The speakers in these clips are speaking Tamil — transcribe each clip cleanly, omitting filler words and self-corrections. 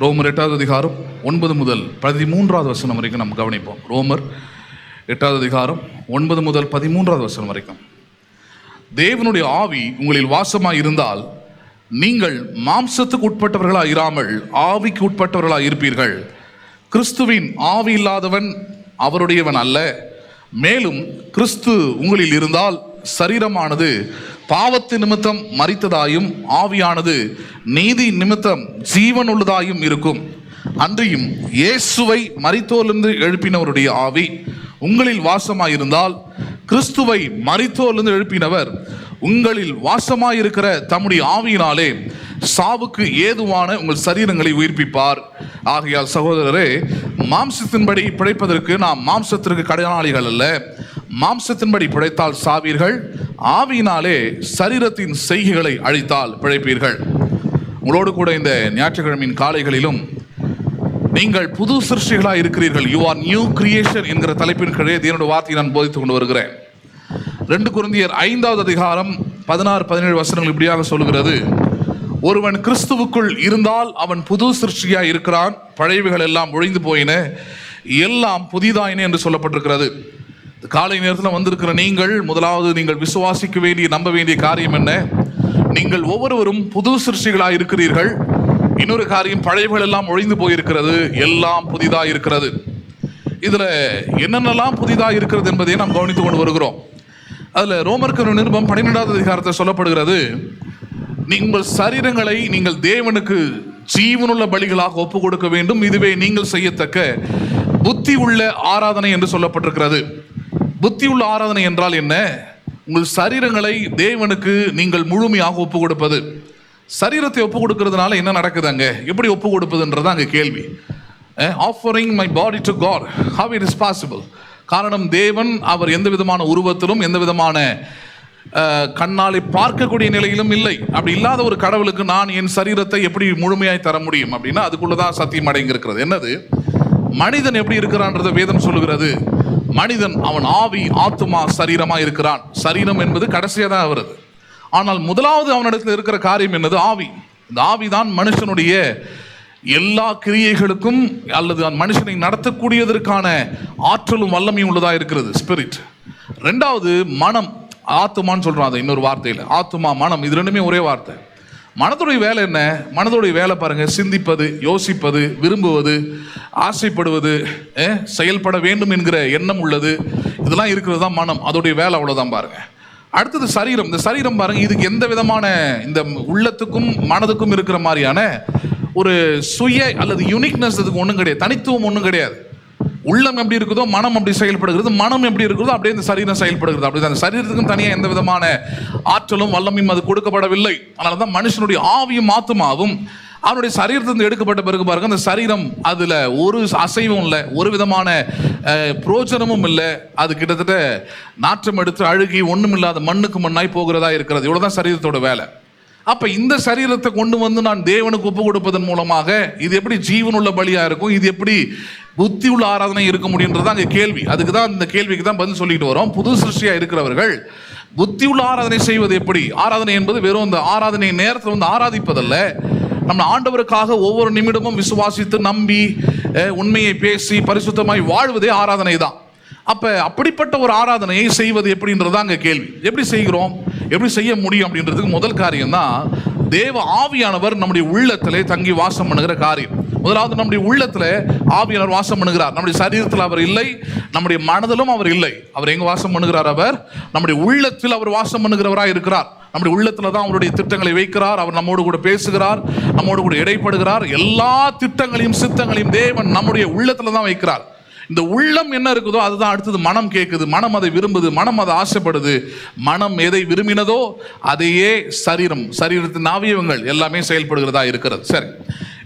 ரோமர் 8வது அதிகாரம் 9 முதல் 13வது வசனம் வரைக்கும் நம்ம கவனிப்போம். ரோமர் 8வது அதிகாரம் 9 முதல் 13வது வசனம் வரைக்கும். தேவனுடைய ஆவி உங்களில் வாசமாய் இருந்தால் நீங்கள் மாம்சத்துக்கு உட்பட்டவர்களாக இராமல் ஆவிக்கு உட்பட்டவர்களாக இருப்பீர்கள். கிறிஸ்துவின் ஆவி இல்லாதவன் அவருடையவன் அல்ல. மேலும் கிறிஸ்து உங்களில் இருந்தால் சரீரமானது பாவத்தின் நிமித்தம் மரித்ததாயும் ஆவியானது நீதி நிமித்தம் ஜீவன் உள்ளதாயும் இருக்கும். அன்றியும் இயேசுவை மரித்தோரிலிருந்து எழுப்பினவருடைய ஆவி உங்களில் வாசமாயிருந்தால் கிறிஸ்துவை மரித்தோரிலிருந்து எழுப்பினவர் உங்களில் வாசமாயிருக்கிற தம்முடைய ஆவியினாலே சாவுக்கு ஏதுவான உங்கள் சரீரங்களை உயிர்ப்பிப்பார். ஆகையால் சகோதரரே, மாம்சத்தின்படி பிழைப்பதற்கு நாம் மாம்சத்திற்கு கடனாளிகள் அல்ல. மாம்சத்தின்படி பிழைத்தால் சாவீர்கள், ஆவியினாலே சரீரத்தின் செய்கைகளை அழித்தால் பிழைப்பீர்கள். உங்களோடு கூட இந்த ஞாயிற்றுக்கிழமையின் காலைகளிலும் நீங்கள் புது சிருஷ்டிகளாக இருக்கிறீர்கள். யூ ஆர் நியூ கிரியேஷன் என்கிற தலைப்பின் கீழே தேவனுடைய வார்த்தையை நான் போதித்துக் கொண்டு வருகிறேன். 2 கொரிந்தியர் 5வது அதிகாரம் 16-17 வசனங்கள் இப்படியாக சொல்கிறது: ஒருவன் கிறிஸ்துவுக்குள் இருந்தால் அவன் புது சிருஷ்டியாய் இருக்கிறான், பழையவைகள் எல்லாம் ஒழிந்து போயின, எல்லாம் புதிதாயின என்று சொல்லப்பட்டிருக்கிறது. காலை நேரத்தில் வந்திருக்கிற நீங்கள், முதலாவது நீங்கள் விசுவாசிக்க வேண்டிய நம்ப வேண்டிய காரியம் என்ன? நீங்கள் ஒவ்வொருவரும் புது சிருஷ்டிகளாக இருக்கிறீர்கள். இன்னொரு காரியம், பழையவைகள் எல்லாம் ஒழிந்து போயிருக்கிறது, எல்லாம் புதிதாக இருக்கிறது. இதுல என்னென்னலாம் புதிதாக இருக்கிறது என்பதை நாம் கவனித்துக் கொண்டு வருகிறோம். அதுல ரோமருக்கு நிருபம் 12வது அதிகாரத்தில் சொல்லப்படுகிறது, உங்கள் சரீரங்களை நீங்கள் தேவனுக்கு ஜீவனுள்ள பலிகளாக ஒப்பு கொடுக்க வேண்டும், இதுவே நீங்கள் செய்யத்தக்க புத்தி உள்ள ஆராதனை என்று சொல்லப்பட்டிருக்கிறது. புத்தி உள்ள ஆராதனை என்றால் என்ன? உங்கள் சரீரங்களை தேவனுக்கு நீங்கள் முழுமையாக ஒப்பு கொடுப்பது. சரீரத்தை ஒப்பு கொடுக்கிறதுனால என்ன நடக்குது அங்க? எப்படி ஒப்பு கொடுப்பதுன்றது அங்க கேள்வி. Offering my body to God, how it is possible? காரணம், தேவன் அவர் எந்த விதமான உருவத்திலும் எந்த விதமான கண்ணாலை பார்க்கக்கூடிய நிலையிலும் இல்லை. அப்படி இல்லாத ஒரு கடவுளுக்கு நான் என் சரீரத்தை எப்படி முழுமையாய் தர முடியும் அப்படின்னா அதுக்குள்ளதான் சத்தியம் அடங்கியிருக்கிறது. என்னது? மனிதன் எப்படி இருக்கிறான்றதை வேதம் சொல்லுகிறது. மனிதன் அவன் ஆவி ஆத்துமா சரீரமா இருக்கிறான். சரீரம் என்பது கடைசியா தான் வருது. ஆனால் முதலாவது அவனிடத்தில் இருக்கிற காரியம் என்னது? ஆவி. இந்த ஆவிதான் மனுஷனுடைய எல்லா கிரியைகளுக்கும் அல்லது மனுஷனை நடத்தக்கூடியதற்கான ஆற்றலும் வல்லமையும் உள்ளதா இருக்கிறது, ஸ்பிரிட். 2வது மனம், ஆத்துமான்னு சொல்றோம். அதை இன்னொரு வார்த்தையில் ஆத்துமா மனம், இது ரெண்டுமே ஒரே வார்த்தை. மனதுடைய வேலை என்ன? மனதுடைய வேலை பாருங்க, சிந்திப்பது, யோசிப்பது, விரும்புவது, ஆசைப்படுவது, செயல்பட வேண்டும் என்கிற எண்ணம் உள்ளது, இதெல்லாம் இருக்கிறது தான் மனம். அதோடைய வேலை அவ்வளவுதான் பாருங்க. அடுத்தது சரீரம். இந்த சரீரம் பாருங்க, இதுக்கு எந்த விதமான இந்த உள்ளத்துக்கும் மனதுக்கும் இருக்கிற மாதிரியான ஒரு சுய அல்லது யூனிக்னஸ் இதுக்கு ஒன்றும் கிடையாது, தனித்துவம் ஒன்றும் கிடையாது. உள்ளம் எப்படி இருக்குதோ மனம் அப்படி செயல்படுகிறது, மனம் எப்படி இருக்குதோ அப்படியே இந்த சரீரம் செயல்படுகிறது. அப்படிதான் அந்த சரீரத்துக்கும் தனியாக எந்த விதமான ஆற்றலும் வல்லமையும் அது கொடுக்கப்படவில்லை. அதனால தான் மனுஷனுடைய ஆவியும் ஆத்துமாவும் அவனுடைய சரீரத்திலிருந்து எடுக்கப்பட்ட பிறகு பாருங்க, அந்த சரீரம் அதுல ஒரு அசைவும் இல்லை, ஒரு விதமான புரோஜனமும் இல்லை. அது கிட்டத்தட்ட நாற்றம் எடுத்து அழுகி ஒன்றும் இல்லாத மண்ணுக்கு மண்ணாய் போகிறதா இருக்கிறது. இவ்வளவுதான் சரீரத்தோட வேலை. அப்ப இந்த சரீரத்தை கொண்டு வந்து நான் தேவனுக்கு ஒப்பு கொடுப்பதன் மூலமாக இது எப்படி ஜீவனுள்ள பலியா இருக்கும்? இது எப்படி புத்தி உள்ள ஆராதனை இருக்க முடியும்ன்றது அங்க கேள்வி. அதுக்கு தான் இந்த கேள்விக்கு தான் பதில் சொல்லிட்டு வரோம். புது சிருஷ்டியா இருக்கிறவர்கள் புத்தி உள்ள ஆராதனை செய்வது எப்படி? ஆராதனை என்பது வெறும் இந்த ஆராதனை நேரத்தில் வந்து ஆராதிப்பதல்ல. நம்ம ஆண்டவருக்காக ஒவ்வொரு நிமிடமும் விசுவாசித்து நம்பி உண்மையை பேசி பரிசுத்தமாய் வாழ்வதே ஆராதனை தான். அப்படிப்பட்ட ஒரு ஆராதனையை செய்வது எப்படின்றது அங்க கேள்வி. எப்படி செய்கிறோம், எப்படி செய்ய முடியும் அப்படின்றதுக்கு முதல் காரியம் தான் தேவ ஆவியானவர் நம்முடைய உள்ளத்திலே தங்கி வாசம் பண்ணுகிற காரியம். முதலாவது, நம்முடைய உள்ளத்துல ஆவியானவர் வாசம் பண்ணுகிறார். நம்முடைய சரீரத்தில் அவர் இல்லை, நம்முடைய மனதிலும் அவர் இல்லை. அவர் எங்க வாசம் பண்ணுகிறார்? அவர் நம்முடைய உள்ளத்தில் அவர் வாசம் பண்ணுகிறவராக இருக்கிறார். நம்முடைய உள்ளத்துல தான் அவருடைய திட்டங்களை வைக்கிறார். அவர் நம்மோடு கூட பேசுகிறார், நம்மோடு கூட இடைப்படுகிறார். எல்லா திட்டங்களையும் சித்தங்களையும் தேவன் நம்முடைய உள்ளத்துல தான் வைக்கிறார். இந்த உள்ளம் என்ன இருக்குதோ அதுதான் அடுத்தது மனம் கேட்குது, மனம் அதை விரும்புது, மனம் அதை ஆசைப்படுது. மனம் எதை விரும்பினதோ அதையே சரீரத்தின் அவயவங்கள் எல்லாமே செயல்படுகிறதா இருக்கிறது. சரி,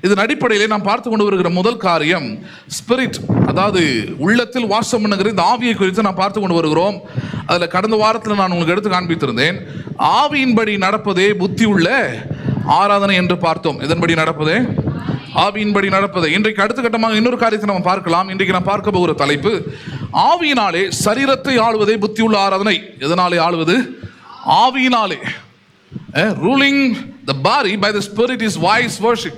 இதன் அடிப்படையிலே நாம் பார்த்து கொண்டு வருகிற முதல் காரியம் ஸ்பிரிட், அதாவது உள்ளத்தில் வாசம் பண்ணுகிற இந்த ஆவியை குறித்து நாம் பார்த்து கொண்டு வருகிறோம். அதில் கடந்த வாரத்தில் நான் உங்களுக்கு எடுத்து காண்பித்திருந்தேன். ஆவியின்படி நடப்பதே புத்தி உள்ள ஆராதனை என்று பார்த்தோம். இதன்படி நடப்பதே ஆவியின்படி நடப்பதை. இன்றைக்கு அடுத்த கட்டமாக இன்னொரு காரியத்தை நம்ம பார்க்கலாம். இன்றைக்கு நான் பார்க்க போகிற தலைப்பு, ஆவியினாலே சரீரத்தை ஆளுவதே புத்தி உள்ள ஆராதனை. எதனாலே ஆளுவது? ஆவியினாலே. Ruling the body by the spirit is wise worship.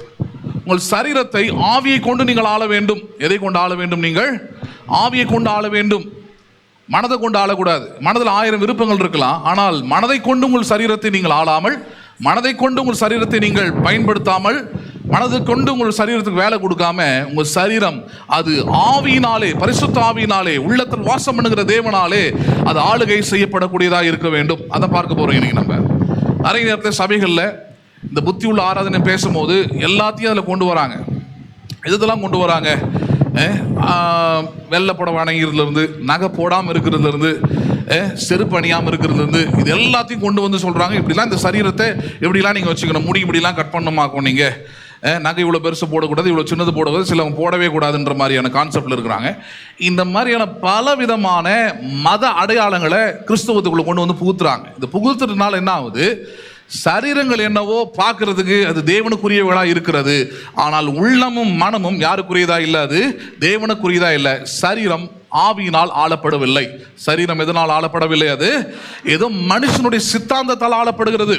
உங்கள் சரீரத்தை ஆவியை கொண்டு நீங்கள் ஆள வேண்டும். எதை கொண்டு ஆள வேண்டும்? நீங்கள் ஆவியை கொண்டு ஆள வேண்டும். மனதை கொண்டு ஆளக்கூடாது. மனதில் 1000 விருப்பங்கள் இருக்கலாம். ஆனால் மனதை கொண்டு உங்கள் சரீரத்தை நீங்கள் ஆளாமல், மனதை கொண்டு உங்கள் சரீரத்தை நீங்கள் பயன்படுத்தாமல், மனதை கொண்டு உங்கள் சரீரத்துக்கு வேலை கொடுக்காம, உங்கள் சரீரம் அது ஆவியினாலே, பரிசுத்த ஆவியினாலே, உள்ளத்தில் வாசம் பண்ணுகிற தேவனாலே அது ஆளுகை செய்யப்படக்கூடியதாக இருக்க வேண்டும். அதை பார்க்க போறோம் இன்னைக்கு. நம்ம நிறைய நேரத்தில் சபைகளில் இந்த புத்தி உள்ள ஆராதனை பேசும்போது எல்லாத்தையும் அதில் கொண்டு வராங்க. இதெல்லாம் கொண்டு வராங்க. வெள்ளை புடவை அணிகிறதுலேருந்து, நகை போடாமல் இருக்கிறதுலேருந்து, செருப்பு அணியாமல் இருக்கிறதுலேருந்து, இது எல்லாத்தையும் கொண்டு வந்து சொல்கிறாங்க. இப்படிலாம் இந்த சரீரத்தை எப்படிலாம் நீங்கள் வச்சுக்கணும், முடி இப்படிலாம் கட் பண்ணமாக்கும், நீங்கள் நகை இவ்வளோ பெருசு போடக்கூடாது, இவ்வளோ சின்னது போடக்கூடாது, சிலவங்க போடவே கூடாதுன்ற மாதிரியான கான்செப்டில் இருக்கிறாங்க. இந்த மாதிரியான பல விதமான மத அடையாளங்களை கிறிஸ்தவத்துக்குள்ளே கொண்டு வந்து புகுத்துறாங்க. இந்த புகுத்துறதுனால என்ன ஆகுது? சரீரங்கள் என்னவோ பார்க்கறதுக்கு அது தேவனுக்குரியவர்களா இருக்கிறது. ஆனால் உள்ளமும் மனமும் யாருக்குரியதா இல்லை, அது தேவனுக்குரியதா இல்லை. சரீரம் ஆவியினால் ஆளப்படவில்லை. சரீரம் எதனால் ஆளப்படவில்லை? அது ஏதோ மனுஷனுடைய சித்தாந்தத்தால் ஆளப்படுகிறது,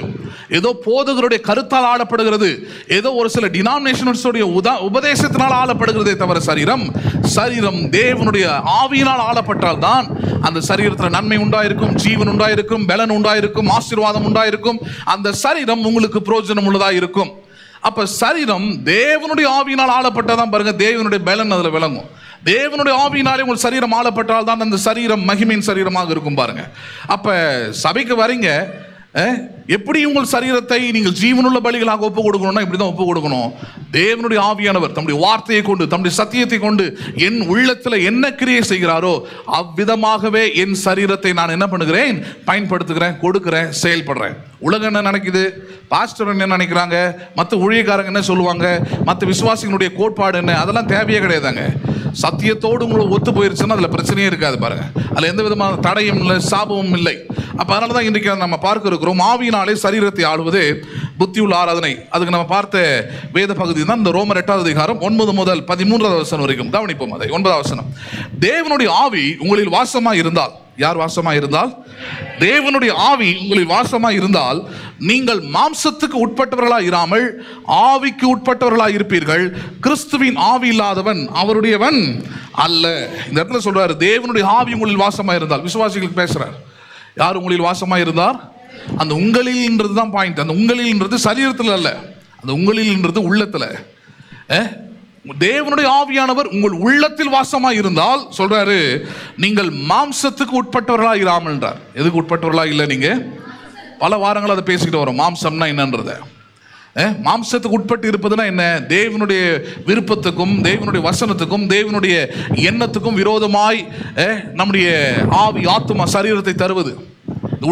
ஏதோ போதகருடைய கருத்தால் ஆளப்படுகிறது, ஏதோ ஒரு சில டினாமினேஷன்ஸுடைய உபதேசத்தினால் ஆளப்படுகிறதே தவிர சரீரம் தேவனுடைய ஆவியினால் ஆளப்பட்டால் தான் அந்த சரீரத்தில் நன்மை உண்டாயிருக்கும், ஜீவன் உண்டாயிருக்கும், பலன் உண்டாயிருக்கும், ஆசீர்வாதம் உண்டாயிருக்கும். அந்த சரீரம் உங்களுக்கு பிரயோஜனம் உள்ளதா இருக்கும். அப்ப சரீரம் தேவனுடைய ஆவியினால் ஆளப்பட்டதான் பாருங்க, தேவனுடைய பலன் அதுல விளங்கும். தேவனுடைய ஆவியினாலே உங்கள் சரீரம் ஆளப்பட்டால் தான் அந்த சரீரம் மகிமையின் சரீரமாக இருக்கும் பாருங்க. அப்ப சபைக்கு வரீங்க, எப்படி உங்கள் சரீரத்தை நீங்கள் ஜீவனுள்ள பலிகளாக ஒப்பு கொடுக்கணும்னா இப்படிதான் ஒப்பு கொடுக்கணும். தேவனுடைய ஆவியானவர் தம்முடைய வார்த்தையை கொண்டு, தம்முடைய சத்தியத்தை கொண்டு என் உள்ளத்தில் என்ன கிரியை செய்கிறாரோ அவ்விதமாகவே என் சரீரத்தை நான் என்ன பண்ணுகிறேன்? பயன்படுத்துகிறேன், கொடுக்கிறேன், செயல்படுறேன். உலகம் என்ன நினைக்குது, பாஸ்டர் என்ன நினைக்கிறாங்க, மற்ற ஊழியக்காரங்க என்ன சொல்லுவாங்க, மற்ற விசுவாசிகளுடைய கோட்பாடு என்ன, அதெல்லாம் தேவையே கிடையாதாங்க. சத்தியத்தோடு உங்களுக்கு ஒத்து போயிருச்சுன்னா அதில் பிரச்சனையே இருக்காது பாருங்க. அதில் எந்த விதமான தடையும் இல்லை, சாபமும் இல்லை. அப்போ அதனால தான் இன்றைக்கு நம்ம பார்க்க இருக்கிறோம், ஆவியினாலே சரீரத்தை ஆளுவது புத்தி உள்ள ஆராதனை. அதுக்கு நம்ம பார்த்த வேத பகுதி தான் இந்த ரோமர் 8வது அதிகாரம் 9 முதல் 13வது வசனம் வரைக்கும். கவனிப்போம் அதை. 9வது வசனம், தேவனுடைய ஆவி உங்களில் வாசமாக இருந்தால், யார் வாசமாக இருந்தால்? தேவனுடைய ஆவி உங்களில் வாசமாக இருந்தால் நீங்கள் மாம்சத்துக்கு உட்பட்டவர்களாக இராமல் ஆவிக்கு உட்பட்டவர்களாக இருப்பீர்கள். கிறிஸ்துவின் ஆவி இல்லாதவன் அவருடையவன் அல்ல. இந்த இடத்துல சொல்றாரு, தேவனுடைய ஆவி உங்களில் வாசமாக இருந்தால். விசுவாசிகளுக்கு பேசுறார். யார் உங்களில் வாசமாக இருந்தார்? அந்த உங்களில்ன்றது தான் பாயிண்ட். அந்த உங்களில்ன்றது சரீரத்தில் அல்ல, அந்த உங்களில்ன்றது உள்ளத்தில். தேவனுடைய ஆவியானவர் உங்கள் உள்ளத்தில் வாசமாக இருந்தால் சொல்றாரு, நீங்கள் மாம்சத்துக்கு உட்பட்டவர்களாக இராமல் என்றார். எதுக்கு உட்பட்டவர்களாக இல்லை? நீங்க பல வாரங்கள் அதை பேசிக்கிட்டு வரோம். மாம்சம்னா என்னன்றத, மாம்சத்துக்கு உட்பட்டு இருப்பதுன்னா என்ன? தேவனுடைய விருப்பத்துக்கும், தேவனுடைய வசனத்துக்கும், தேவனுடைய எண்ணத்துக்கும் விரோதமாய் நம்முடைய ஆவி, ஆத்துமா, சரீரத்தை தருவது,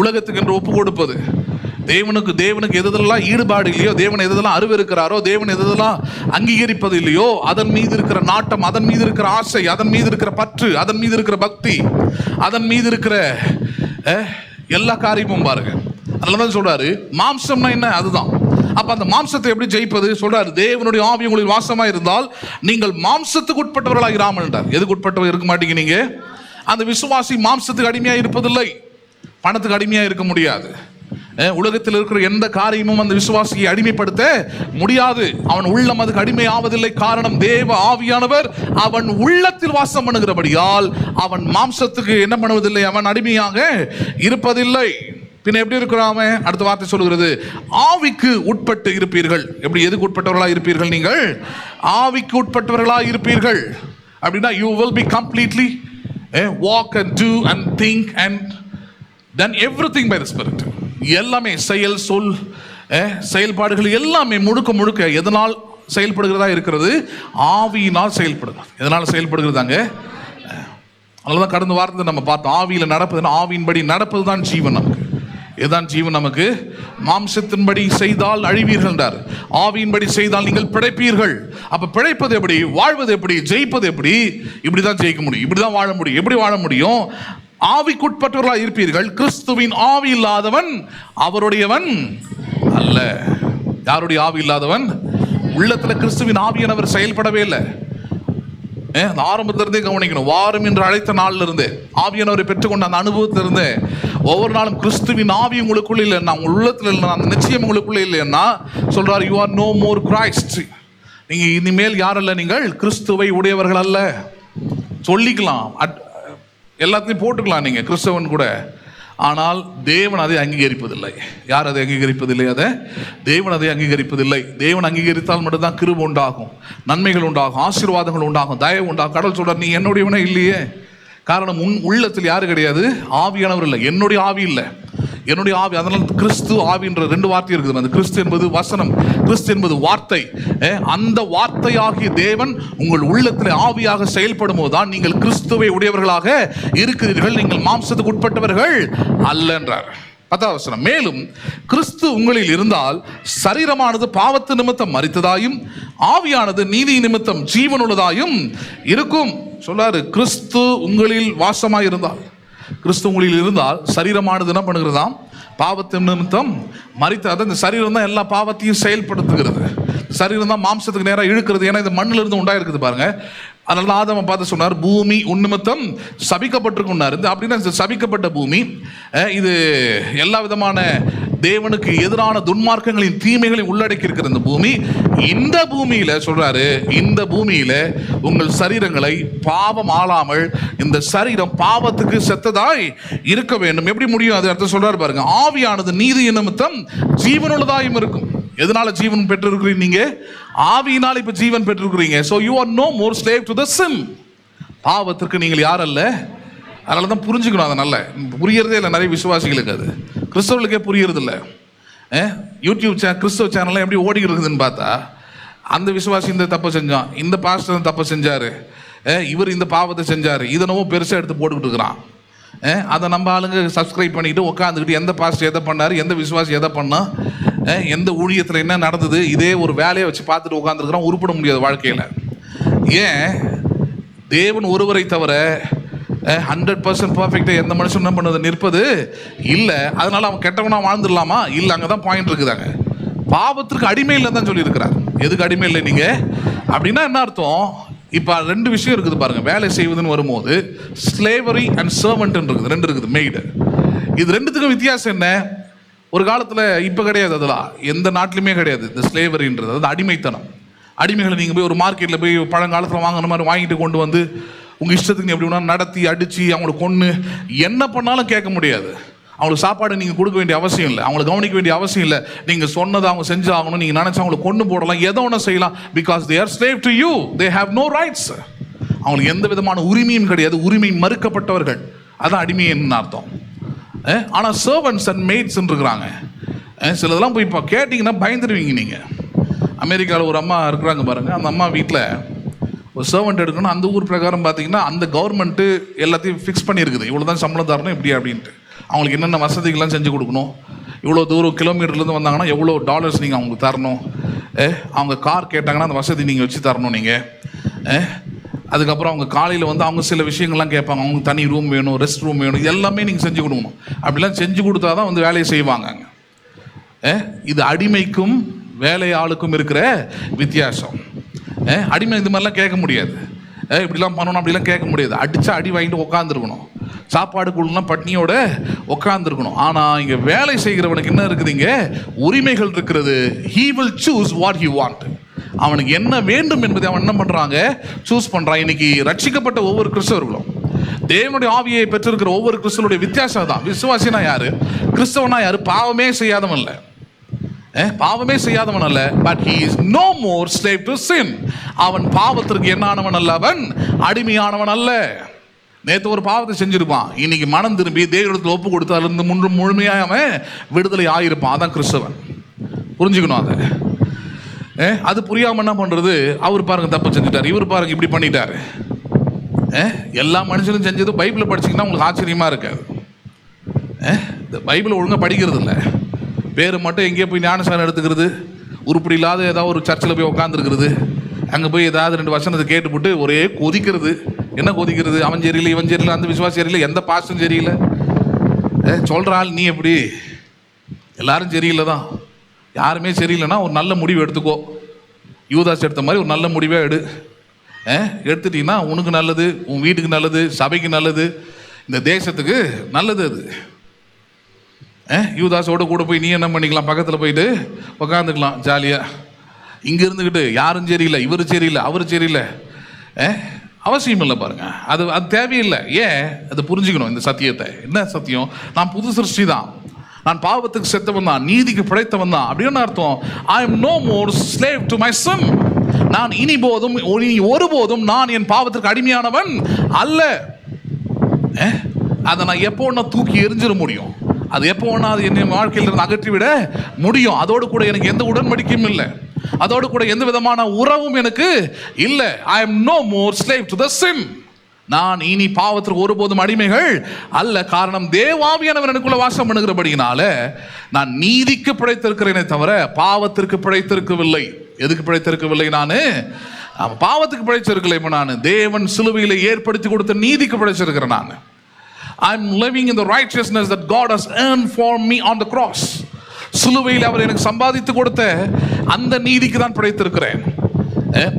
உலகத்துக்கு என்று ஒப்பு கொடுப்பது. தேவனுக்கு எதெல்லாம் ஈடுபாடு இல்லையோ, தேவன் எதெல்லாம் அருவருக்கிறாரோ, தேவன் எதெல்லாம் அங்கீகரிப்பது இல்லையோ, அதன் மீது இருக்கிற நாட்டம், அதன் மீது இருக்கிற ஆசை, அதன் மீது இருக்கிற பற்று, அதன் மீது இருக்கிற பக்தி, அதன் மீது இருக்கிற எல்லா காரியமும் பாருங்க. அதனாலதான் சொல்றாரு மாம்சம்னா என்ன, அதுதான். அப்ப அந்த மாம்சத்தை எப்படி ஜெயிப்பது? சொல்றாரு, தேவனுடைய ஆவி உங்களில் வாசமா இருந்தால் நீங்கள் மாம்சத்துக்கு உட்பட்டவர்களாக இராமல் என்றார். எதுக்கு உட்பட்டவர் இருக்க மாட்டீங்க நீங்க? அந்த விசுவாசி மாம்சத்துக்கு அடிமையா இருப்பதில்லை, பணத்துக்கு அடிமையா இருக்க முடியாது. உலகத்தில் இருக்கிற எந்த காரியமும் அந்த விசுவாசியை அடிமைப்படுத்த முடியாது. அவன் உள்ளம் அதுக்கு அடிமை ஆவதில்லை. காரணம், தேவ ஆவியானவர் அவன் உள்ளத்தில் வாசம் பண்ணுகிறபடியால் அவன் மாம்சத்துக்கு என்ன பண்ணுவதில்லை, அவன் அடிமையாக இருப்பதில்லை. பின்ன எப்படி இருக்கிறாம? அடுத்த வார்த்தை சொல்லுகிறது, ஆவிக்கு உட்பட்டு இருப்பீர்கள். எப்படி, எதுக்கு உட்பட்டவர்களாக இருப்பீர்கள்? நீங்கள் ஆவிக்கு உட்பட்டவர்களாக இருப்பீர்கள். அப்படின்னா you will be completely walk and do and think and done everything by the Spirit. எல்லாமே செயல், சொல், செயல்பாடுகள் எல்லாமே முழுக்க எதனால் செயல்படுகிறதா இருக்கிறது? ஆவியினால் செயல்படுகிறது. எதனால் செயல்படுகிறதாங்க? அதனாலதான் கடந்த வாரத்தை நம்ம பார்த்தோம், ஆவியில் நடப்பதுன்னா ஆவியின்படி நடப்பது தான் ஜீவன். நமக்கு இதுதான் ஜீவன். நமக்கு மாம்சத்தின்படி செய்தால் அழிவீர்கள் என்றார், ஆவியின்படி செய்தால் நீங்கள் பிழைப்பீர்கள். அப்ப பிழைப்பது எப்படி, வாழ்வது எப்படி, ஜெயிப்பது எப்படி? இப்படிதான் ஜெயிக்க முடியும், இப்படிதான் வாழ முடியும். எப்படி வாழ முடியும்? ஆவிக்குட்பட்டவர்களாக இருப்பீர்கள். கிறிஸ்துவின் ஆவி இல்லாதவன் அவருடையவன் அல்ல. யாருடைய ஆவி இல்லாதவன்? உள்ளத்துல கிறிஸ்துவின் ஆவியானவர் செயல்படவே இல்லை. ஆரம்பத்திலிருந்தே கவனிக்கணும். வாரம் என்று அழைத்த நாளில் இருந்தே, ஆவியானவரை பெற்றுக்கொண்ட அந்த அனுபவத்திலிருந்தே, ஒவ்வொரு நாளும் கிறிஸ்துவின் ஆவி உங்களுக்குள்ள இல்லைன்னா, உங்கள் உள்ளத்தில் இல்லைன்னா, அந்த நிச்சயம் உங்களுக்குள்ள இல்லைன்னா சொல்றாரு, you are no more Christ. நீங்கள் இனிமேல் யாரல்ல, நீங்கள் கிறிஸ்துவை உடையவர்கள் அல்ல. சொல்லிக்கலாம், எல்லாத்தையும் போட்டுக்கலாம் நீங்கள் கிறிஸ்தவன் கூட. ஆனால் தேவன் அதை அங்கீகரிப்பதில்லை. யார் அதை அங்கீகரிப்பதில்லை? அதை தேவன் அதை அங்கீகரிப்பதில்லை. தேவன் அங்கீகரித்தால் மட்டும்தான் கிருபை உண்டாகும், நன்மைகள் உண்டாகும், ஆசீர்வாதங்கள் உண்டாகும், தயவு உண்டாகும். கடவுள் சொல்றார், நீ என்னுடையவனே இல்லையே. காரணம், உள்ளத்தில் யாரு கிடையாது? ஆவியானவர் இல்லை, என்னுடைய ஆவி இல்லை, என்னுடைய ஆவி. அதனால் கிறிஸ்து ஆவின்ற 2 வார்த்தை இருக்குது. அந்த கிறிஸ்து என்பது வசனம், கிறிஸ்து என்பது வார்த்தை. அந்த வார்த்தையாகிய தேவன் உங்கள் உள்ளத்தில் ஆவியாக செயல்படும் போதுதான் நீங்கள் கிறிஸ்துவை உடையவர்களாக இருக்கிறீர்கள், நீங்கள் மாம்சத்துக்கு உட்பட்டவர்கள் அல்ல என்றார். 10வது வசனம், மேலும் கிறிஸ்து உங்களில் இருந்தால் சரீரமானது பாவத்து நிமித்தம் மரித்ததாயும் ஆவியானது நீதி நிமித்தம் ஜீவனுள்ளதாயும் இருக்கும் சொல்லாரு. கிறிஸ்து உங்களில் வாசமாய் இருந்தால், கிறிஸ்து உங்களில் இருந்தால் சரீரமானது என்ன பண்ணுகிறதாம்? பாவத்தின் நிமித்தம் மரித்த. அதான் இந்த சரீரம் தான் எல்லா பாவத்தையும் செயல்படுத்துகிறது. சரீரம் தான் மாம்சத்துக்கு நேராக இழுக்கிறது. ஏன்னா இது மண்ணில் இருந்து உண்டாயிருக்குது பாருங்க. அதனால ஆதாமை பார்த்து சொன்னார், பூமி உன்னிமித்தம் சபிக்கப்பட்டிருக்குன்னாரு. அப்படின்னா சபிக்கப்பட்ட பூமி இது எல்லா விதமான தேவனுக்கு எதிரான துன்மார்க்கங்களின் தீமைகளை உள்ளடக்கி இருக்கிற இந்த பூமி. இந்த பூமியில சொல்றாரு, இந்த பூமியில உங்கள் சரீரங்களை பாவம் ஆளாமல் இந்த சரீரம் பாவத்துக்கு செத்ததாய் இருக்க வேண்டும். எப்படி முடியும்? அது அர்த்தம் சொல்றாரு பாருங்க. ஆவியானது நீதி நிமித்தம் ஜீவனுள்ளதாயும் இருக்கும். எதனால ஜீவன் பெற்றிருக்கிறீங்க? நீங்க ஆவியினால் இப்ப ஜீவன் பெற்றிருக்கிறீங்க. So you are no more slave to the sin. பாவத்திற்கு நீங்கள் யார் அல்ல. அதனால தான் புரிஞ்சுக்கணும். அதை நல்ல புரியறதே இல்லை நிறைய விசுவாசிகளுக்கு, அது கிறிஸ்தவர்களுக்கே புரியறது இல்லை. யூடியூப் கிறிஸ்தவ சேனல்லாம் எப்படி ஓடிக்கிட்டு இருக்குதுன்னு பார்த்தா, அந்த விசுவாசி இந்த தப்பை செஞ்சான், இந்த பாஸ்டர் தப்பை செஞ்சாரு, இவர் இந்த பாவத்தை செஞ்சாரு, இதனமோ பெருசாக எடுத்து போட்டுக்கிட்டு இருக்கிறான். அதை நம்ம ஆளுங்க சப்ஸ்கிரைப் பண்ணிக்கிட்டு உட்காந்துக்கிட்டு எந்த பாஸ்டர் எதை பண்ணார், எந்த விசுவாசி எதை பண்ணா, எந்த ஊழியத்தில் என்ன நடந்தது, இதே ஒரு வேலையை வச்சு பார்த்துட்டு உட்காந்துருக்குறான். உருப்பட முடியாது வாழ்க்கையில். ஏன்? தேவன் ஒருவரை தவிர 100% பர்ஃபெக்டாக எந்த மனுஷன் என்ன பண்ணுறது நிற்பது இல்லை. அதனால அவன் கெட்டவனா வாழ்ந்துடலாமா? இல்லை. அங்கே தான் பாயிண்ட் இருக்குதாங்க. பாவத்திற்கு அடிமை இல்லைன்னு தான் சொல்லியிருக்கிறார். எதுக்கு அடிமை இல்லை நீங்கள் அப்படின்னா என்ன அர்த்தம்? இப்போ 2 விஷயம் இருக்குது பாருங்க. வேலை செய்வதுன்னு வரும்போது ஸ்லேவரி அண்ட் சர்வெண்ட் இருக்குது, 2 இருக்குது, மெய்டு. இது 2த்துக்கும் வித்தியாசம் என்ன? ஒரு காலத்தில், இப்போ கிடையாது, அதெல்லாம் எந்த நாட்டிலுமே கிடையாது இந்த ஸ்லேவரின்றது. அது அடிமைத்தனம். அடிமைகளை நீங்கள் போய் ஒரு மார்க்கெட்டில் போய் பழங்காலத்தில் வாங்கின மாதிரி வாங்கிட்டு கொண்டு வந்து உங்கள் இஷ்டத்துக்கு எப்படி வேணாலும் நடத்தி அடித்து அவங்கள கொன்று என்ன பண்ணாலும் கேட்க முடியாது. அவங்களுக்கு சாப்பாடு நீங்கள் கொடுக்க வேண்டிய அவசியம் இல்லை, அவங்களை கவனிக்க வேண்டிய அவசியம் இல்லை. நீங்கள் சொன்னதை அவங்க செஞ்சு ஆகணும். நீங்கள் நினச்சா அவங்களை கொண்டு போடலாம், எதை ஒன்று செய்யலாம். Because they are slave to you, they have no rights. அவங்களுக்கு எந்த விதமான உரிமையும் கிடையாது, உரிமை மறுக்கப்பட்டவர்கள். அதான் அடிமைன்னு அர்த்தம். ஆனால் சர்வன்ட்ஸ் அண்ட் மெய்ட்ஸ் இருக்கிறாங்க. சிலதெல்லாம் போய் இப்போ கேட்டிங்கன்னா பயந்துடுவீங்க நீங்கள். அமெரிக்காவில் ஒரு அம்மா இருக்கிறாங்க பாருங்கள். அந்த அம்மா வீட்டில் ஒரு சர்வெண்ட் எடுக்கணும். அந்த ஊர் பிரகாரம் பார்த்தீங்கன்னா அந்த கவர்மெண்ட்டு எல்லாத்தையும் ஃபிக்ஸ் பண்ணியிருக்குது. இவ்வளோ தான் சம்பளம் தரணும் இப்படி அப்படின்ட்டு. அவங்களுக்கு என்னென்ன வசதிகள்லாம் செஞ்சு கொடுக்கணும், இவ்வளோ தூரம் கிலோமீட்டர்லேருந்து வந்தாங்கன்னா எவ்வளோ டாலர்ஸ் நீங்கள் அவங்களுக்கு தரணும், அவங்க கார் கேட்டாங்கன்னா அந்த வசதி நீங்கள் வச்சு தரணும் நீங்கள். அதுக்கப்புறம் அவங்க காலையில் வந்து அவங்க சில விஷயங்கள்லாம் கேட்பாங்க. அவங்களுக்கு தனி ரூம் வேணும், ரெஸ்ட் ரூம் வேணும், எல்லாமே நீங்கள் செஞ்சு கொடுக்கணும். அப்படிலாம் செஞ்சு கொடுத்தா தான் வந்து வேலையை செய்வாங்க. இது அடிமைக்கும் வேலையாளுக்கும் இருக்கிற வித்தியாசம். அடிமை இந்த மாதிரிலாம் கேட்க முடியாது. இப்படிலாம் பண்ணணும் அப்படிலாம் கேட்க முடியாது. அடித்தா அடி வாங்கிட்டு உட்காந்துருக்கணும், சாப்பாடு குழுலாம் பட்னியோட உட்காந்துருக்கணும். ஆனால் இங்கே வேலை செய்கிறவனுக்கு என்ன இருக்குது? இங்கே உரிமைகள் இருக்கிறது. he will choose what he want. அவனுக்கு என்ன வேண்டும் என்பதை அவன் என்ன பண்ணுறாங்க? சூஸ் பண்ணுறான். இன்னைக்கு ரட்சிக்கப்பட்ட ஒவ்வொரு கிறிஸ்தவர்களும் தேவனுடைய ஆவியை பெற்றிருக்கிற ஒவ்வொரு கிறிஸ்தவனுடைய வித்தியாசம் தான். விசுவாசினா யாரு, கிறிஸ்தவனா யாரு? பாவமே செய்யாதவன் இல்லை, பாவமே செய்யாதவன் அல்ல. But he is no more slave to sin. அவன் பாவத்திற்கு என்னானவன் அல்ல, அவன் அடிமையானவன் அல்ல. நேற்று ஒரு பாவத்தை செஞ்சிருப்பான், இன்னைக்கு மனம் திரும்பி தேவனிடத்தில் ஒப்பு கொடுத்து அதிலிருந்து முழுமையாக அவன் விடுதலை ஆகியிருப்பான். அதான் கிறிஸ்தவன். புரிஞ்சுக்கணும் அதை. அது புரியாமல் என்ன பண்ணுறது? அவர் பாருங்க தப்பு செஞ்சுட்டார், இவர் பாருங்க இப்படி பண்ணிட்டாரு. எல்லா மனுஷனும் செஞ்சது பைபிளை படிச்சிங்கன்னா உங்களுக்கு ஆச்சரியமாக இருக்காது. இந்த பைபிளை ஒழுங்காக படிக்கிறது இல்லை, பேர் மட்டும் எங்கேயோ போய் ஞானசாரம் எடுத்துக்கிறது, உருப்படி இல்லாத ஏதாவது ஒரு சர்ச்சில் போய் உட்காந்துருக்கிறது, அங்கே போய் ஏதாவது 2 வசனத்தை கேட்டுவிட்டு ஒரே கொதிக்கிறது. என்ன கொதிக்கிறது? அவன் சரியில்லை, இவன் சரியில்லை, அந்த விசுவாசி சரியில்லை, எந்த பாஸ்டும் சரியில்லை. சொல்கிற ஆள் நீ எப்படி? எல்லாரும் சரியில்லை தான். யாருமே சரியில்லைன்னா ஒரு நல்ல முடிவு எடுத்துக்கோ. யூதாஸ் எடுத்த மாதிரி ஒரு நல்ல முடிவே எடு. எடுத்துட்டீங்கன்னா உனக்கு நல்லது, உன் வீட்டுக்கு நல்லது, சபைக்கு நல்லது, இந்த தேசத்துக்கு நல்லது. அது யூதாஸோடு கூட போய் நீ என்ன பண்ணிக்கலாம்? பக்கத்தில் போயிட்டு உக்காந்துக்கலாம் ஜாலியாக. இங்க இருந்துக்கிட்டு யாரும் சரியில்லை, இவர் சரியில்லை, அவர் சரியில்லை, அவசியம் இல்லை பாருங்க. அது தேவையில்லை. ஏன்? அதை புரிஞ்சுக்கணும் இந்த சத்தியத்தை. என்ன சத்தியம்? நான் புது சிருஷ்டி தான், நான் பாவத்துக்கு செத்தவன் தான், நீதிக்கு பிழைத்தவன் தான். அப்படின்னு அர்த்தம், I am no more slave to my sin. நான் இனி ஒருபோதும் நான் என் பாவத்திற்கு அடிமையானவன் அல்ல. அதை நான் எப்போ ஒன்றா தூக்கி எரிஞ்சிட முடியும், அது எப்போ ஒன்றா அது என் வாழ்க்கையிலிருந்து அகற்றிவிட முடியும். அதோடு கூட எனக்கு எந்த உடன்படிக்கையும் இல்லை, அதோடு கூட எந்த விதமான உறவும் எனக்கு இல்லை. I am no more slave to the sin. நான் இனி பாவத்திற்கு ஒருபோதும் அடிமைகள் அல்ல. காரணம், தேவாவியானவர் எனக்குள்ள வாசம் பண்ணுகிறபடியினால நான் நீதிக்கு பிழைத்திருக்கிறேனே தவிர பாவத்திற்கு பிழைத்திருக்கவில்லை. எதுக்கு பிழைத்திருக்கவில்லை? நான் பாவத்துக்கு பிழைச்சிருக்கலை. நான் தேவன் சிலுவையில் ஏற்படுத்தி கொடுத்த நீதிக்கு பிழைச்சிருக்கிறேன். நான் I'm living in the righteousness that God has earned for me on the cross. சிலுவையில் அவர் எனக்கு சம்பாதித்து கொடுத்த அந்த நீதிக்கு தான் பிழைத்திருக்கிறேன்,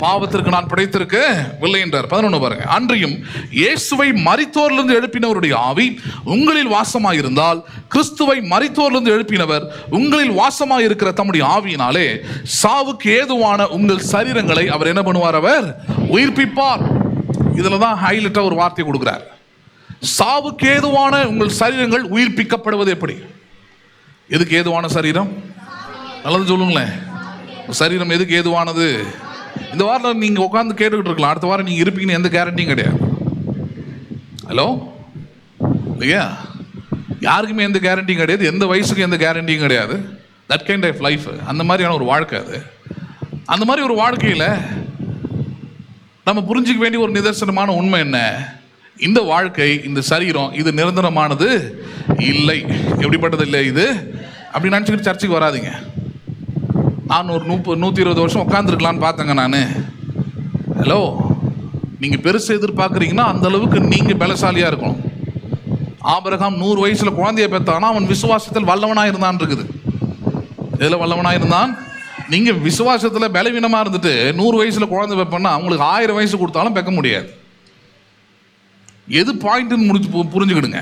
பாவத்திற்கு நான் பிழைத்திருக்கவில்லை என்றார். 11 பாருங்க. அன்றியும் இயேசுவை மரித்தோரிலிருந்து எழுப்பினவருடைய ஆவி உங்களில் வாசமாயிருந்தால், கிறிஸ்துவை மரித்தோரிலிருந்து எழுப்பினவர் உங்களில் வாசமாயிருக்கிற தம்முடைய ஆவியினாலே சாவுக்கு ஏதுவான உங்கள் சரீரங்களை அவர் என்ன பண்ணுவார்? அவர் உயிர்ப்பிப்பார். இதுல தான் ஹைலைட்டா ஒரு வார்த்தை கொடுக்கிறார். சாவுக்கு ஏதுவான உங்கள் சரீரங்கள் உயிர்ப்பிக்கப்படுவது எப்படி? எதுக்கு ஏதுவான சரீரம்? நல்லது சொல்லுங்களேன். சரீரம் எதுக்கு ஏதுவானது? இந்த வாரம் நீங்க உட்காந்து கேட்டுக்கிட்டு இருக்கலாம், அடுத்த வாரம் நீங்க இருப்பீங்கன்னு எந்த கேரண்டியும் கிடையாது. ஹலோ, இல்லையா? யாருக்குமே எந்த கேரண்டியும் கிடையாது, எந்த வயசுக்கும் எந்த கேரண்டியும் கிடையாது. தட் கைண்ட் ஆஃப் லைஃப், அந்த மாதிரியான ஒரு வாழ்க்கை அது. அந்த மாதிரி ஒரு வாழ்க்கையில் நம்ம புரிஞ்சிக்க வேண்டிய ஒரு நிதர்சனமான உண்மை என்ன? இந்த வாழ்க்கை, இந்த சரீரம், இது நிரந்தரமானது இல்லை. எப்படிப்பட்டது இல்லை இது? அப்படி நினச்சிக்கிட்டு சர்ச்சுக்கு வராதிங்க. நான் ஒரு 120 வருஷம் உட்காந்துருக்கலான்னு பார்த்தேங்க நான். ஹலோ, நீங்கள் பெருசு எதிர்பார்க்குறீங்கன்னா அந்த அளவுக்கு நீங்கள் பலசாலியாக இருக்கணும். ஆபிரகாம் 100 வயசுல குழந்தைய பெற்றானா அவன் விசுவாசத்தில் வல்லவனாக இருந்தான் இருக்குது. எதில் வல்லவனாக இருந்தான்? நீங்கள் விசுவாசத்தில் பலவீனமாக இருந்துட்டு 100 வயசுல குழந்தை வைப்பேன்னா அவங்களுக்கு 1000 வயசு கொடுத்தாலும் பெக்க முடியாது. எது பாயிண்ட்னு புரிஞ்சுக்கிடுங்க.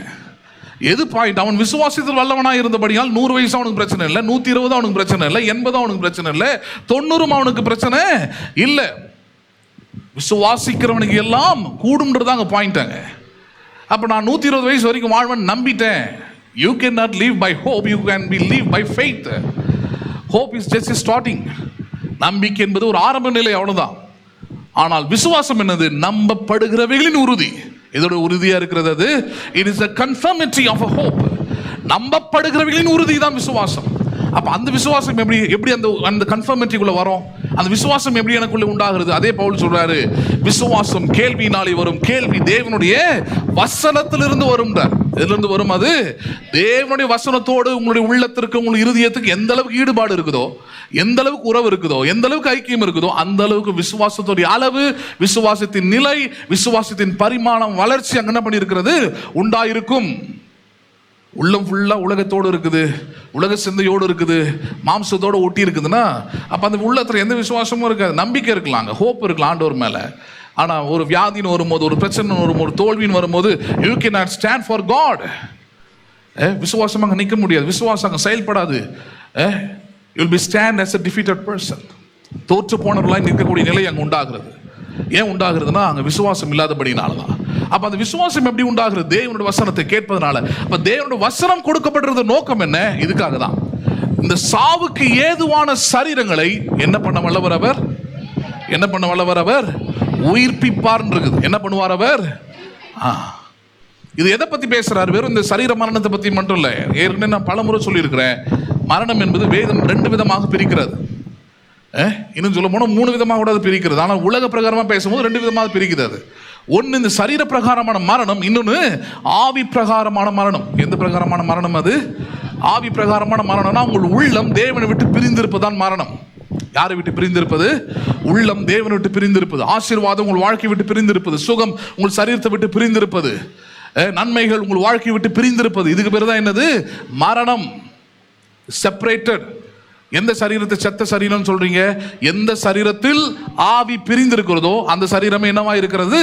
எது பாயிண்ட்? அவன் விசுவாசத்தில் வல்லவனாக இருந்தபடியால் 100 வயசு அவனுக்கு பிரச்சனை இல்லை, 120 அவனுக்கு பிரச்சனை இல்லை, 80 அவனுக்கு பிரச்சனை இல்லை, 90 அவனுக்கு பிரச்சனை இல்லை. விசுவாசிக்கிறவனுக்கு எல்லாம் கூடும்ன்றதாங்க பாயிண்டாங்க. அப்போ நான் 120 வயசு வரைக்கும் வாழ்வன் நம்பிட்டேன். You can not live by hope, you can be live by faith. Hope is just starting. நம்பிக்கை என்பது ஒரு ஆரம்ப நிலை, அவ்வளவுதான். ஆனால் விசுவாசம் என்னது? நம்பப்படுகிறவைகளின் உறுதி. இதோட உறுதியா இருக்கிறது அது. It is a confirmity of a hope. நம்பப்படுகிறவைகளின் உறுதி தான் விசுவாசம். அப்ப அந்த விசுவாசம் எப்படி அந்த கன்ஃபர்மேட்டிக்குள்ள வரும்? அந்த விசுவாசம் எப்படி எனக்குள்ள உண்டாகிறது? அதே பவுல் சொல்றாரு, விசுவாசம் கேள்வியினாலே வரும், கேள்வி தேவனுடைய வசனத்திலிருந்து வரும். எதிலிருந்து வரும்? அது தேவனுடைய வசனத்தோடு உங்களுடைய உள்ளத்திற்கு, உங்களுடைய இருதயத்துக்கு எந்த அளவுக்கு ஈடுபாடு இருக்குதோ, எந்த அளவுக்கு உறவு இருக்குதோ, எந்த அளவுக்கு ஐக்கியம் இருக்குதோ, அந்த அளவுக்கு விசுவாசத்துடைய அளவு, விசுவாசத்தின் நிலை, விசுவாசத்தின் பரிமாணம், வளர்ச்சி அங்க என்ன பண்ணியிருக்கிறது? உண்டாயிருக்கும். உள்ளம் ஃபுல்லாக உலகத்தோடு இருக்குது, உலக சிந்தையோடு இருக்குது, மாம்சத்தோடு ஒட்டி இருக்குதுன்னா அப்போ அந்த உள்ளத்தில் எந்த விசுவாசமும் இருக்காது. நம்பிக்கை இருக்கலாம், அங்கே ஹோப் இருக்கலாம் ஆண்டவர் மேலே. ஆனால் ஒரு வியாதின்னு வரும்போது, ஒரு பிரச்சனை வரும்போது, ஒரு தோல்வின்னு வரும்போது, you can not stand for God. விசுவாசம் அங்கே நிற்க முடியாது, விசுவாசம் அங்கே செயல்படாது. You will be stand as a defeated person. தோற்று போனவர்களாக நிற்கக்கூடிய நிலை அங்கே உண்டாகிறது. ஏன் உண்டாகிறதுனா அங்கே விசுவாசம் இல்லாதபடினால தான். அப்போ அந்த விசுவாசம் எப்படி உண்டாகிறது? தேவனுடைய வசனத்தை கேட்பதனால. அப்போ தேவனுடைய வசனம் கொடுக்கப்படுறது நோக்கம் என்ன? இதுக்காக தான். இந்த சாவுக்கு ஏதுவான சரீரங்களை என்ன பண்ண வல்லவர் அவர்? என்ன பண்ண வல்லவர் அவர்? உயிர்ப்பிப்பார் இருக்குது. என்ன பண்ணுவார் அவர்? இது எதை பற்றி பேசுறாரு? வெறும் இந்த சரீர மரணத்தை பற்றி மட்டும் இல்லை. ஏற்கனவே நான் பலமுறை சொல்லியிருக்கிறேன், மரணம் என்பது வேதம் 2 விதமாக பிரிக்கிறது. இன்னும் சொல்ல போனால் 3 விதமாக கூட அது பிரிக்கிறது. ஆனால் உலக பிரகாரமாக பேசும்போது 2 விதமாக பிரிக்கிறது. ஒன்று இந்த சரீர பிரகாரமான மரணம், இன்னொன்று ஆவி பிரகாரமான மரணம். எந்த பிரகாரமான மரணம் அது? ஆவி பிரகாரமான மரணம்னா உங்கள் உள்ளம் தேவனை விட்டு பிரிந்திருப்பதுதான் மரணம். யாரை விட்டு பிரிந்திருப்பது? உள்ளம் தேவனை விட்டு பிரிந்திருப்பது. ஆசீர்வாதம் உங்கள் வாழ்க்கை விட்டு பிரிந்திருப்பது. சுகம் உங்கள் சரீரத்தை விட்டு பிரிந்திருப்பது. நன்மைகள் உங்கள் வாழ்க்கை விட்டு பிரிந்திருப்பது. இதுக்கு பேர் தான் என்னது? மரணம். செப்பரேட்டட். எந்த சரீரத்தை செத்த சரீரம் சொல்றீங்க? எந்த சரீரத்தில் ஆவி பிரிந்திருக்கிறதோ அந்த சரீரம் என்னவா இருக்கிறது?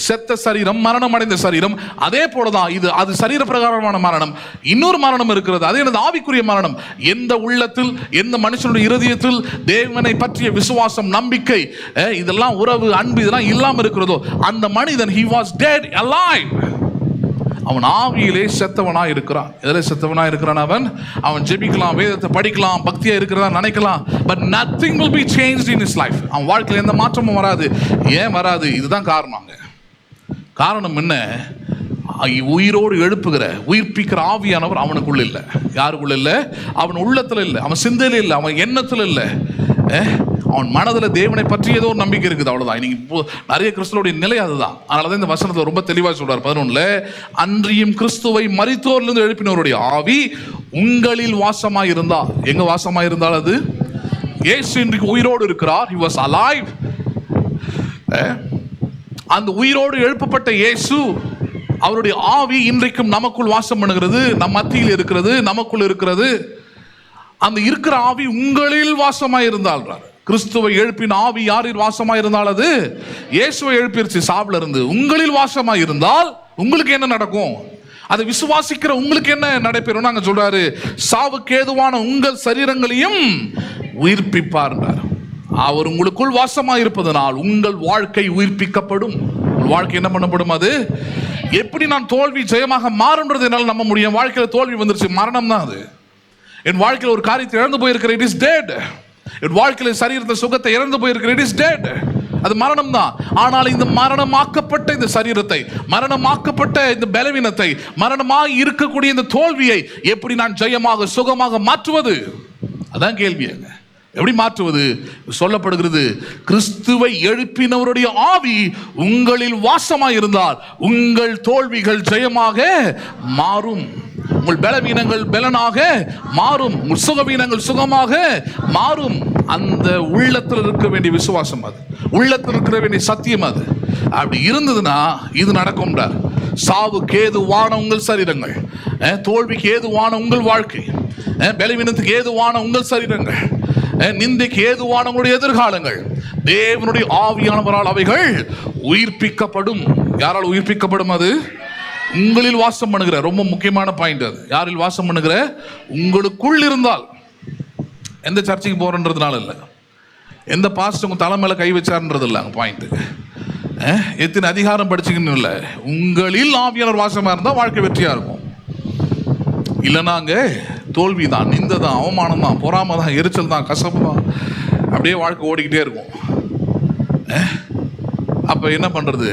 செத்த சரீரம், மரணம் அடைந்த சரீரம். அதே போலதான் இது, அது சரீர பிரகாரமான மரணம். இன்னொரு மரணம் இருக்கிறது, அது எனது ஆவிக்குரிய மரணம். எந்த உள்ளத்தில், எந்த மனுஷனுடைய இருதயத்தில் தேவனை பற்றிய விசுவாசம், நம்பிக்கை, இதெல்லாம் உறவு, அன்பு இதெல்லாம் இல்லாம இருக்கிறதோ அந்த மனிதன் he was dead alive. அவன் ஆவியிலே செத்தவனா இருக்கிறான். எதிலே செத்தவனா இருக்கிறான்? அவன் ஜெபிக்கலாம், வேதத்தை படிக்கலாம், பக்தியா இருக்கிறதா நினைக்கலாம், but nothing will be changed in his life. அவன் வாழ்க்கையில் எந்த மாற்றமும் வராது. ஏன் வராது? இதுதான் காரணம் என்ன? உயிரோடு எழுப்புகிற, உயிர்ப்பிக்கிற ஆவியானவர் அவனுக்குள்ள இல்லை. யாருக்குள்ள இல்லை? அவன் உள்ளத்துல இல்லை, அவன் சிந்தையில இல்லை, அவன் எண்ணத்துல இல்லை. அவன் மனதில் தேவனை பற்றி ஏதோ ஒரு நம்பிக்கை இருக்குது, அவ்வளவுதான். இன்னைக்கு நிறைய கிறிஸ்துவோடைய நிலை அதுதான். அதனாலதான் இந்த வசனத்தை ரொம்ப தெளிவாக சொல்றார் 11ல, அன்றியும் கிறிஸ்துவை மரித்தோரிலிருந்து எழுப்பினவருடைய ஆவி உங்களில் வாசமாய் இருந்தால். எங்க வாசமாய் இருந்தால்? அது இயேசு இன்றைக்கு உயிரோடு இருக்கிறார். he was alive. அந்த உயிரோடு எழுப்பப்பட்ட இயேசு, அவருடைய ஆவி இன்றைக்கும் நமக்குள் வாசம் பண்ணுகிறது, நம் மத்தியில் இருக்கிறது, நமக்குள் இருக்கிறது. அந்த இருக்கிற ஆவி உங்களில் வாசமாய் இருந்தால். கிறிஸ்துவை எழுப்பின ஆவி யாரில் வாசமாய் இருந்தால்? அது இயேசுவை எழுப்பிருச்சு சாவுல இருந்து. உங்களில் வாசமாய் இருந்தால் உங்களுக்கு என்ன நடக்கும்? அதை விசுவாசிக்கிற உங்களுக்கு என்ன நடைபெறும்? நாங்க சொல்றாரு, சாவுக்கு ஏதுவான உங்கள் சரீரங்களையும் உயிர்ப்பிப்பார். அவர் உங்களுக்குள் வாசமாய் இருப்பதனால் உங்கள் வாழ்க்கை உயிர்ப்பிக்கப்படும். உங்கள் வாழ்க்கை என்ன பண்ணப்படும்? அது எப்படி நான் தோல்வி ஜெயமாக மாறுன்றது என்னால் நம்ப முடியும். வாழ்க்கையில் தோல்வி வந்துருச்சு, மரணம் தான் அது. என் வாழ்க்கையில் ஒரு காரியத்தை இழந்து போயிருக்கிற, இட் இஸ் டெட். என் வாழ்க்கையில் சரீரத்தை சுகத்தை இழந்து போயிருக்கிற, இட் இஸ் டெட். அது மரணம் தான். ஆனால் இந்த மரணமாக்கப்பட்ட இந்த சரீரத்தை, மரணமாக்கப்பட்ட இந்த பலவீனத்தை, மரணமாக இருக்கக்கூடிய இந்த தோல்வியை எப்படி நான் ஜெயமாக சுகமாக மாற்றுவது? அதான் கேள்வி. எப்படி மாற்றுவது? சொல்லப்படுகிறது, கிறிஸ்துவை எழுப்பினவருடைய ஆவி உங்களில் வாசமாய் இருந்தால் உங்கள் தோல்விகள் ஜெயமாக மாறும், உங்கள் பலவீனங்கள் பலனாக மாறும், உங்கள் சுகவீனங்கள் சுகமாக மாறும். அந்த உள்ளத்தில் இருக்க வேண்டிய விசுவாசம், அது உள்ளத்தில் இருக்கிற வேண்டிய சத்தியம், அது அப்படி இருந்ததுன்னா இது நடக்கும்ன்றார். சாவுக்கு ஏதுவான உங்கள் சரீரங்கள், தோல்விக்கு ஏதுவான உங்கள் வாழ்க்கை, பலவீனத்துக்கு ஏதுவான உங்கள் சரீரங்கள், நிந்தைக்கு ஏதுவான உங்களுடைய எதிர்காலங்கள் தேவனுடைய ஆவியானவரால் அவைகள் உயிர்ப்பிக்கப்படும். யாரால் உயிர்ப்பிக்கப்படும்? அது உங்களில் வாசம் பண்ணுகிற, ரொம்ப முக்கியமான பாயிண்ட் அது. யாரில் வாசம் பண்ணுகிற? உங்களுக்குள் இருந்தால். எந்த சர்ச்சைக்கு போறன்றதுனால இல்லை, எந்த பாஸ்டர் உங்க தலை மேல கை வச்சார்ன்றது இல்லை அங்க பாயிண்ட். எத்தனை அதிகாரம் படிச்சுக்கணும் இல்லை, உங்களில் ஆவியானவர் வாசமா இருந்தால் வாழ்க்கை வெற்றியா இருக்கும். இல்லைன்னா அங்கே தோல்வி தான், நிந்தை தான், அவமானம் தான், பொறாமை தான், எரிச்சல் தான், கசப்பு தான், அப்படியே வாழ்க்கை ஓடிக்கிட்டே இருக்கும். அப்போ என்ன பண்ணுறது?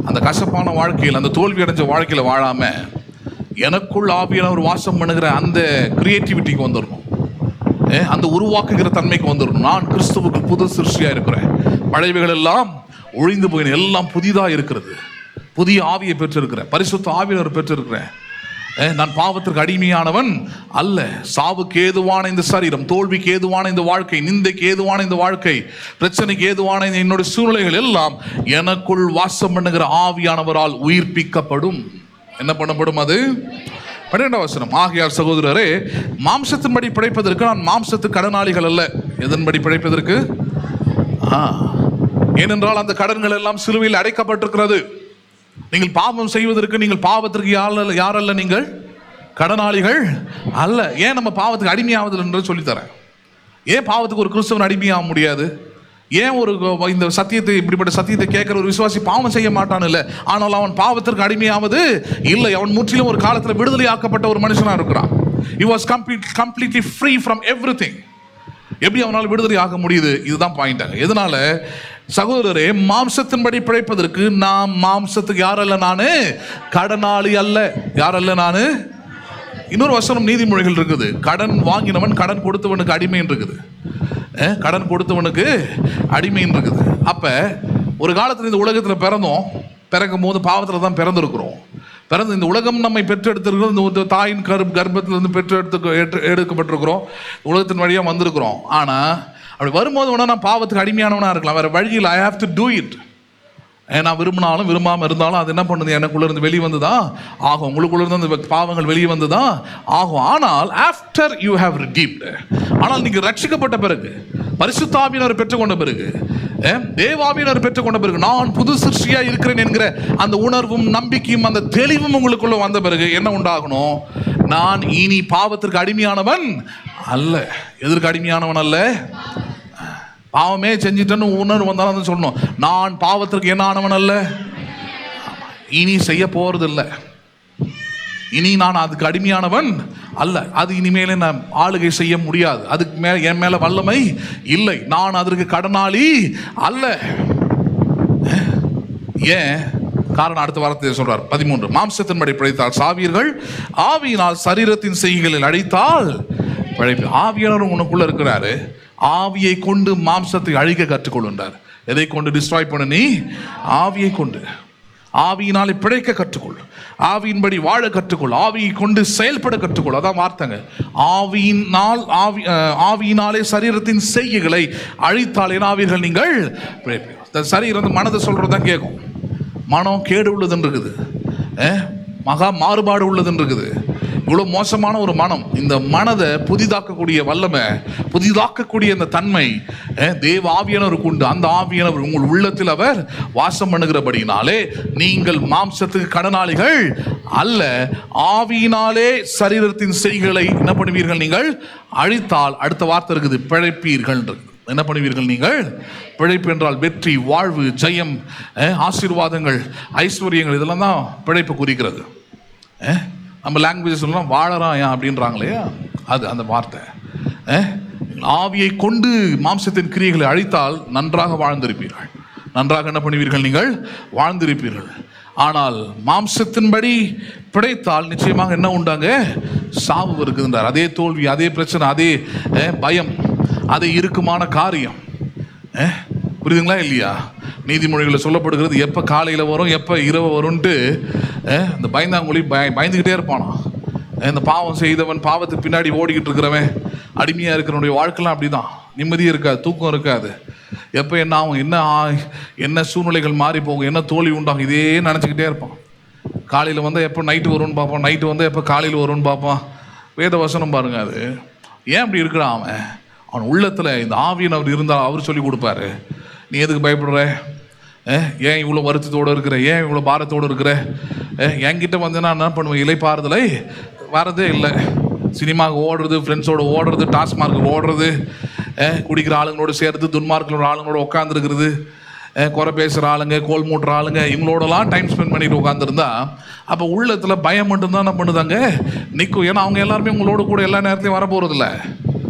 அந்த கசப்பான வாழ்க்கையில், அந்த தோல்வி அடைஞ்ச வாழ்க்கையில் வாழாம எனக்குள் ஆவியானவர் வாசம் பண்ணுகிற அந்த கிரியேட்டிவிட்டிக்கு வந்துடணும், அந்த உருவாக்குகிற தன்மைக்கு வந்துடணும். நான் கிறிஸ்துவுக்கு புது சிருஷ்டியாக இருக்கிறேன், பழையவைகள் எல்லாம் ஒழிந்து போயின, எல்லாம் புதிதாக இருக்கிறது, புதிய ஆவியை பெற்றிருக்கிறேன், பரிசுத்த ஆவியானவர் பெற்றிருக்கிறேன். நான் பாவத்திற்கு அடிமையானவன் அல்ல. சாவுக்கு ஏதுவான இந்த சரீரம், தோல்விக்கு ஏதுவான இந்த வாழ்க்கை, நிந்தைக்கு ஏதுவான இந்த வாழ்க்கை, பிரச்சனைக்கு ஏதுவான என்னுடைய சூழ்நிலைகள் எல்லாம் எனக்குள் வாசம் பண்ணுகிற ஆவியானவரால் உயிர்ப்பிக்கப்படும். என்ன பண்ணப்படும்? அது 12ஆம் வசனம். ஆகையால் சகோதரரே, மாம்சத்தின்படி பிழைப்பதற்கு நான் மாம்சத்துக்கு கடனாளிகள் அல்ல. எதன்படி பிழைப்பதற்கு? ஏனென்றால் அந்த கடன்கள் எல்லாம் சிலுவையில் அடைக்கப்பட்டிருக்கிறது. நீங்கள் பாவம் செய்வதற்கு, நீங்கள் பாவத்திற்கு யாரல்ல, நீங்கள் கடனாளிகள் அல்ல. ஏன் நம்ம பாவத்துக்கு அடிமையாவது என்று சொல்லித்தரேன். ஏன் பாவத்துக்கு ஒரு கிறிஸ்தவன் அடிமையாக முடியாது? ஏன் ஒரு இந்த சத்தியத்தை, இப்படிப்பட்ட சத்தியத்தை கேட்கிற ஒரு விசுவாசி பாவம் செய்ய மாட்டான் இல்லை, ஆனால் அவன் பாவத்திற்கு அடிமையாவது இல்லை. அவன் முற்றிலும் ஒரு காலத்தில் விடுதலை ஆக்கப்பட்ட ஒரு மனுஷனாக இருக்கிறான். He was completely free from everything. எப்படி அவனால் விடுதலை ஆக முடியுது? இதுதான் பாயிண்ட். எதனால? சகோதரரே, மாம்சத்தின்படி பிழைப்பதற்கு நாம் மாம்சத்துக்கு யாரல்ல, நானு கடனாளி அல்ல. யாரல்ல? நானு. இன்னொரு வசனம் நீதிமொழிகள் இருக்குது, கடன் வாங்கினவன் கடன் கொடுத்தவனுக்கு அடிமைன்னு இருக்குது. கடன் கொடுத்தவனுக்கு அடிமைன்னு இருக்குது. அப்ப ஒரு காலத்தில் இந்த உலகத்தில் பிறக்கும் போது பாவத்தில் தான் பிறந்திருக்கிறோம். பிறந்து இந்த உலகம் நம்மை பெற்றெடுத்திருக்கிறோம். இந்த தாயின் கர்ப்பத்திலிருந்து எடுக்கப்பட்டிருக்கிறோம், உலகத்தின் வழியாக வந்திருக்கிறோம். ஆனால் அப்படி வரும்போது வேணா நான் பாவத்துக்கு அடிமையானவனா இருக்கலாம், வேற வழியில் I have to do it. நான் விரும்பினாலும் விரும்பாமல் இருந்தாலும் அது என்ன பண்ணுது, எனக்குள்ள இருந்து வெளியே வந்துதா ஆகும், உங்களுக்குள்ள இருந்து அந்த பாவங்கள் வெளியே வந்துதா ஆகும். ஆனால் ஆஃப்டர் யூ ஹேவ் ரிடீம்டு, ஆனால் நீங்கள் ரட்சிக்கப்பட்ட பிறகு, பரிசுத்த ஆவியானவர் பெற்றுக்கொண்ட பிறகு, தேவாவியானவர் பெற்றுக்கொண்ட பிறகு, நான் புது சிருஷ்டியா இருக்கிறேன் என்கிற அந்த உணர்வும் நம்பிக்கையும் அந்த தெளிவும் உங்களுக்குள்ள வந்த பிறகு என்ன உண்டாகணும், நான் இனி பாவத்திற்கு அடிமையானவன் அல்ல. எதற்கு அடிமையானவன் அல்ல? பாவமே செஞ்சிட்டேன்னு உணர்வு வந்தாலும் சொல்லணும், நான் பாவத்திற்கு என்ன ஆனவன் அல்ல, இனி செய்ய போறது இல்லை, இனி நான் அதுக்கு அடிமையானவன் அல்ல, அது இனிமேலே நான் ஆளுகை செய்ய முடியாது, அதுக்கு மேல என் மேல வல்லமை இல்லை, நான் அதற்கு கடனாளி அல்ல. ஏன் காரணம் அடுத்த வாரத்தை சொல்றார். 13 மாம்சத்தின்படி பிழைத்தால் சாவீர்கள், ஆவியினால் சரீரத்தின் செய்கைகளில் அழித்தால் பிழைப்பு. ஆவியானவர் உனக்குள்ள இருக்கிறாரு, ஆவியை கொண்டு மாம்சத்தை அழிக்க கற்றுக்கொள்கின்றார். எதை கொண்டு டிஸ்ட்ராய் பண்ண? நீ ஆவியை கொண்டு, ஆவியினாலே பிழைக்க கற்றுக்கொள், ஆவியின்படி வாழ கற்றுக்கொள், ஆவியை கொண்டு செயல்பட கற்றுக்கொள். அதான் வார்த்தைங்க. ஆவியினாலே சரீரத்தின் செய்கைகளை அழித்தால் என்னாவீர்கள் நீங்கள் பிழைப்பீர்கள். சரீரம் மனதை சொல்றதுதான் கேட்கும். மனம் கேடு உள்ளதுன்னு இருக்குது, மகா மாறுபாடு உள்ளதுன்னு இருக்குது. இவ்வளோ மோசமான ஒரு மனம், இந்த மனதை புதிதாக்கக்கூடிய வல்லமை, புதிதாக்கக்கூடிய இந்த தன்மை தேவ ஆவியானவருக்கு உண்டு. அந்த ஆவியானவர் உங்கள் உள்ளத்தில் அவர் வாசம் பண்ணுகிறபடினாலே நீங்கள் மாம்சத்துக்கு கடனாளிகள் அல்ல, ஆவியினாலே சரீரத்தின் செய்கைகளை என்ன பண்ணுவீர்கள், நீங்கள் அழித்தால் அடுத்த வார்த்தை இருக்குது, பிழைப்பீர்கள். என்ன பண்ணுவீர்கள் நீங்கள்? பிழைப்பு என்றால் வெற்றி, வாழ்வு, ஜெயம், ஆசீர்வாதங்கள், ஐஸ்வர்யங்கள், இதெல்லாம் தான் பிழைப்பு குறிக்கிறது. நம்ம லாங்குவேஜ் சொல்லலாம் வாழறான் அப்படின்றாங்களே, அது அந்த வார்த்தை. ஆவியை கொண்டு மாம்சத்தின் கிரியைகளை அழித்தால் நன்றாக வாழ்ந்திருப்பீர்கள், நன்றாக என்ன பண்ணுவீர்கள், நீங்கள் வாழ்ந்திருப்பீர்கள். ஆனால் மாம்சத்தின்படி பிழைத்தால் நிச்சயமாக என்ன உண்டாங்க, சாவு இருக்குதுன்றார். அதே தோல்வி, அதே பிரச்சனை, அதே பயம், அதே இறுக்கமான காரியம். புரியுதுங்களா இல்லையா? நீதிமொழிகளில் சொல்லப்படுகிறது, எப்போ காலையில் வரும் எப்போ இரவு வரும்ன்ட்டு இந்த பயந்தாங்குழி பயந்துக்கிட்டே இருப்பானா. இந்த பாவம் செய்தவன், பாவத்துக்கு பின்னாடி ஓடிக்கிட்டு இருக்கிறவன், அடிமையாக இருக்கிறவனுடைய வாழ்க்கைலாம் அப்படி தான். நிம்மதியும் இருக்காது, தூக்கம் இருக்காது. எப்போ என்ன ஆகும், என்ன சூழ்நிலைகள் மாறி போகும், என்ன தோல்வி உண்டாகும், இதே நினச்சிக்கிட்டே இருப்பான். காலையில் வந்தால் எப்போ நைட்டு வரும்னு பார்ப்பான், நைட்டு வந்தால் எப்போ காலையில் வரும்னு பார்ப்பான். வேத வசனம் பாருங்கள், அது ஏன் அப்படி இருக்கிறான்? அவன் உள்ளத்தில் இந்த ஆவியானவர் இருந்தால் அவர் சொல்லி கொடுப்பாரு. நீ எதுக்கு பயப்படுற, ஏன் இவ்வளோ வருத்தத்தோடு இருக்கிற, ஏன் இவ்வளோ பாரத்தோடு இருக்கிற, என்கிட்ட வந்து நான் என்ன பண்ணுவேன், இலைப்பாறுதலை வரதே இல்லை. சினிமாவுக்கு ஓடுறது, ஃப்ரெண்ட்ஸோடு ஓடுறது, டாஸ்மார்க்கு ஓடுறது, குடிக்கிற ஆளுங்களோட சேர்த்து துன்மார்க்கோட ஆளுங்களோட உட்காந்துருக்கிறது, குறை பேசுகிற ஆளுங்க, கோல் மூட்டுற ஆளுங்க, இவங்களோடலாம் டைம் ஸ்பெண்ட் பண்ணிட்டு உட்காந்துருந்தா அப்போ உள்ளத்தில் பயம் மட்டும்தான் என்ன பண்ணுதாங்க நிற்கும். ஏன்னா அவங்க எல்லாருமே உங்களோட கூட எல்லா நேரத்துலையும் வர போகிறதில்ல.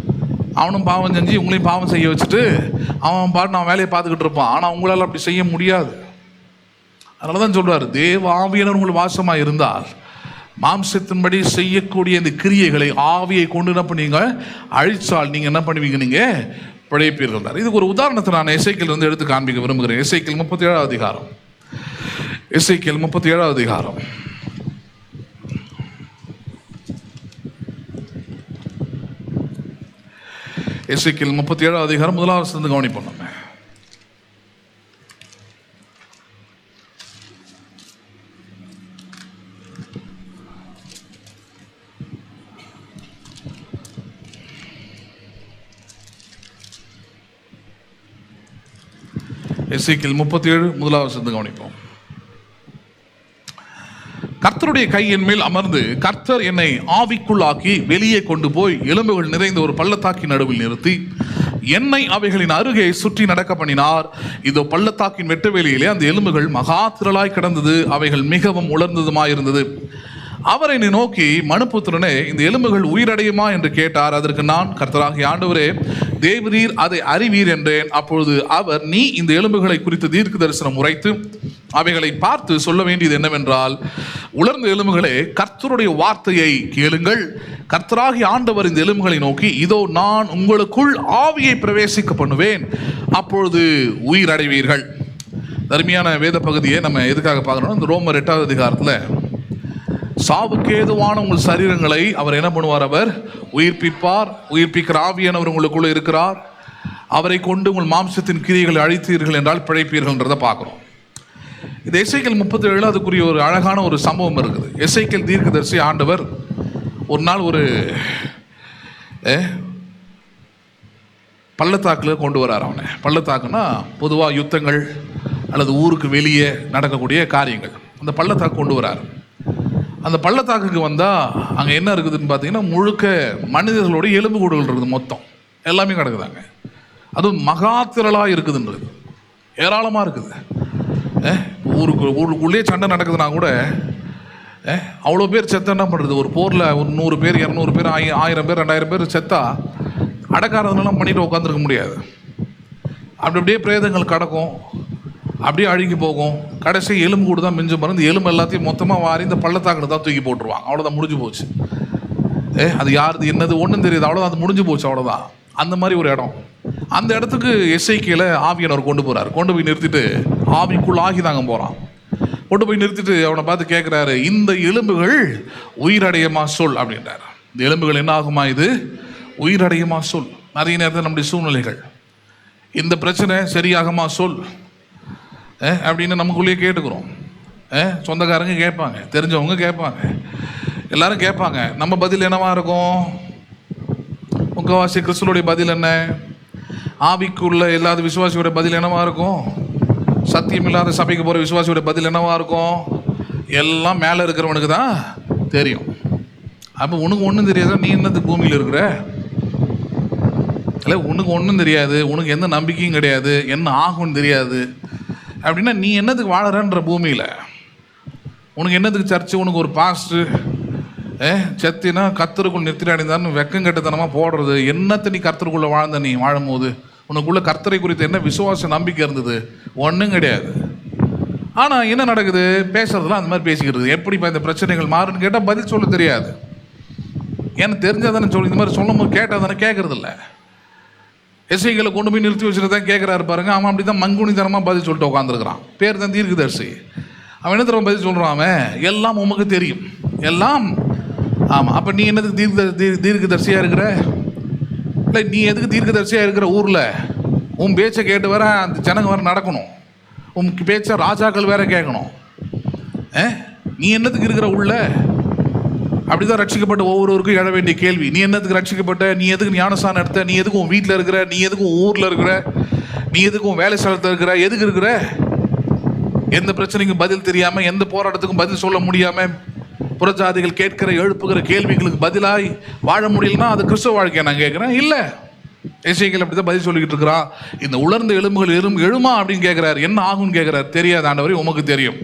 அவனும் பாவம் செஞ்சு உங்களையும் பாவம் செய்ய வச்சுட்டு அவன் பாட்டு நான் வேலையை பார்த்துக்கிட்டு இருப்பான். ஆனால் உங்களால் அப்படி செய்ய முடியாது. அதனால தான் சொல்கிறார், தேவ ஆவியானவர் உங்கள் வாசமாக இருந்தால் மாம்சத்தின்படி செய்யக்கூடிய இந்த கிரியைகளை ஆவியை கொண்டு என்ன பண்ணீங்க அழிச்சால் நீங்கள் என்ன பண்ணுவீங்க, நீங்கள் பிழைப்பீர்கள். இதுக்கு ஒரு உதாரணத்தை நான் எசேக்கியேல் வந்து எடுத்து காண்பிக்க விரும்புகிறேன். எசேக்கியேல் 37 அதிகாரம். எசேக்கியேல் 37 அதிகாரம். எசேக்கியேல் 37 அதிகாரம் 1வது வசனத்தை கவனிப்போம். நம்ம எசேக்கியேல் 37 1வது வசனத்தை கவனிப்போம். கர்த்தருடைய கையின் மேல் அமர்ந்து கர்த்தர் என்னை ஆவிக்குள்ளாக்கி வெளியே கொண்டு போய் எலும்புகள் நிறைந்த ஒரு பள்ளத்தாக்கின் நடுவில் நிறுத்தி என்னை அவைகளின் அருகே சுற்றி நடக்க பண்ணினார். இதோ பள்ளத்தாக்கின் வெட்டுவெளியிலே அந்த எலும்புகள் மகா திரளாய் கிடந்தது, அவைகள் மிகவும் உலர்ந்ததுமாயிருந்தது. அவர் என்னை நோக்கி, மனுபுத்திரனே, இந்த எலும்புகள் உயிரடையுமா என்று கேட்டார். அதற்கு நான், கர்த்தராகிய ஆண்டவரே, தேவரீர் அதை அறிவீர் என்றேன். அப்பொழுது அவர், நீ இந்த எலும்புகளை குறித்து தீர்க்க தரிசனம் உரைத்து அவைகளை பார்த்து சொல்ல வேண்டியது என்னவென்றால், உலர்ந்த எலும்புகளே, கர்த்தருடைய வார்த்தையை கேளுங்கள். கர்த்தராகிய ஆண்டவர் இந்த எலும்புகளை நோக்கி, இதோ நான் உங்களுக்குள் ஆவியை பிரவேசிக்க பண்ணுவேன், அப்பொழுது உயிரடைவீர்கள். அருமையான வேத பகுதியை நம்ம எதுக்காக பார்க்கணும்? இந்த ரோமர் 8வது அதிகாரத்தில் சாவுக்கு ஏதுவான உங்கள் சரீரங்களை அவர் என்ன பண்ணுவார்? அவர் உயிர்ப்பிப்பார். உயிர்ப்பிக்கிற ஆவியானவர் உங்களுக்குள்ள இருக்கிறார். அவரை கொண்டு உங்கள் மாம்சத்தின் கிரியைகளை அழித்தீர்கள் என்றால் பிழைப்பீர்கள்ன்றதை பார்க்குறோம். இது எசேக்கியேல் 37 அதுக்குரிய ஒரு அழகான ஒரு சம்பவம் இருக்குது. எசேக்கியேல் தீர்க்கதரிசி ஆண்டவர் ஒரு நாள் ஒரு பள்ளத்தாக்கில் கொண்டு வரார். அவனை பள்ளத்தாக்குன்னா பொதுவாக யுத்தங்கள் அல்லது ஊருக்கு வெளியே நடக்கக்கூடிய காரியங்கள். அந்த பள்ளத்தாக்கு கொண்டு வரார். அந்த பள்ளத்தாக்குக்கு வந்தால் அங்கே என்ன இருக்குதுன்னு பார்த்தீங்கன்னா முழுக்க மனிதர்களுடைய எலும்புக்கூடுகள் இருக்குது. மொத்தம் எல்லாமே கிடக்குதாங்க. அதுவும் மகாத்திரளாக இருக்குதுன்றது, ஏராளமாக இருக்குது. ஊருக்குள்ளே சண்டை நடக்குதுன்னா கூட அவ்வளோ பேர் செத்த என்ன பண்ணுறது? ஒரு போரில் ஒரு 100 பேர் 200 பேர் 1000 பேர் 2000 பேர் செத்தா அடக்காரதெல்லாம் பண்ணிட்டு உட்காந்துருக்க முடியாது. அப்படியே பிரேதங்கள் கிடக்கும், அப்படியே அழுகி போகும். கடைசி எலும்பு கூட தான் மிஞ்சு மருந்து. எலும்பு எல்லாத்தையும் மொத்தமாக வாரி இந்த பள்ளத்தாக்கில் தான் தூக்கி போட்டுருவாங்க. அவ்வளோதான், முடிஞ்சு போச்சு. அது யாருது என்னது ஒன்றும் தெரியுது, அவ்வளோதான், அது முடிஞ்சு போச்சு, அவ்வளோதான். அந்த மாதிரி ஒரு இடம். அந்த இடத்துக்கு எசேக்கியேலை ஆவியானவர் கொண்டு போகிறார். கொண்டு போய் நிறுத்திட்டு ஆவிக்குள் ஆகி தாங்க போகிறான். கொண்டு போய் நிறுத்திட்டு அவனை பார்த்து கேட்குறாரு, இந்த எலும்புகள் உயிரடையமா சொல் அப்படின்றார். இந்த எலும்புகள் என்ன ஆகுமா? இது உயிரடையுமா சொல். நிறைய நேரத்தில் நம்முடைய சூழ்நிலைகள், இந்த பிரச்சனை சரியாகுமா சொல் அப்படின்னு நமக்குள்ளேயே கேட்டுக்கிறோம். சொந்தக்காரங்க கேட்பாங்க, தெரிஞ்சவங்க கேட்பாங்க, எல்லாரும் கேட்பாங்க. நம்ம பதில் என்னவா இருக்கும்? முக்கவாசி கிறிஸ்துவோடைய பதில் என்ன? ஆவிக்குள்ள இல்லாத விசுவாசியோட பதில் என்னவா இருக்கும்? சத்தியம் இல்லாத சபைக்கு போகிற விசுவாசியோட பதில் என்னவா இருக்கும்? எல்லாம் மேலே இருக்கிறவனுக்கு தான் தெரியும். அப்போ உனக்கு ஒன்றும் தெரியாத நீ என்னத்துக்கு பூமியில் இருக்கிற? இல்லை, உனக்கு ஒன்றும் தெரியாது, உனக்கு எந்த நம்பிக்கையும் கிடையாது, என்ன ஆகும்னு தெரியாது அப்படின்னா நீ என்னத்துக்கு வாழறன்ற பூமியில்? உனக்கு என்னத்துக்கு சர்ச்சு? உனக்கு ஒரு பாஸ்ட்டு செத்தினா கர்த்தருக்குள் நிறுத்தி அடைந்தான்னு வெக்கம் கெட்டத்தனமாக போடுறது. என்னத்தை நீ கர்த்தருக்குள்ளே வாழ்ந்த? நீ வாழும்போது உனக்குள்ள கர்த்தரை குறித்து என்ன விசுவாச நம்பிக்கை இருந்தது? ஒன்றும் கிடையாது. ஆனால் என்ன நடக்குது? பேசுறதுலாம் அந்த மாதிரி பேசிக்கிறது. எப்படி இந்த பிரச்சனைகள் மாறுன்னு கேட்டால் பதில் சொல்ல தெரியாது. எனக்கு தெரிஞ்சால் தானே சொல்லி, இந்த மாதிரி சொல்லும் போது கேட்டால் தானே கேட்கறதில்ல. எசேக்கியேலை கொண்டு போய் நிறுத்தி வச்சுட்டு தான் கேட்குறாரு பாருங்க. அவன் அப்படி தான் மங்குனித்தனமாக பதில் சொல்லிட்டு உட்காந்துருக்கிறான். பேர் தான் தீர்க்கதரிசி. அவன் என்ன தர பதில் சொல்கிறான்? அவன் எல்லாம் உமக்கு தெரியும், எல்லாம். ஆமாம், அப்போ நீ என்னதுக்கு தீர்க்கதரிசியாக இருக்கிற? இல்லை, நீ எதுக்கு தீர்க்கதரிசியாக இருக்கிற? ஊரில் உன் பேச்சை கேட்டு வர அந்த ஜனங்க வேறு நடக்கணும், உன் பேச்சை ராஜாக்கள் வேற கேட்கணும். நீ என்னத்துக்கு இருக்கிற உள்ள? அப்படிதான் ரட்சிக்கப்பட்ட ஒவ்வொருவருக்கும் எழ வேண்டிய கேள்வி. நீ என்னத்துக்கு ரட்சிக்கப்பட்ட? நீ எதுக்கு ஞானஸ்நானம் எடுத்த? நீ எதுக்கு உன் வீட்டில் இருக்கிற? நீ எதுக்கு உன் ஊரில் இருக்கிற? நீ எதுக்கு உன் வேலை ஸ்தலத்தில் இருக்கிற? எதுக்கு இருக்கிற? எந்த பிரச்சனைக்கும் பதில் தெரியாமல், எந்த போராட்டத்துக்கும் பதில் சொல்ல முடியாமல், புறஜாதிகள் கேட்கிற எழுப்புகிற கேள்விகளுக்கு பதிலாய் வாழ முடியலன்னா அது கிறிஸ்தவ வாழ்க்கையை நான் கேட்குறேன். இல்லை, எசேக்கியேல் அப்படி தான் பதில் சொல்லிக்கிட்டு இருக்கிறான். இந்த உலர்ந்த எலும்புகள் எழுமா அப்படின்னு கேட்குறாரு. என்ன ஆகும்னு கேட்குறாரு. தெரியாது ஆண்டவரே, உமக்கு தெரியும்.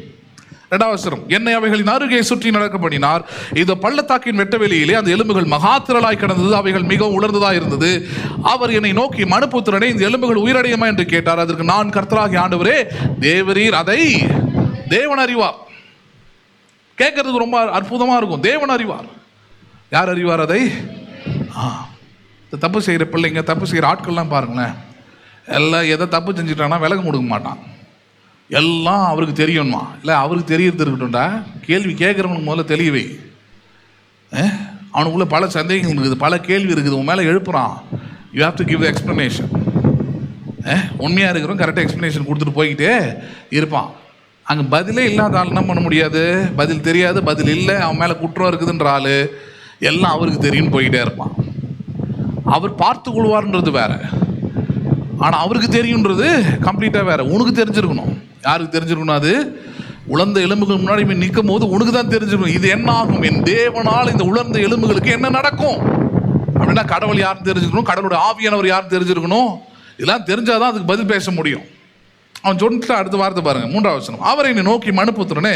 2வது வசனம், என்னை அவைகளின் அருகே சுற்றி நடக்க பண்ணினார். இந்த பள்ளத்தாக்கின் வெட்டவெளியிலே அந்த எலும்புகள் மகாத்திரளாய் கிடந்தது, அவைகள் மிகவும் உலர்ந்ததாக இருந்தது. அவர் என்னை நோக்கி, மனுபுத்திரனே, இந்த எலும்புகள் உயிரடையுமா என்று கேட்டார். அதற்கு நான், கர்த்தராகிய ஆண்டவரே, தேவரீர் அதை தேவன் அறிவார். கேட்கறதுக்கு ரொம்ப அற்புதமாக இருக்கும். தேவன் அறிவார். யார் அறிவார் அதை? தப்பு செய்கிற பிள்ளைங்க, தப்பு செய்கிற ஆட்கள்லாம் பாருங்களேன். எல்லாம் எதை தப்பு செஞ்சுட்டானா விலக கொடுக்க மாட்டான். எல்லாம் அவருக்கு தெரியணுமா? இல்லை, அவருக்கு தெரியறது இருக்கட்டும்டா. கேள்வி கேட்குறவனுக்கு முதல்ல தெளிவை. அவனுக்குள்ள பல சந்தேகங்கள் இருக்குது, பல கேள்வி இருக்குது, உன் மேலே எழுப்புறான். You have to give the explanation. உண்மையாக இருக்கிறவன் கரெக்டாக எக்ஸ்ப்ளனேஷன் கொடுத்துட்டு போய்கிட்டே இருப்பான். அங்கே பதிலே இல்லாத ஆள் என்ன பண்ண முடியாது? பதில் தெரியாது, பதில் இல்லை, அவன் மேலே குற்றம் இருக்குதுன்ற ஆள் எல்லாம் அவருக்கு தெரியும்னு போய்கிட்டே இருப்பான். அவர் பார்த்து கொள்வார்ன்றது வேற, ஆனால் அவருக்கு தெரியுன்றது கம்ப்ளீட்டாக வேற. உனக்கு தெரிஞ்சிருக்கணும். யாருக்கு தெரிஞ்சிருக்கணும்? அது உலர்ந்த எலும்புகள் முன்னாடி போய் நிற்கும் போது உனக்கு தான் தெரிஞ்சிருக்கணும். இது என்ன ஆகும்? என் தேவனால் இந்த உலர்ந்த எலும்புகளுக்கு என்ன நடக்கும் அப்படின்னா கடவுள் யாருன்னு தெரிஞ்சுக்கணும், கடவுளுடைய ஆவியானவர் யாருன்னு தெரிஞ்சிருக்கணும். இதெல்லாம் தெரிஞ்சாதான் அதுக்கு பதில் பேச முடியும். அவன் சொல்லிட்டு அடுத்த வார்த்தை பாருங்க, 3வது வசனம், அவரை என்னை நோக்கி, மனுபுத்திரனே,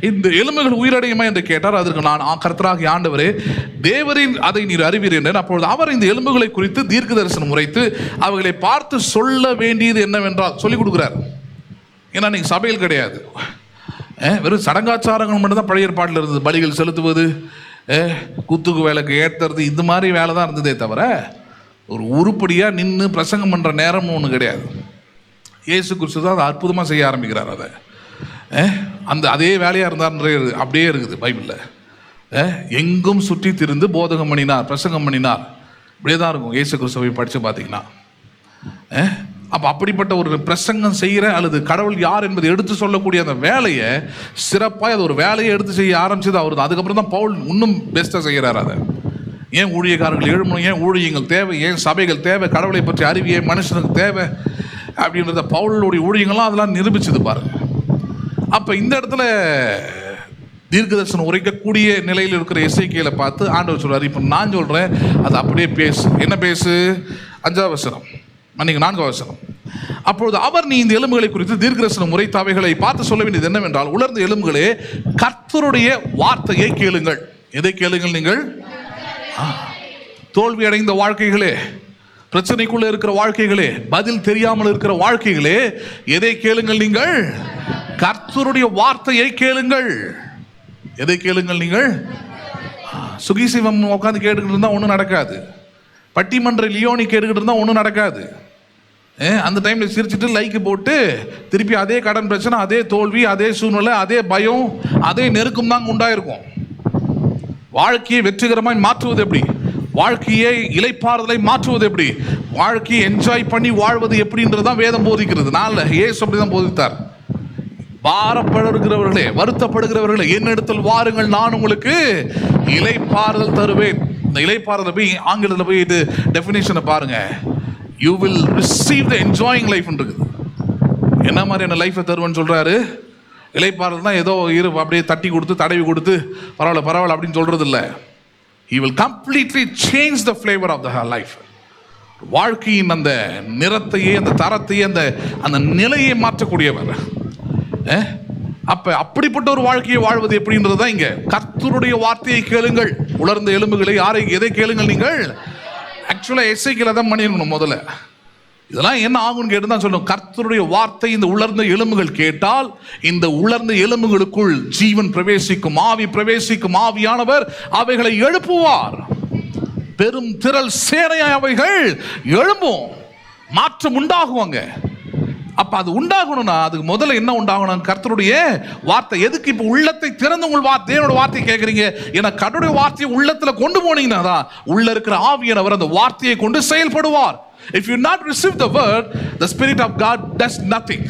இந்த எலும்புகள் உயிரடையுமா என்று கேட்டார். அதற்கு நான், கர்த்தராகிய ஆண்டவரே, தேவரின் அதை நீர் அறிவீர் என்றேன். அப்பொழுது அவர் இந்த எலும்புகளை குறித்து தீர்க்க தரிசனம் உரைத்து அவர்களை பார்த்து சொல்ல வேண்டியது என்னவென்றால் சொல்லிக் கொடுக்குறார். ஏன்னா நீங்கள் சபையில் கிடையாது, வெறும் சடங்காச்சாரங்கள் மட்டும்தான் பழைய ஏற்பாட்டில் இருந்தது. பலிகள் செலுத்துவது, குத்துக்கு வேலைக்கு ஏற்றுறது, இந்த மாதிரி வேலை தான் இருந்ததே தவிர ஒரு உருப்படியாக நின்று பிரசங்கம் பண்ணுற நேரம்னு ஒன்று கிடையாது. இயேசு கிறிஸ்து தான் அதை அற்புதமாக செய்ய ஆரம்பிக்கிறார். அதை அந்த அதே வேலையாக இருந்தார்ன்ற அப்படியே இருக்குது பைபிளில். எங்கும் சுற்றி திரிந்து போதகம் பண்ணினார், பிரசங்கம் பண்ணினார், இப்படியே தான் இருக்கும். இயேசு கிறிஸ்துவை படித்து பார்த்தீங்கன்னா அப்போ அப்படிப்பட்ட ஒரு பிரசங்கம் செய்கிற அல்லது கடவுள் யார் என்பதை எடுத்து சொல்லக்கூடிய அந்த வேலையை சிறப்பாக அது ஒரு வேலையை எடுத்து செய்ய ஆரம்பிச்சது அவர் தான். அதுக்கப்புறம் தான் பவுல் இன்னும் பெஸ்ட்டாக செய்கிறார். அதை ஏன் ஊழியக்காரர்கள் எழுமணும், ஏன் ஊழியங்கள் தேவை, ஏன் சபைகள் தேவை, கடவுளை பற்றி அறிவிய மனுஷனுக்கு தேவை அப்படின்றத பவுலுடைய ஊழியங்கள்லாம் அதெல்லாம் நிரூபிச்சது பாருங்க. அப்போ இந்த இடத்துல தீர்க்கதரிசனம் உரைக்கக்கூடிய நிலையில் இருக்கிற எசேக்கியேலை பார்த்து ஆண்டவர் சொல்றாரு, இப்போ நான் சொல்கிறேன் அது அப்படியே பேசு. என்ன பேசு? 5ஆம் வசனம், மன்னிங்க 4ஆம் வசனம். அப்பொழுது அவர், நீ இந்த எலும்புகளை குறித்து தீர்க்கதரிசனம் உரைத்த அவைகளை பார்த்து சொல்ல வேண்டியது என்னவென்றால், உலர்ந்த எலும்புகளே கர்த்தருடைய வார்த்தையை கேளுங்கள். எதை கேளுங்கள் நீங்கள்? தோல்வி அடைந்த வாழ்க்கைகளே, பிரச்சனைக்குள்ள இருக்கிற வாழ்க்கைகளே, பதில் தெரியாமல் இருக்கிற வாழ்க்கைகளே, எதை கேளுங்கள் நீங்கள்? கர்த்தருடைய வார்த்தையை கேளுங்கள். எதை கேளுங்கள் நீங்கள்? சுகிசிவம் உட்காந்து கேட்டுக்கிட்டு இருந்தால் ஒன்றும் நடக்காது. பட்டிமன்ற லியோனி கேட்டுக்கிட்டு இருந்தால் ஒன்றும் நடக்காது. அந்த டைமில் சிரிச்சுட்டு லைக்கு போட்டு திருப்பி அதே கடன் பிரச்சனை, அதே தோல்வி, அதே சூழ்நிலை, அதே பயம், அதே நெருக்கம் தான் உண்டாயிருக்கும். வாழ்க்கையை வெற்றிகரமாய் மாற்றுவது எப்படி? வாழ்க்கையை இலைப்பாறுதலை மாற்றுவது எப்படி? வாழ்க்கையை என்ஜாய் பண்ணி வாழ்வது எப்படின்றதான் வேதம் போதிக்கிறது. நான் ஏசு அப்படிதான் போதித்தார். பாரப்படுகிறவர்களே, வருத்தப்படுகிறவர்களே, என்னிடத்தில் வாருங்கள், நான் உங்களுக்கு இலைப்பாறுதல் தருவேன். இந்த இலைப்பாறுதல் போய் ஆங்கிலத்தில் போய் இது டெஃபினேஷனை பாருங்க. You will receive the enjoying life இருக்குது. என்ன மாதிரியான லைஃபை தருவேன்னு சொல்றாரு? இலைப்பாறுதல் தான் ஏதோ அப்படியே தட்டி கொடுத்து தடவி கொடுத்து பரவாயில்ல பரவாயில்ல அப்படின்னு சொல்றது இல்லை. He will completely change the flavor of the life. வாழ்க்கையின் அந்த நிறத்தையே, அந்த தரத்தையே, அந்த நிலையை மாற்றக்கூடியவர். அப்ப அப்படிப்பட்ட ஒரு வாழ்க்கையை வாழ்வது எப்படின்றது தான் இங்க. கர்த்தருடைய வார்த்தையை கேளுங்கள், உலர்ந்த எலும்புகளை. எதை கேளுங்கள் நீங்கள்? ஆக்சுவலா எசேக்கியேல் தான் பண்ணிருக்கணும் முதல்ல. இதெல்லாம் என்ன ஆகும்னு கேட்டு தான் சொல்லணும். கர்த்தருடைய வார்த்தை இந்த உலர்ந்த எலும்புகள் கேட்டால், இந்த உலர்ந்த எலும்புகளுக்குள் ஜீவன் பிரவேசிக்கும், ஆவி பிரவேசிக்கும். ஆவியானவர் அவைகளை எழுப்புவார். பெரும் திரள் சேனையாய் அவைகள் எழும்பும், மாற்றம் உண்டாகுவாங்க. அப்ப அது உண்டாகணும்னா அதுக்கு முதல்ல என்ன உண்டாகணும்? கர்த்தருடைய வார்த்தை. எதுக்கு இப்ப உள்ளத்தை திறந்து உங்கள் தேவனோட வார்த்தையை கேட்குறீங்க? ஏன்னா கடவுளுடைய வார்த்தையை உள்ளத்துல கொண்டு போனீங்கன்னா தான் உள்ள இருக்கிற ஆவியானவர் அந்த வார்த்தையை கொண்டு செயல்படுவார். If you not receive the word, the Spirit of God does nothing.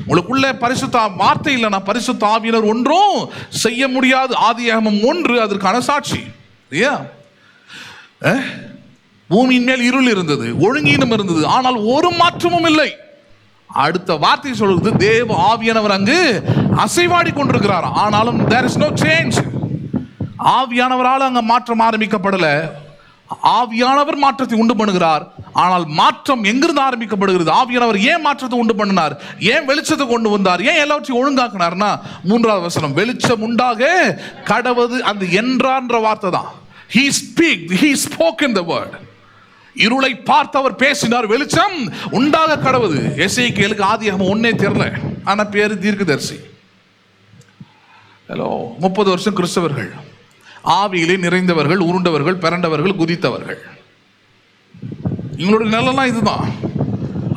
உங்களுக்குள்ள பரிசுத்த வார்த்தை இல்லைன்னா பரிசுத்த ஆவியானவர் ஒன்றும் செய்ய முடியாது. ஆதியாகமம் 1 அதற்கான சாட்சி. பூமியின் மேல் இருள் இருந்தது, ஒழுங்கீனம் இருந்தது, ஆனால் ஒரு மாற்றமும் இல்லை. அடுத்த வார்த்தை சொல்றது, தேவ ஆவியானவர் அங்கு அசைவாடி கொண்டிருக்கிறார், ஆனாலும் there is no change. ஆவியானவரால் அங்க மாற்றம் ஆரம்பிக்கப்படல. ஆவியானவர் மாற்றத்தை உண்டு பண்ணுகிறார். ஆனால் மாற்றம் எங்கிருந்து ஆரம்பிக்கப்படுகிறது? ஆவியானவர் ஏன் மாற்றத்தை உண்டு பண்ணினார்? ஏன் வெளிச்சத்தை கொண்டு வந்தார்? ஏன் எல்லாவற்றையும் ஒழுங்காக்கினார்னா 3ஆவது வசனம், வெளிச்சம் உண்டாக கடவது. அந்த என்றான்ற வார்த்தை தான். He spoke in the word. இருளை பார்த்து அவர் பேசினார், வெளிச்சம் உண்டாக கடவுது. எசேக்கியேலுக்கு ஆதியாகமம் 1 தெரியல, ஆனா பேரு தீர்க்கதரிசி. ஹலோ, 30 வருஷம் கிறிஸ்தவர்கள், ஆவியிலே நிறைந்தவர்கள், உருண்டவர்கள், பிறண்டவர்கள், குதித்தவர்கள். இவங்களுடைய நிலைலாம் இதுதான்.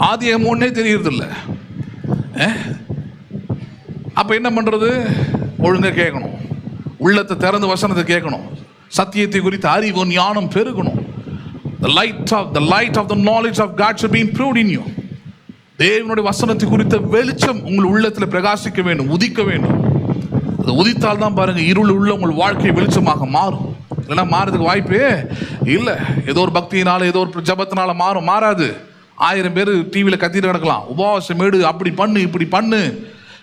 ஆதியாகமம் 1 தெரியறது இல்லை. அப்ப என்ன பண்றது? ஒழுங்கா கேட்கணும், உள்ளத்தை திறந்து வசனத்தை கேட்கணும், சத்தியத்தை குறித்து அறிவு ஞானம் பெருகணும். The light of the knowledge of God should be improved in you. தேவனுடைய வசனத்தை குறித்த வெளிச்சம் உங்கள் உள்ளத்தில் பிரகாசிக்க வேண்டும், உதிக்க வேண்டும். அது உதித்தால் தான் பாருங்க இருள் உள்ள உங்கள் வாழ்க்கை வெளிச்சமாக மாறும். இல்லைன்னா மாறதுக்கு வாய்ப்பே இல்லை. ஏதோ ஒரு பக்தியினால, ஏதோ ஒரு ஜபத்தினால மாறாது. 1000 பேர் டிவியில் கத்திட்டு கிடக்கலாம், உபவாசம் மேடு, அப்படி பண்ணு இப்படி பண்ணு,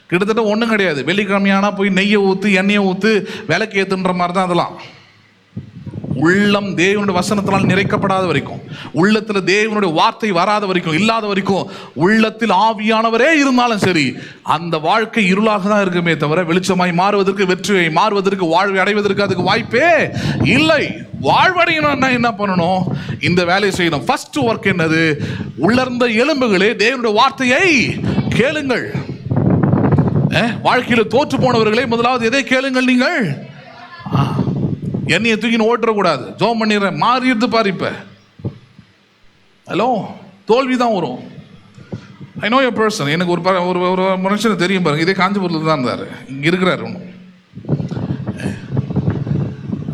கிட்டத்தட்ட ஒன்றும் கிடையாது. வெள்ளிக்கிழமையானா போய் நெய்யை ஊற்று, எண்ணெயை ஊற்று, விளக்கு ஏற்றுன்ற மாதிரி தான் அதெல்லாம். உள்ளம் தேவனுடைய வசனத்தினால் நிறைக்கப்படாத வரைக்கும், உள்ளத்தில் தேவனுடைய வார்த்தை வராத வரைக்கும், இல்லாத வரைக்கும், உள்ளத்தில் ஆவியானவரே இருந்தாலும் சரி, அந்த வாழ்க்கை இருளாக தான் இருக்குமே தவிர வெளிச்சமாய் மாறுவதற்கு, வெற்றியை மாறுவதற்கு, வாழ்வை அடைவதற்கு அதுக்கு வாய்ப்பே இல்லை. வாழ்வடையணும்னா என்ன பண்ணணும்? இந்த வேலையை செய்யணும். ஃபர்ஸ்ட் ஒர்க் என்னது? உலர்ந்த எலும்புகளே தேவனுடைய வார்த்தையை கேளுங்கள். வாழ்க்கையில் தோற்று போனவர்களே முதலாவது எதை கேளுங்கள் நீங்கள்? என்னைய தூக்கின்னு ஓட்டுறக்கூடாது, ஜோம் பண்ணிடுறேன், மாறிடுது பாரு. இப்ப ஹலோ, தோல்வி தான் வரும். I know you person. எனக்கு ஒரு மனுஷனை தெரியும் பாருங்க, இதே காஞ்சிபுரத்தில் தான் இருந்தார், இங்கே இருக்கிறார். ஒன்றும்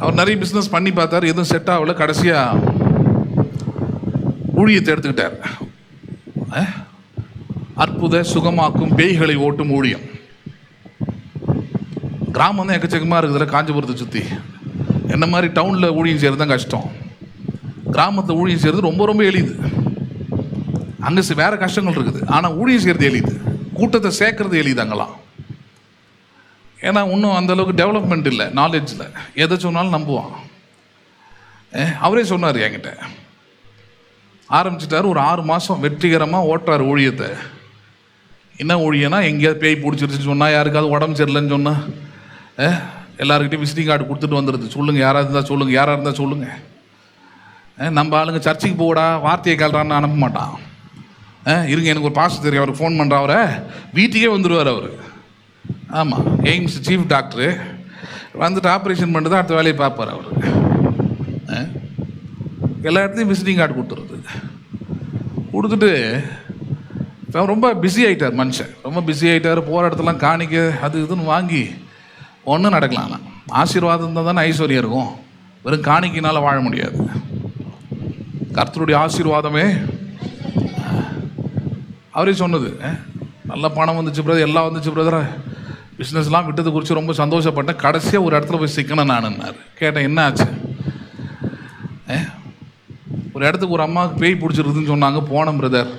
அவர் நிறைய பிஸ்னஸ் பண்ணி பார்த்தார், எதுவும் செட் ஆகல. கடைசியாக ஊழியத்தை எடுத்துக்கிட்டார். அற்புத சுகமாக்கும் பேய்களை ஓட்டும் ஊழியம். கிராமம் தான் எக்கச்சக்கமாக இருக்குதுல்ல காஞ்சிபுரத்தை சுற்றி. என்ன மாதிரி டவுனில் ஊழியம் செய்கிறது தான் கஷ்டம். கிராமத்தில் ஊழியம் செய்கிறது ரொம்ப ரொம்ப எளிது. அங்கே வேறு கஷ்டங்கள் இருக்குது, ஆனால் ஊழியம் செய்கிறது எளிது. கூட்டத்தை சேர்க்கறது எளிது அங்கெல்லாம். ஏன்னா இன்னும் அந்தளவுக்கு டெவலப்மெண்ட் இல்லை நாலேஜில். எதை சொன்னாலும் நம்புவான். அவரே சொன்னார் என்கிட்ட, ஆரம்பிச்சிட்டார். ஒரு 6 மாதம் வெற்றிகரமாக ஓட்டுறார் ஊழியத்தை. என்ன ஊழியனா, எங்கேயாவது பேய் பிடிச்சிருச்சுன்னு சொன்னால், யாருக்காவது உடம்பு சரியில்லைன்னு சொன்னால் எல்லாருக்கிட்டையும் விசிட்டிங் கார்டு கொடுத்துட்டு வந்துடுது. சொல்லுங்கள், யாராக இருந்தால் சொல்லுங்கள், யாராக இருந்தால் சொல்லுங்கள். நம்ம ஆளுங்க சர்ச்சுக்கு போடா வார்த்தையை கேள்றான்னு அனுப்ப மாட்டான். இருங்க எனக்கு ஒரு பாஸ்டர் தெரியும், அவருக்கு ஃபோன் பண்ணுற, அவரை வீட்டுக்கே வந்துடுவார் அவர். ஆமாம், எய்ம்ஸ் சீஃப் டாக்டரு வந்துட்டு ஆப்ரேஷன் பண்ணிட்டு தான் அடுத்த வேலையை பார்ப்பார் அவர். எல்லா இடத்துலையும் விசிட்டிங் கார்டு கொடுத்துட்டு ரொம்ப பிஸி ஆகிட்டார் மனுஷன். ரொம்ப பிஸி ஆகிட்டார். போகிற இடத்துலாம் காணிக்க அது இதுன்னு வாங்கி ஒன்றும் நடக்கலாம். ஆசீர்வாதம் இருந்தால் தானே ஐஸ்வர்யம் இருக்கும். வெறும் காணிக்கினால் வாழ முடியாது. கர்த்தருடைய ஆசீர்வாதமே. அவரே சொன்னது, நல்ல பணம் வந்துச்சு பிரதர், எல்லாம் வந்துச்சு பிரதர், பிஸ்னஸ்லாம் விட்டது குறித்து ரொம்ப சந்தோஷப்பட்டேன், கடைசியாக ஒரு இடத்துல போய் சிக்கணும் நானுன்னார். கேட்டேன், என்ன ஆச்சு? ஒரு இடத்துக்கு ஒரு அம்மாவுக்கு பேய் பிடிச்சிருக்குதுன்னு சொன்னாங்க, போனேன் பிரதர்.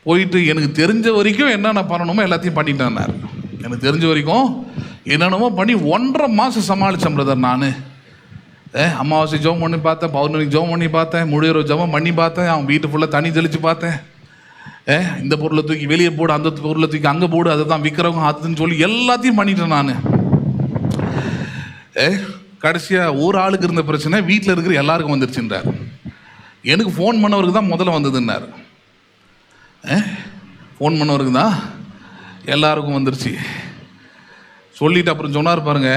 போயிட்டு எனக்கு தெரிஞ்ச வரைக்கும் என்னென்ன பண்ணணுமோ எல்லாத்தையும் பண்ணிட்டேன்னாரு. எனக்கு தெரிஞ்ச வரைக்கும் என்னென்னமோ பண்ணி 1.5 மாதம் சமாளித்தேன் பிரதர். நான் அமாவாசை ஜெபம் பண்ணி பார்த்தேன், பௌர்ணமிக்கு ஜெபம் பண்ணி பார்த்தேன், முழுவதும் ஜெபம் பண்ணி பார்த்தேன், அவன் வீட்டு ஃபுல்லாக தண்ணி தெளித்து பார்த்தேன். இந்த பொருளை தூக்கி வெளியே போடு, அந்த பொருளை தூக்கி அங்கே போடு, அதை தான் விற்கிறவங்க அதுன்னு சொல்லி எல்லாத்தையும் பண்ணிட்டேன் நான். கடைசியாக ஒரு ஆளுக்கு இருந்த பிரச்சனை வீட்டில் இருக்கிற எல்லாருக்கும் வந்துருச்சுன்றார். எனக்கு ஃபோன் பண்ணவருக்கு தான் முதல்ல வந்ததுன்னார். ஃபோன் பண்ணவருக்கு தான் எல்லாருக்கும் வந்துருச்சு சொல்லிட்டு அப்புறம் சொன்னார் பாருங்க,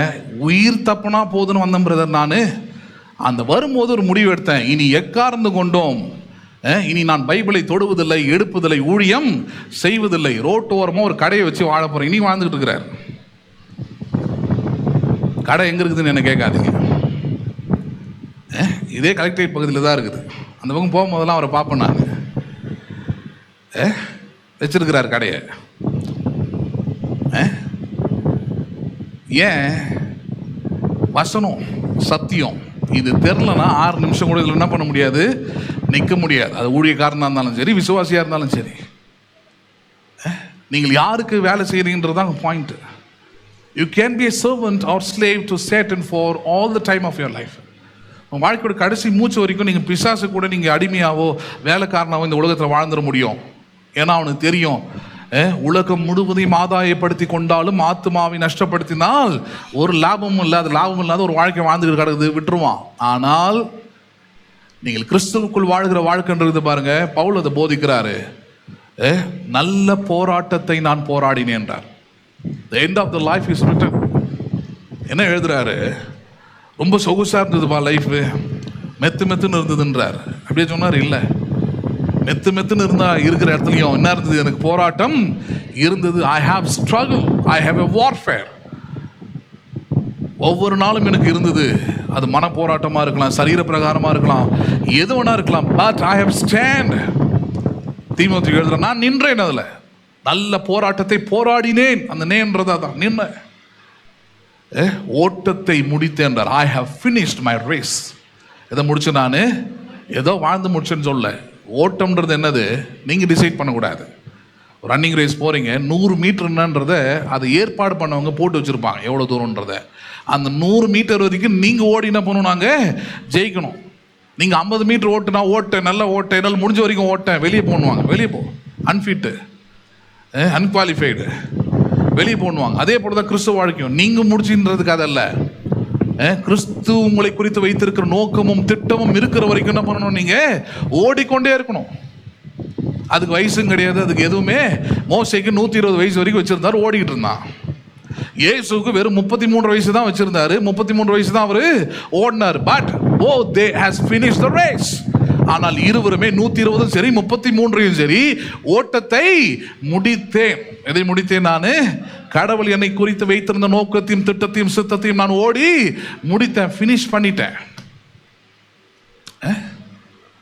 உயிர் தப்புனா போதுன்னு வந்தேன் பிரதர். நான் அந்த வரும்போது ஒரு முடிவு எடுத்தேன், இனி எக்கார்ந்து கொண்டோம், இனி நான் பைபிளை தொடுவதில்லை, எடுப்பதில்லை, ஊழியம் செய்வதில்லை, ரோட்டோரமாக ஒரு கடையை வச்சு வாழ போகிறேன். இனி வாழ்ந்துக்கிட்டு இருக்கிறார். கடை எங்கே இருக்குதுன்னு என்ன கேட்காதீங்க, இதே கலெக்டரேட் பகுதியில் தான் இருக்குது. அந்த பக்கம் போகும்போதெல்லாம் அவரை பார்ப்பேன் நான். வச்சிருக்கிறார் கடையை. ஏன்? வசனம் சத்தியம் இது தெரிலனா 6 நிமிஷம் கூட இதில் என்ன பண்ண முடியாது, நிற்க முடியாது. அது ஊழியக்காரனாக இருந்தாலும் சரி, விசுவாசியாக இருந்தாலும் சரி. நீங்கள் யாருக்கு வேலை செய்கிறீங்கன்றது தான் point. You can B a servant or slave to Satan for all the time of your life. உங்கள் வாழ்க்கையோட கடைசி மூச்சு வரைக்கும் நீங்கள் பிசாசு கூட நீங்கள் அடிமையாவோ வேலைக்காரனாவோ இந்த உலகத்தில் வாழ்ந்துட முடியும். ஏன்னா அவனுக்கு தெரியும், உலகம் முழுவதையும் ஆதாயப்படுத்தி கொண்டாலும் ஆத்மாவை நஷ்டப்படுத்தினால் ஒரு லாபமும் இல்லாத ஒரு வாழ்க்கை வாழ்ந்துட்டு கிடக்குது, விட்டுருவான். ஆனால் நீங்கள் கிறிஸ்துவுக்குள் வாழ்கிற வாழ்க்கைன்றது பாருங்க, பவுல் அதை போதிக்கிறாரு. நல்ல போராட்டத்தை நான் போராடினேன் என்றார். The end of the life is written. என்ன எழுதுறாரு? ரொம்ப சொகுசா இருந்ததுப்பா லைஃப், மெத்துன்னு இருந்ததுன்றார். அப்படியே சொன்னார். இல்லை, மெத்துன்னு இருந்தா இருக்கிற இடத்துலையும் என்ன இருந்தது? எனக்கு போராட்டம் இருந்தது. I have struggle, I have a warfare. ஒவ்வொரு நாளும் எனக்கு இருந்தது. அது மன போராட்டமாக இருக்கலாம், சரீர பிரகாரமாக இருக்கலாம், எது வேணா இருக்கலாம். But I have stand. தீமோத்தேயு எழுதுற, நான் நின்றேன், அதில் நல்ல போராட்டத்தை போராடினேன். அந்த நேன்றதா தான் நின்ன. ஓட்டத்தை முடித்தேன்றார். I have finished my race. எதை முடிச்சு? நான் ஏதோ வாழ்ந்து முடிச்சேன்னு சொல்ல. ஓட்டம்ன்றது என்னது நீங்கள் டிசைட் பண்ணக்கூடாது. ரன்னிங் ரேஸ் போகிறீங்க, 100 மீட்டர்ன்றதை அதை ஏற்பாடு பண்ணவங்க போட்டு வச்சுருப்பாங்க எவ்வளோ தூரன்றதை. அந்த 100 மீட்டர் வரைக்கும் நீங்கள் ஓடி என்ன பண்ணணும், நாங்கள் ஜெயிக்கணும். நீங்கள் 50 மீட்டர் ஓட்டுனா நல்லா ஓட்ட, என்னால் முடிஞ்ச வரைக்கும் ஓட்டேன், வெளியே போடுவாங்க. வெளியே போ, அன்ஃபிட்டு, அன்குவாலிஃபைடு, வெளியே போடுவாங்க. அதே போல தான் கிறிஸ்துவ வாழ்க்கையும். நீங்கள் முடிச்சுன்றதுக்கு அதல்ல, கிறிஸ்து உங்களை குறித்து வைத்திருக்கிற நோக்கமும் திட்டமும் இருக்கிற வரைக்கும் என்ன பண்ணணும், நீங்கள் ஓடிக்கொண்டே இருக்கணும். அதுக்கு வயசும் கிடையாது, அதுக்கு எதுவுமே. மோசேக்கு 120 வயசு வரைக்கும் வச்சிருந்தார், ஓடிக்கிட்டு இருந்தான். இயேசுக்கு வெறும் 33 வயசு தான் வச்சிருந்தாரு, 33 வயசு தான் அவரு ஓடினார். But both they has finished the race. ஆனால் இருவருமே 120 சரி 33 சரி ஓட்டத்தை முடித்தேன். எதை முடித்தேன்? நான் கடவுள் என்னை குறித்து வைத்திருந்த நோக்கத்தையும் திட்டத்தையும் சித்தத்தையும் நான் ஓடி முடித்தேன், ஃபினிஷ் பண்ணிட்டேன்.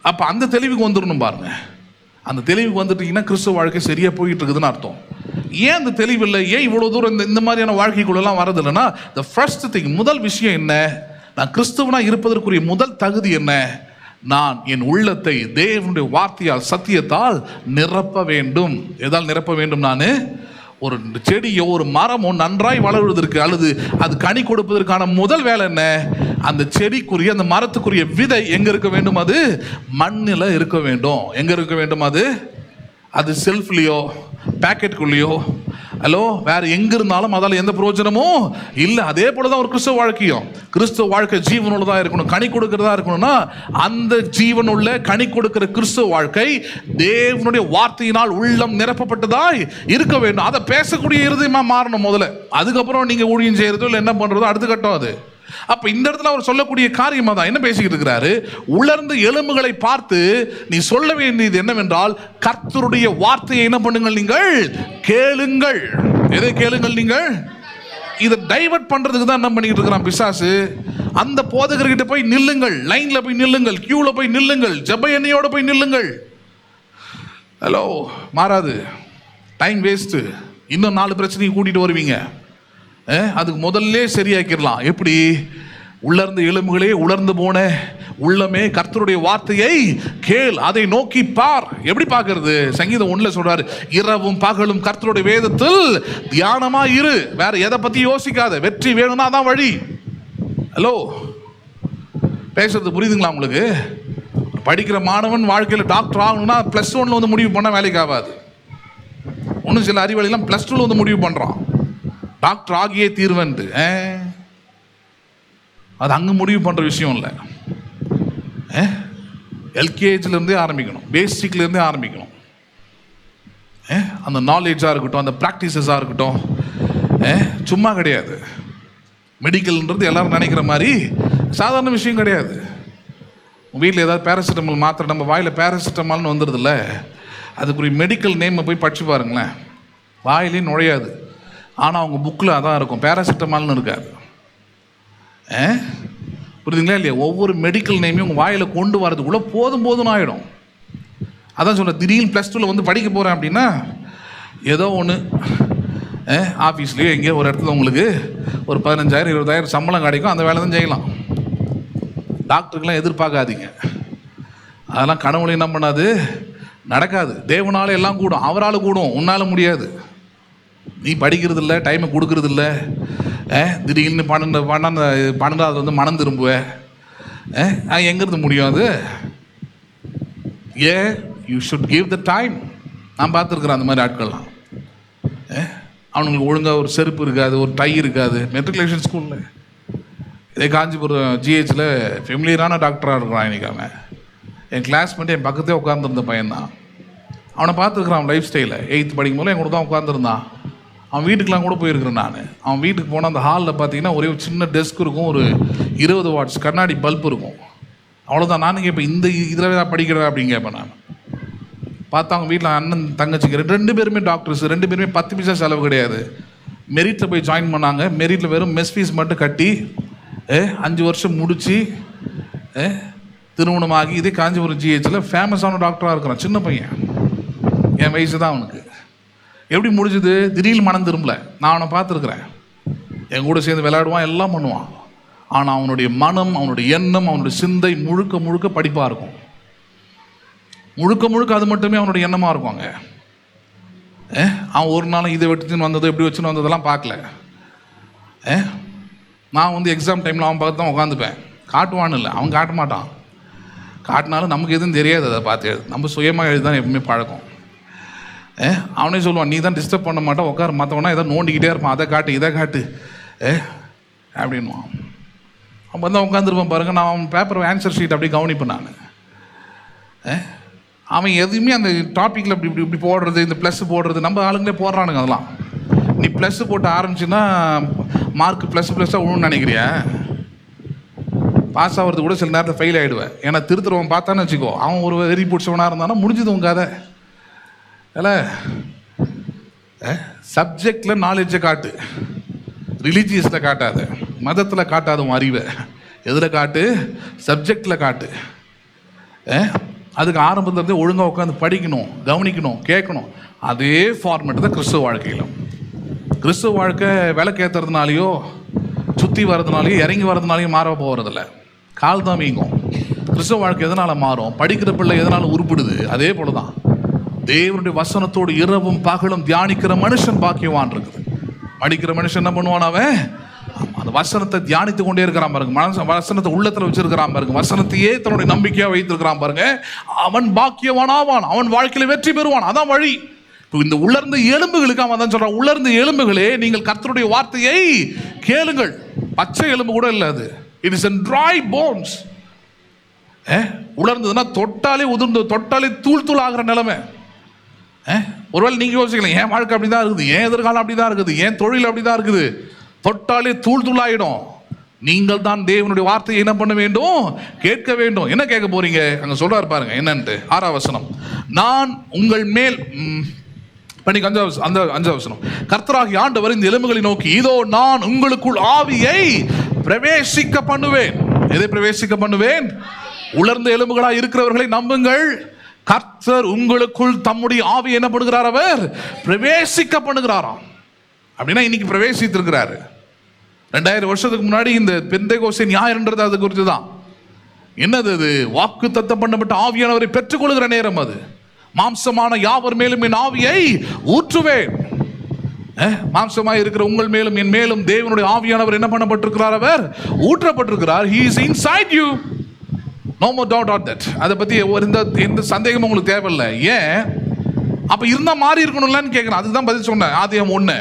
அப்ப அந்த தெளிவுக்கு வந்துடணும் பாருங்க. அந்த தெளிவுக்கு வந்துட்டீங்கன்னா கிறிஸ்துவ வாழ்க்கை சரியாக போயிட்டு இருக்குதுன்னு அர்த்தம். ஏன் அந்த தெளிவு இல்லை, ஏன் இவ்வளோ தூரம் இந்த மாதிரியான வாழ்க்கைக்குள்ளெல்லாம் வரது இல்லைன்னா, த ஃபர்ஸ்ட் திங், முதல் விஷயம் என்ன, நான் கிறிஸ்துவனா இருப்பதற்குரிய முதல் தகுதி என்ன, நான் என் உள்ளத்தை தேவனுடைய வார்த்தையால் சத்தியத்தால் நிரப்ப வேண்டும். எதால் நிரப்ப வேண்டும்? நான் ஒரு செடியோ ஒரு மரமோ நன்றாய் வளர்வதற்கு அல்லது அது கனி கொடுப்பதற்கான முதல் வேலை என்ன, அந்த செடிக்குரிய அந்த மரத்துக்குரிய விதை எங்க இருக்க வேண்டும்? அது மண்ணில் இருக்க வேண்டும். எங்க இருக்க வேண்டும்? அது செல்ஃப்லேயோ பேக்கெட்டுக்குள்ளேயோ ஹலோ வேற எங்க இருந்தாலும் அதால் எந்த பிரயோஜனமும் இல்லை. அதே போலதான் ஒரு கிறிஸ்துவ வாழ்க்கையும். கிறிஸ்துவ வாழ்க்கை ஜீவனுள்ளதாக இருக்கணும், கனி கொடுக்கிறதா இருக்கணும்னா அந்த ஜீவனுள்ள கனி கொடுக்கிற கிறிஸ்துவ வாழ்க்கை தேவனுடைய வார்த்தையினால் உள்ளம் நிரப்பப்பட்டதாய் இருக்க வேண்டும். அதை பேசக்கூடிய இருதயமா மாறணும் முதல்ல. அதுக்கப்புறம் நீங்க ஊழியம் செய்யறதோ இல்லை என்ன பண்றதோ அடுத்த கட்டம் அது. அப்ப இந்த இடத்துல அவர் சொல்லக்கூடிய காரியமா தான் என்ன பேசிக்கிட்டு இருக்கிறாரு, உலர்ந்த எலும்புகளை பார்த்து நீ சொல்ல வேண்டியது என்னவென்றால், கர்த்தருடைய வார்த்தையை என்ன பண்ணுங்கள், நீங்கள் கேளுங்கள். எதை கேளுங்கள்? நீங்கள் இதை டைவர்ட் பண்றதுக்கு தான் என்ன பண்ணிட்டு இருக்கிறான் பிசாசு. அந்த போதகர்கிட்ட போய் நில்லுங்கள், லைன்ல போய் நில்லுங்கள், கியூல போய் நில்லுங்கள், ஜெப எண்ணெயோட போய் நில்லுங்கள். ஹலோ, மாறாது, டைம் வேஸ்ட். இன்னும் 4 பிரச்சனையை கூட்டிட்டு வருவீங்க. அதுக்கு முதல்ல சரியாக்கிடலாம். எப்படி? உள்ளர்ந்த எலும்புகளே உலர்ந்து போன உள்ளமே கர்த்தருடைய வார்த்தையை கேள், அதை நோக்கி பார். எப்படி பார்க்கிறது? சங்கீதம் 1 சொல்றாரு, இரவும் பகலும் கர்த்தருடைய வேதத்தில் தியானமா இரு. வேற எதை பத்தி யோசிக்காத. வெற்றி வேணும்னா தான் வழி. ஹலோ, பேசுறது புரியுதுங்களா உங்களுக்கு? படிக்கிற மாணவன் வாழ்க்கையில் டாக்டர் ஆகணும்னா +1 வந்து முடிவு பண்ண வேலைக்கு ஆகாது. ஒன்றும் சில அறிவாளிலாம் +2 வந்து முடிவு பண்றான் டாக்டர் ஆகியே தீர்வன்ட்டு. அது அங்கே முடிவு பண்ணுற விஷயம் இல்லை. எல்கேஜிலேருந்தே ஆரம்பிக்கணும், பேசிக்லேருந்தே ஆரம்பிக்கணும். அந்த நாலேஜாக இருக்கட்டும், அந்த ப்ராக்டிசஸாக இருக்கட்டும், சும்மா கிடையாது. மெடிக்கல்ன்றது எல்லாரும் நினைக்கிற மாதிரி சாதாரண விஷயம் கிடையாது. வீட்டில் ஏதாவது பேராசிட்டமால் மாத்திரை நம்ம வாயில் பேராசிட்டமால்னு வந்துடுதுல்ல, அதுக்குரிய மெடிக்கல் நேமை போய் படித்து பாருங்களேன், வாயிலே நுழையாது. ஆனால் அவங்க புக்கில் அதான் இருக்கும், பேராசிட்டமால்னு இருக்காது. புரியுதுங்களா இல்லையா? ஒவ்வொரு மெடிக்கல் நேமையும் உங்கள் வாயில் கொண்டு வரதுக்குள்ளே போதும்னு ஆகிடும். அதான் சொல்ல, திடீர்னு +2 வந்து படிக்க போகிறேன் அப்படின்னா ஏதோ ஒன்று ஆஃபீஸ்லேயோ எங்கேயோ ஒரு இடத்துல உங்களுக்கு ஒரு 15,000 20,000 சம்பளம் கிடைக்கும், அந்த வேலை தான் செய்யலாம். டாக்டருக்கெல்லாம் எதிர்பார்க்காதீங்க, அதெல்லாம் கடவுளை என்ன பண்ணாது, நடக்காது. தேவனால எல்லாம் கூடும், அவரால் கூடும், உன்னால் முடியாது. நீ படிக்கிறது இல்லை, டைமை கொடுக்கறது இல்லை. திடீர்னு 12வது வந்து மனம் திரும்புவேன். எங்கேருந்து முடியும் அது? You should give the time. நான் பார்த்துருக்குறேன் அந்த மாதிரி ஆட்கள்லாம். அவனுங்களுக்கு ஒழுங்காக ஒரு செருப்பு இருக்காது, ஒரு டை இருக்காது. மெட்ரிகுலேஷன் ஸ்கூலில் இதே காஞ்சிபுரம் ஜிஹெச்சில் ஃபெமிலியரான டாக்டராக இருக்கிறான் இன்றைக்கி. அவன் என் கிளாஸ்மேட், என் பக்கத்தே உட்காந்துருந்த பையன்தான். அவனை பார்த்துருக்குறான். அவன் லைஃப் ஸ்டைலில் 8th படிக்கும் போது என் கூட தான் உட்காந்துருந்தான். அவன் வீட்டுக்கெலாம் கூட போயிருக்கிறேன் நான். அவன் வீட்டுக்கு போனால் அந்த ஹாலில் பார்த்தீங்கன்னா ஒரே ஒரு சின்ன டெஸ்க் இருக்கும், ஒரு 20 வாட்ஸ் கண்ணாடி பல்ப் இருக்கும், அவ்வளோதான். நானும் கேட்பேன், இந்த இதில் தான் படிக்கிறேன் அப்படின்னு கேட்பேன் நான். பார்த்தா அவங்க வீட்டில் அண்ணன் தங்கச்சிக்கு 2 பேருமே டாக்டர்ஸ், 2 பேருமே 10 பைசா செலவு கிடையாது. மெரிட்டில் போய் ஜாயின் பண்ணாங்க. மெரிட்டில் வெறும் மெஸ் ஃபீஸ் மட்டும் கட்டி 5 வருஷம் முடித்து திருமணமாகி இதே காஞ்சிபுரம் ஜிஹெச்சில் ஃபேமஸான டாக்டராக இருக்கிறான். சின்ன பையன், என் வயசு தான் அவனுக்கு. எப்படி முடிஞ்சது? திடீர்னு மனம் திரும்பல. நான் அவனை பார்த்துருக்குறேன், என் கூட சேர்ந்து விளையாடுவான், எல்லாம் பண்ணுவான். ஆனால் அவனுடைய மனம், அவனுடைய எண்ணம், அவனுடைய சிந்தை முழுக்க படிப்பாக இருக்கும். முழுக்க அது மட்டுமே அவனுடைய எண்ணமாக இருக்குவாங்க. அவன் ஒரு நாளும் இதை வெட்டுன்னு வந்தது, எப்படி வச்சுன்னு வந்ததெல்லாம் பார்க்கல. நான் வந்து எக்ஸாம் டைமில் அவன் பார்த்து தான் உட்காந்துப்பேன். காட்டுவான்னு இல்லை, அவன் காட்ட மாட்டான். காட்டினாலும் நமக்கு எதுவும் தெரியாது, அதை பார்த்து நம்ம சுயமாக எழுதி தான் எப்பவுமே பழக்கம். அவனே சொல்லுவான், நீ தான் டிஸ்டர்ப் பண்ண மாட்டான், உட்கார, மற்றவனா ஏதோ நோண்டிக்கிட்டே இருப்பான், அதை காட்டு இதை காட்டு அப்படின்வான். அவன் வந்து உட்காந்துருப்பான் பாருங்கள். நான் அவன் பேப்பர் ஆன்சர் ஷீட் அப்படியே கவனிப்பேன் நான். அவன் எதுவுமே அந்த டாப்பிக்கில் இப்படி போடுறது, இந்த ப்ளஸ் போடுறது, நம்ம ஆளுங்களே போடுறானுங்க. அதெல்லாம் நீ ப்ளஸ் போட்டு ஆரம்பிச்சுன்னா மார்க் ++ஆக விழுன்னு நினைக்கிறியா? பாஸ் ஆகிறது கூட சில நேரத்தில் ஃபெயில் ஆகிடுவேன். ஏன்னா திருத்துறவன் பார்த்தான்னு வச்சுக்கோ, அவன் ஒரு வெறி பிடிச்சவனாக இருந்தானா முடிஞ்சது உங்க கதை. இல்லை, சப்ஜெக்டில் நாலேஜை காட்டு, ரிலீஜியஸில் காட்டாத, மதத்தில் காட்டாத உன் அறிவை. எதில் காட்டு? சப்ஜெக்டில் காட்டு. அதுக்கு ஆரம்பத்துலேருந்தே ஒழுங்காக உட்காந்து படிக்கணும், கவனிக்கணும், கேட்கணும். அதே ஃபார்மேட் தான் கிறிஸ்துவ வாழ்க்கையிலும். கிறிஸ்துவ வாழ்க்கை விளக்கேற்றுறதுனாலையோ சுற்றி வர்றதுனாலையோ இறங்கி வர்றதுனாலையும் மாற போகிறதில்ல. கால் தான் வீங்கும். கிறிஸ்துவ வாழ்க்கை எதனால் மாறும்? படிக்கிற பிள்ளை எதனால் உருப்பிடுது? அதே போல தான் தேவனுடைய வசனத்தோடு இரவும் பகலும் தியானிக்கிற மனுஷன் பாக்கியவான் இருக்குது. படிக்கிற மனுஷன் என்ன பண்ணுவான்? அவன் அந்த வசனத்தை தியானித்து கொண்டே இருக்கிறான் பாருங்க. வசனத்தை உள்ளத்தில் வச்சிருக்கிறான் பாருங்க. வசனத்தையே தன்னுடைய நம்பிக்கையா வைத்திருக்கிறான் பாருங்க. அவன் பாக்கியவான் ஆவான். அவன் வாழ்க்கையில வெற்றி பெறுவான். அதான் வழி. இந்த உலர்ந்த எலும்புகளுக்கு அவன் தான் சொல்றான், உலர்ந்த எலும்புகளே நீங்கள் கர்த்தருடைய வார்த்தையை கேளுங்கள். பச்சை எலும்பு கூட இல்லை அது. It is dry bones. உலர்ந்ததுன்னா தொட்டாலே உதிர்ந்து, தொட்டாலே தூள் தூள் ஆகிற நிலைமை. ஒருவேளை நீங்க யோசிக்கலாம், என் வாழ்க்கை அப்படிதான் இருக்குது, என் எதிர்காலம் அப்படிதான் இருக்குது, என் தொழில் அப்படிதான் இருக்குது, தொட்டாலே தூள் தூளாயிடும். நீங்கள் தான் தேவனுடைய வார்த்தையை என்ன பண்ண வேண்டும்? கேட்க வேண்டும். என்ன கேட்க போறீங்க? அங்க சொல்றாரு பாருங்க என்னன்ட்டு. 6ஆம் வசனம், நான் உங்கள் மேல் பண்ணிக்கு 5ஆம் வசனம், கர்த்தராகிய ஆண்டவர் இந்த எலும்புகளை நோக்கி, இதோ நான் உங்களுக்குள் ஆவியை பிரவேசிக்க பண்ணுவேன். எதை பிரவேசிக்க பண்ணுவேன்? உலர்ந்த எலும்புகளாக இருக்கிறவர்களை நம்புங்கள். கர்த்தர் உங்களுக்குள் தம்முடைய ஆவி என்ன பண்ணுகிறார்? அவர் பிரவேசிக்க பண்ணுகிறாராம். அப்படின்னா இன்னைக்கு பிரவேசித்திருக்கிறாரு. 2000 வருஷத்துக்கு முன்னாடி இந்த பெந்தேகோஸ்தே ஞாயிறுன்றது அது குறித்து தான். என்னது அது? வாக்கு தத்தம் பண்ணப்பட்ட ஆவியானவரை பெற்றுக்கொள்கிற நேரம் அது. மாம்சமான யாவர் மேலும் என் ஆவியை ஊற்றுவேன். மாம்சமாய் இருக்கிற உங்கள் மேலும் என் மேலும் தேவனுடைய ஆவியானவர் என்ன பண்ணப்பட்டிருக்கிறார்? அவர் ஊற்றப்பட்டிருக்கிறார். He is inside you. No more doubt on that. அதை பத்தி எந்த சந்தேகமும் உங்களுக்கு தேவையில்லை. ஏன் அப்ப இருந்தா மாறி இருக்கணும்லன்னு கேட்கிறேன். அதுதான் பதில் சொன்னேன். ஆதியாகமம் 1,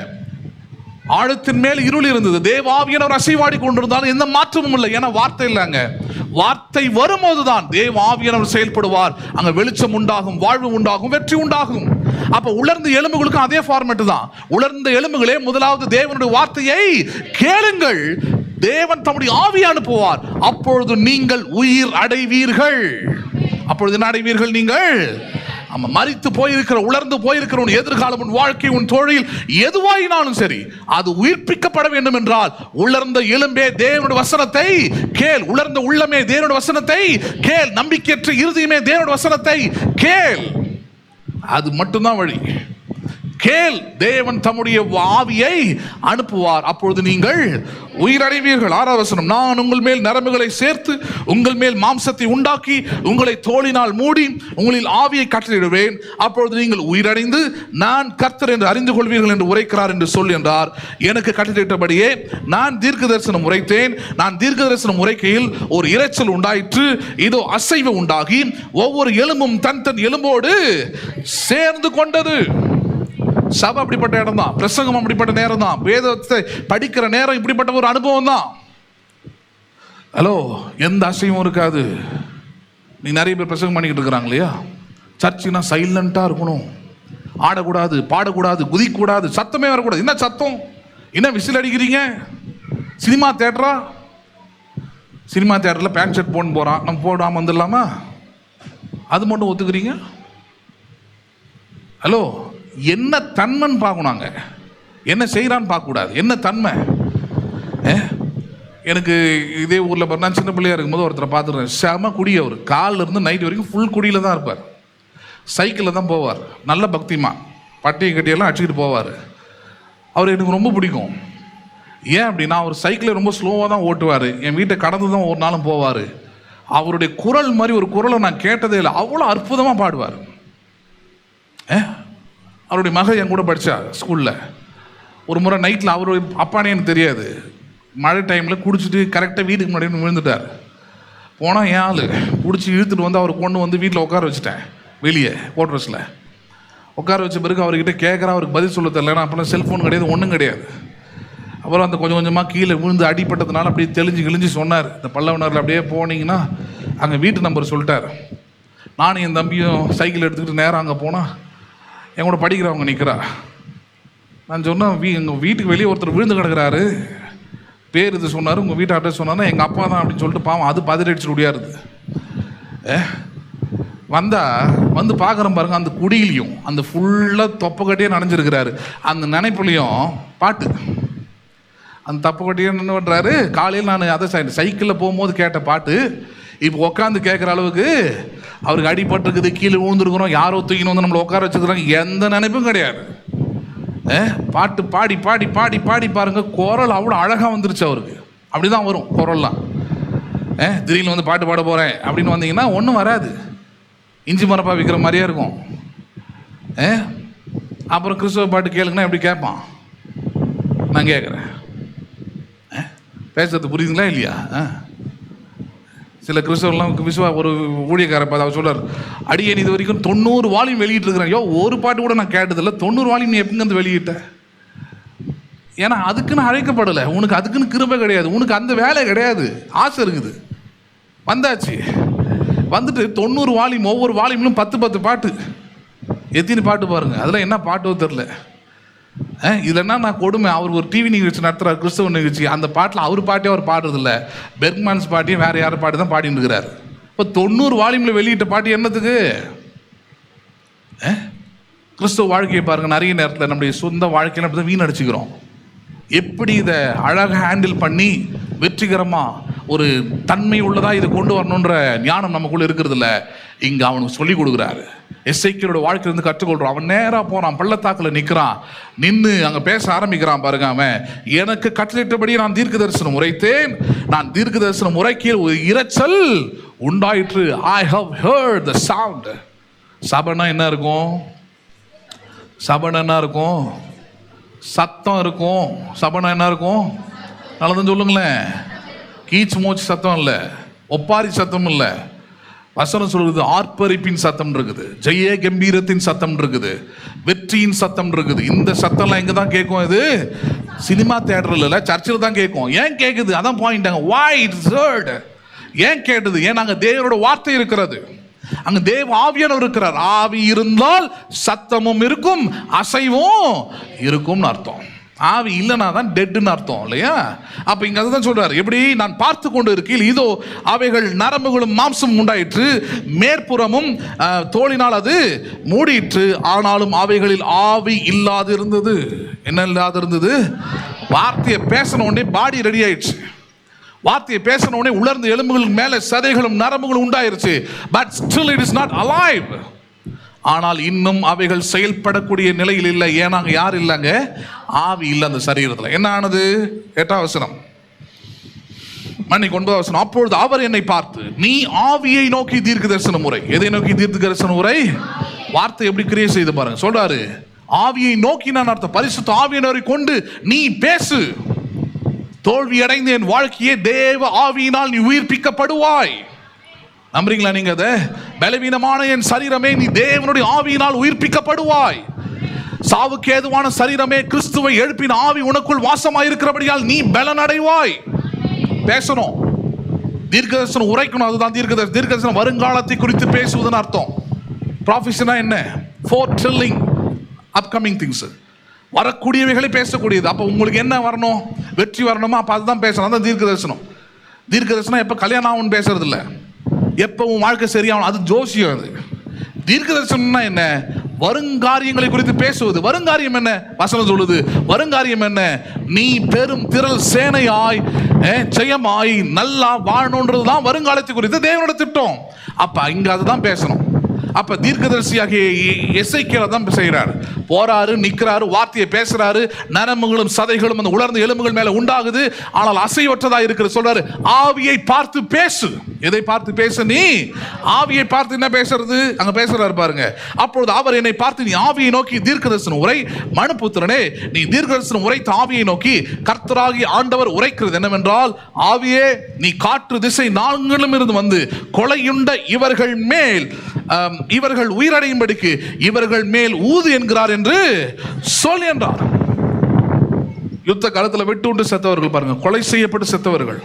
ஆழத்தின் மேல் இருள் இருந்தது, தேவ ஆவியானவர் அசைவாடி கொண்டிருந்தாலும் எந்த மாற்றமும் இல்லை. ஏன்னா வார்த்தை இல்லைங்க. வார்த்தை வரும்போதுதான் தேவ ஆவியானவர் செயல்படுவார். அங்க வெளிச்சம் உண்டாகும், வாழ்வு உண்டாகும், வெற்றி உண்டாகும். அப்ப உலர்ந்த எலும்புகளுக்கும் அதே ஃபார்மேட் தான். உலர்ந்த எலும்புகளே, முதலாவது தேவனுடைய வார்த்தையை கேளுங்கள். தேவன் தம்முடைய ஆவியை அனுப்புவார். அப்பொழுது நீங்கள் உயிர் அடைவீர்கள். அப்பொழுது என்ன அடைவீர்கள்? நீங்கள் மரித்து போயிருக்கிற, உலர்ந்து போயிருக்கிற உன் எதிர்காலம், உன் வாழ்க்கை, உன் தொழில் எதுவாயினாலும் சரி, அது உயிர்ப்பிக்கப்பட வேண்டும் என்றால் உலர்ந்த எலும்பே தேவனுடைய வசனத்தை கேள். உலர்ந்த உள்ளமே தேவனுடைய வசனத்தை கேள். நம்பிக்கையற்ற இருதயமே தேவனுடைய வசனத்தை கேள். அது மட்டும்தான் வழி. கேள். தேவன் தம்முடைய ஆவியை அனுப்புவார். அப்பொழுது நீங்கள் உயிரடைவீர்கள். 6ஆம் வசனம், நான் உங்கள் மேல் நரம்புகளை சேர்த்து உங்கள் மேல் மாம்சத்தை உண்டாக்கி உங்களை தோலினால் மூடி உங்களில் ஆவியை கட்டளையிடுவேன். அப்பொழுது நீங்கள் உயிரடைந்து நான் கர்த்தர் என்று அறிந்து கொள்வீர்கள் என்று உரைக்கிறார் என்று சொல் என்றார். எனக்கு கட்டளையிட்டபடியே நான் தீர்க்க தரிசனம் உரைத்தேன். நான் தீர்க்க தரிசனம் உரைக்கையில் ஒரு இரைச்சல் உண்டாயிற்று. இதோ அசைவு உண்டாகி ஒவ்வொரு எலும்பும் தன் தன் எலும்போடு சேர்ந்து கொண்டது. சபை அப்படிப்பட்ட இடம் தான். பிரசங்கம் அப்படிப்பட்ட நேரம் தான். வேதத்தை படிக்கிற நேரம் இப்படிப்பட்ட ஒரு அனுபவம் தான். ஹலோ, எந்த அசையும் இருக்காது. நீ நிறைய பேர் பிரசங்கம் பண்ணிக்கிட்டு இருக்கிறாங்க இல்லையா? சர்ச்சுனா சைலண்டா இருக்கணும், ஆடக்கூடாது, பாடக்கூடாது, குதிக்கூடாது, சத்தமே வரக்கூடாது. என்ன சத்தம்? என்ன விசில் அடிக்கிறீங்க? சினிமா தேட்டரா? சினிமா தேட்டரில் பேண்ட் ஷர்ட் போன்னு போகிறான், நம்ம போடாமல் வந்துடலாமா? அது மட்டும் ஒத்துக்கிறீங்க? ஹலோ, என்ன தன்மைன்னு பார்க்கணுங்க, என்ன செய்கிறான்னு பார்க்கக்கூடாது. என்ன தன்மை? எனக்கு இதே ஊரில் நான் சின்ன பிள்ளையா இருக்கும்போது ஒருத்தரை பார்த்துருக்கேன். செம குடி. அவர் காலில் இருந்து நைட் வரைக்கும் ஃபுல் குடியில் தான் இருப்பார். சைக்கிளில் தான் போவார். நல்ல பக்திமா, பட்டியை கட்டியெல்லாம் அடிச்சுக்கிட்டு போவார். அவர் எனக்கு ரொம்ப பிடிக்கும். ஏன் அப்படின்னா, அவர் சைக்கிளை ரொம்ப ஸ்லோவாக தான் ஓட்டுவார். என் வீட்டை கடந்து தான் ஒரு நாளும் போவார். அவருடைய குரல் மாதிரி ஒரு குரலை நான் கேட்டதே இல்லை. அவ்வளோ அற்புதமாக பாடுவார். அவருடைய மகள் என் கூட படித்தா ஸ்கூலில். ஒரு முறை நைட்டில் அவருடைய அப்பானே எனக்கு தெரியாது, மழை டைமில் குடிச்சிட்டு கரெக்டாக வீட்டுக்கு முன்னாடி விழுந்துட்டார். போனால் என் ஆள் பிடிச்சி இழுத்துட்டு வந்து அவர் கொண்டு வந்து வீட்டில் உட்கார வச்சுட்டேன். வெளியே குவார்டர்ஸில் உட்கார வச்ச பிறகு அவர்கிட்ட கேட்குறா, அவருக்கு பதில் சொல்ல தெரியல. அப்போலாம் செல்ஃபோன் கிடையாது, ஒன்றும் கிடையாது. அப்புறம் அந்த கொஞ்சம் கொஞ்சமாக கீழே விழுந்து அடிப்பட்டதுனால அப்படியே தெளிஞ்சு சொன்னார். இந்த பல்லவனரில் அப்படியே போனீங்கன்னா அங்கே வீட்டு நம்பர் சொல்லிட்டார். நானும் என் தம்பியும் சைக்கிள் எடுத்துக்கிட்டு நேரம் அங்கே போனால் என் கூட படிக்கிறவங்க நிற்கிறா. நான் சொன்னேன், எங்கள் வீட்டுக்கு வெளியே ஒருத்தர் விழுந்து கிடக்கிறாரு, பேர் இது சொன்னார், உங்கள் வீட்டு அட்ரஸ் சொன்னார்னா எங்கள் அப்பா தான் அப்படின்னு சொல்லிட்டு பாவம் அது பதிலடிச்சு முடியாது. வந்து பார்க்குறேன் பாருங்க, அந்த குடியிலையும் அந்த ஃபுல்லாக தொப்பக்கட்டியே நனைஞ்சிருக்கிறாரு. அந்த நினைப்புலையும் பாட்டு, அந்த தப்பக்கட்டியே என்ன பண்ணுறாரு. காலையில் நான் அதை சைக்கிளில் போகும்போது கேட்ட பாட்டு இப்போ உட்காந்து கேட்குற அளவுக்கு அவருக்கு அடிபட்டிருக்குது, கீழே விழுந்துருக்குறோம், யாரோ தூக்கின்னு வந்து நம்மளை உட்கார வச்சுக்கிறாங்க, எந்த நினைப்பும் கிடையாது. பாட்டு பாடி பாடி பாடி பாடி பாருங்க, குரல் அவ்வளோ அழகாக வந்துருச்சு அவருக்கு. அப்படிதான் வரும் குரல்லாம். திடீர்னு வந்து பாட்டு பாட போகிறேன் அப்படின்னு வந்தீங்கன்னா ஒன்றும் வராது, இஞ்சி மரப்பா விற்கிற மாதிரியே இருக்கும். அப்புறம் கிறிஸ்துவ பாட்டு கேளுங்கன்னா எப்படி கேட்பான்? நான் கேட்குறேன், பேசுறது புரியுதுங்களா இல்லையா? சில கிறிஸ்தவர்லாம் ஒரு ஊழியக்கார பார்த்து அவர் சொல்றார், அடியேன் இது வரைக்கும் 90 வால்யூம் வெளியிட்டு இருக்கிறேன். ஐயோ, ஒரு பாட்டு கூட நான் கேட்டதில்லை, 90 வால்யூம் நீ எப்பங்க வந்து வெளியிட்ட? ஏன்னா அதுக்குன்னு அழைக்கப்படலை, உனக்கு அதுக்குன்னு கிருபை கிடையாது, உனக்கு அந்த வேலை கிடையாது. ஆசை இருக்குது, வந்தாச்சு, வந்துட்டு 90 வால்யூம், ஒவ்வொரு வால்யூம்லும் 10 பாட்டு. எத்தனை பாட்டு பாருங்க, அதில் என்ன பாட்டோ தெரில. இதில் என்ன நான் கொடுமை, அவர் ஒரு டிவி நிகழ்ச்சி நடத்துகிறார், கிறிஸ்தவ நிகழ்ச்சி, அந்த பாட்டில் அவர் பாட்டே அவர் பாடுறதில்ல, பெர்க்மன்ஸ் பாட்டியும் வேறு யார் பாட்டு தான் பாடிட்டு இருக்கிறார். இப்போ 90 வால்யூமில் வெளியிட்ட பாட்டு என்னத்துக்கு? கிறிஸ்தவ வாழ்க்கையை பாருங்கள், நிறைய நேரத்தில் நம்முடைய சொந்த வாழ்க்கையில் அப்படி தான் வீணடிச்சுக்கிறோம். எப்படி இதை அழகாக ஹேண்டில் பண்ணி வெற்றிகரமாக ஒரு தன்மை உள்ளதாக இதை கொண்டு வரணுன்ற ஞானம் நமக்குள்ளே இருக்கிறது இல்லை. இங்கே அவனுக்கு சொல்லிக் கொடுக்குறாரு. எசேக்கியேலோட வாழ்க்கையிலிருந்து கற்றுக்கொள்கிறான். அவன் நேராக போகிறான், பள்ளத்தாக்கில் நிற்கிறான், நின்று அங்கே பேச ஆரம்பிக்கிறான். பாருங்க, அவன் எனக்கு கட்டளையிட்டபடி நான் தீர்க்க தரிசனம் உரைத்தேன், நான் தீர்க்க தரிசனம் உரைக்கையில் ஒரு இரைச்சல் உண்டாயிற்று. I have heard the sound. சபனா என்ன இருக்கும்? சபனா என்ன இருக்கும்? சத்தம் இருக்கும். சபனா என்ன இருக்கும்? நல்லதுன்னு சொல்லுங்களேன். கீச்சு மூச்சு சத்தம் இல்லை, ஒப்பாரி சத்தம் இல்லை. வசனம் சொல்லுது ஆர்ப்பரிப்பின் சத்தம் இருக்குது, ஜெய கம்பீரத்தின் சத்தம் இருக்குது, வெற்றியின் சத்தம் இருக்குது. இந்த சத்தம்லாம் எங்கே தான் கேட்கும்? இது சினிமா தியேட்டரில் இல்லை, சர்ச்சில் தான் கேட்கும். ஏன் கேட்குது? அதான் பாயிண்டாங்க. why it's heard. ஏன் கேட்டது? ஏன் அங்கே தேவனோட வார்த்தை இருக்கிறது, அங்கே தேவ ஆவியானவர் இருக்கிறார். ஆவி இருந்தால் சத்தமும் இருக்கும், அசைவும் இருக்கும்னு அர்த்தம். ஆவி இல்லைனா தான் டெட்டுன்னு அர்த்தம் இல்லையா? அப்போ இங்கே அதுதான் சொல்றாரு. எப்படி? நான் பார்த்து கொண்டு இருக்கையில் இதோ அவைகள் நரம்புகளும் மாம்சம் உண்டாயிற்று, மேற்புறமும் தோலினால் அது மூடிற்று, ஆனாலும் அவைகளில் ஆவி இல்லாது இருந்தது. என்ன இல்லாது இருந்தது? வார்த்தையை பேசின உடனே பாடி ரெடி ஆயிடுச்சு, வார்த்தையை பேசின உடனே உலர்ந்த எலும்புகள் மேலே சதைகளும் நரம்புகளும் உண்டாயிருச்சு. But still it is not alive. ஆனால் இன்னும் அவைகள் செயல்படக்கூடிய நிலையில் இல்லை. ஏன்னா அங்கே யார் இல்லைங்க? ஆவி இல்லை அந்த சரீரத்தில். என்ன ஆனது? 8ஆம் வசனம், மன்னிக்கு 9ஆம் வசனம். அப்பொழுது அவர் என்னை பார்த்து, நீ ஆவியை நோக்கி தீர்க்க தரிசனம் உரை. எதை நோக்கி தீர்க்க தரிசனம் உரை? வார்த்தை எப்படி கிரியை செய்து பாருங்க. சொல்றாரு, ஆவியை நோக்கி நான் அர்த்தம், பரிசுத்த ஆவியினரை கொண்டு நீ பேசு. தோல்வி அடைந்த என் வாழ்க்கையே தேவ ஆவியினால் நீ உயிர்ப்பிக்கப்படுவாய். நம்புறீங்களா நீங்க? அதை பலவீனமான என் சரீரமே, நீ தேவனுடைய ஆவியினால் உயிர்ப்பிக்கப்படுவாய். சாவுக்கு ஏதுவான சரீரமே, கிறிஸ்துவை எழுப்பின ஆவி உனக்குள் வாசமாயிருக்கிறபடியால் நீ பலன் அடைவாய். பேசணும், தீர்க்கதரிசனம் உரைக்கணும். அதுதான் தீர்க்கதரிசனம். வருங்காலத்தை குறித்து பேசுவதுன்னு அர்த்தம். ப்ராஃபெசினா என்ன? foretelling upcoming things, வரக்கூடியவைகளை பேசக்கூடியது. அப்போ உங்களுக்கு என்ன வரணும்? வெற்றி வரணுமா? அப்போ அதுதான் பேசணும். அதுதான் தீர்க்கதரிசனம். தீர்க்கதரிசனம் எப்போ கல்யாணம் ஆகும்னு பேசுறது இல்லை, எப்போ உன் வாழ்க்கை சரியாகும், அது ஜோசியம். அது தீர்க்கதரிசனம்னா என்ன? வருங்காரியங்களை குறித்து பேசுவது. வருங்காரியம் என்ன? வசனம் சொல்லுது, வருங்காரியம் என்ன? நீ பெரும் திரள் சேனையாய் ஜெயமாய் நல்லா வாழணுன்றதுதான் வருங்காலத்தை குறித்து தேவனோட திட்டம். அப்ப இங்க அதுதான் பேசணும். அப்ப தீர்க்கதரிசியாகிய எசேக்கியேல் தான் செய்கிறார். போறாரு, நிற்கிறாரு, வார்த்தையை பேசுறாரு, நரம்புகளும் சதைகளும் அந்த உலர்ந்த எலும்புகள் மேல உண்டாகுது, ஆனால் அசைவற்றதா இருக்கிறது. சொல்றாரு, ஆவியை பார்த்து பேசு. எதை பார்த்து பேச? நீ ஆவியை பார்த்து என்ன பேசுறது? அங்க பேசுறாரு பாருங்க. அப்பொழுது அவர் என்னை பார்த்து, நீ ஆவியை நோக்கி தீர்க்கதரிசனம் உரை. மனுபுத்திரனே, நீ தீர்க்கதரிசனம் உரைத்த ஆவியை நோக்கி கர்த்தராகி ஆண்டவர் உரைக்கிறது என்னவென்றால், ஆவியே, நீ காற்று திசை நான்கிலும் இருந்து வந்து கொலையுண்ட இவர்கள் மேல், இவர்கள் உயிரடையும்படிக்கு இவர்கள் மேல் ஊது என்கிறார் என்று சொல் என்றார். யுத்த காலத்தில் வெட்டு உண்டு செத்தவர்கள் பாருங்க, கொலை செய்யப்பட்டு செத்தவர்கள்,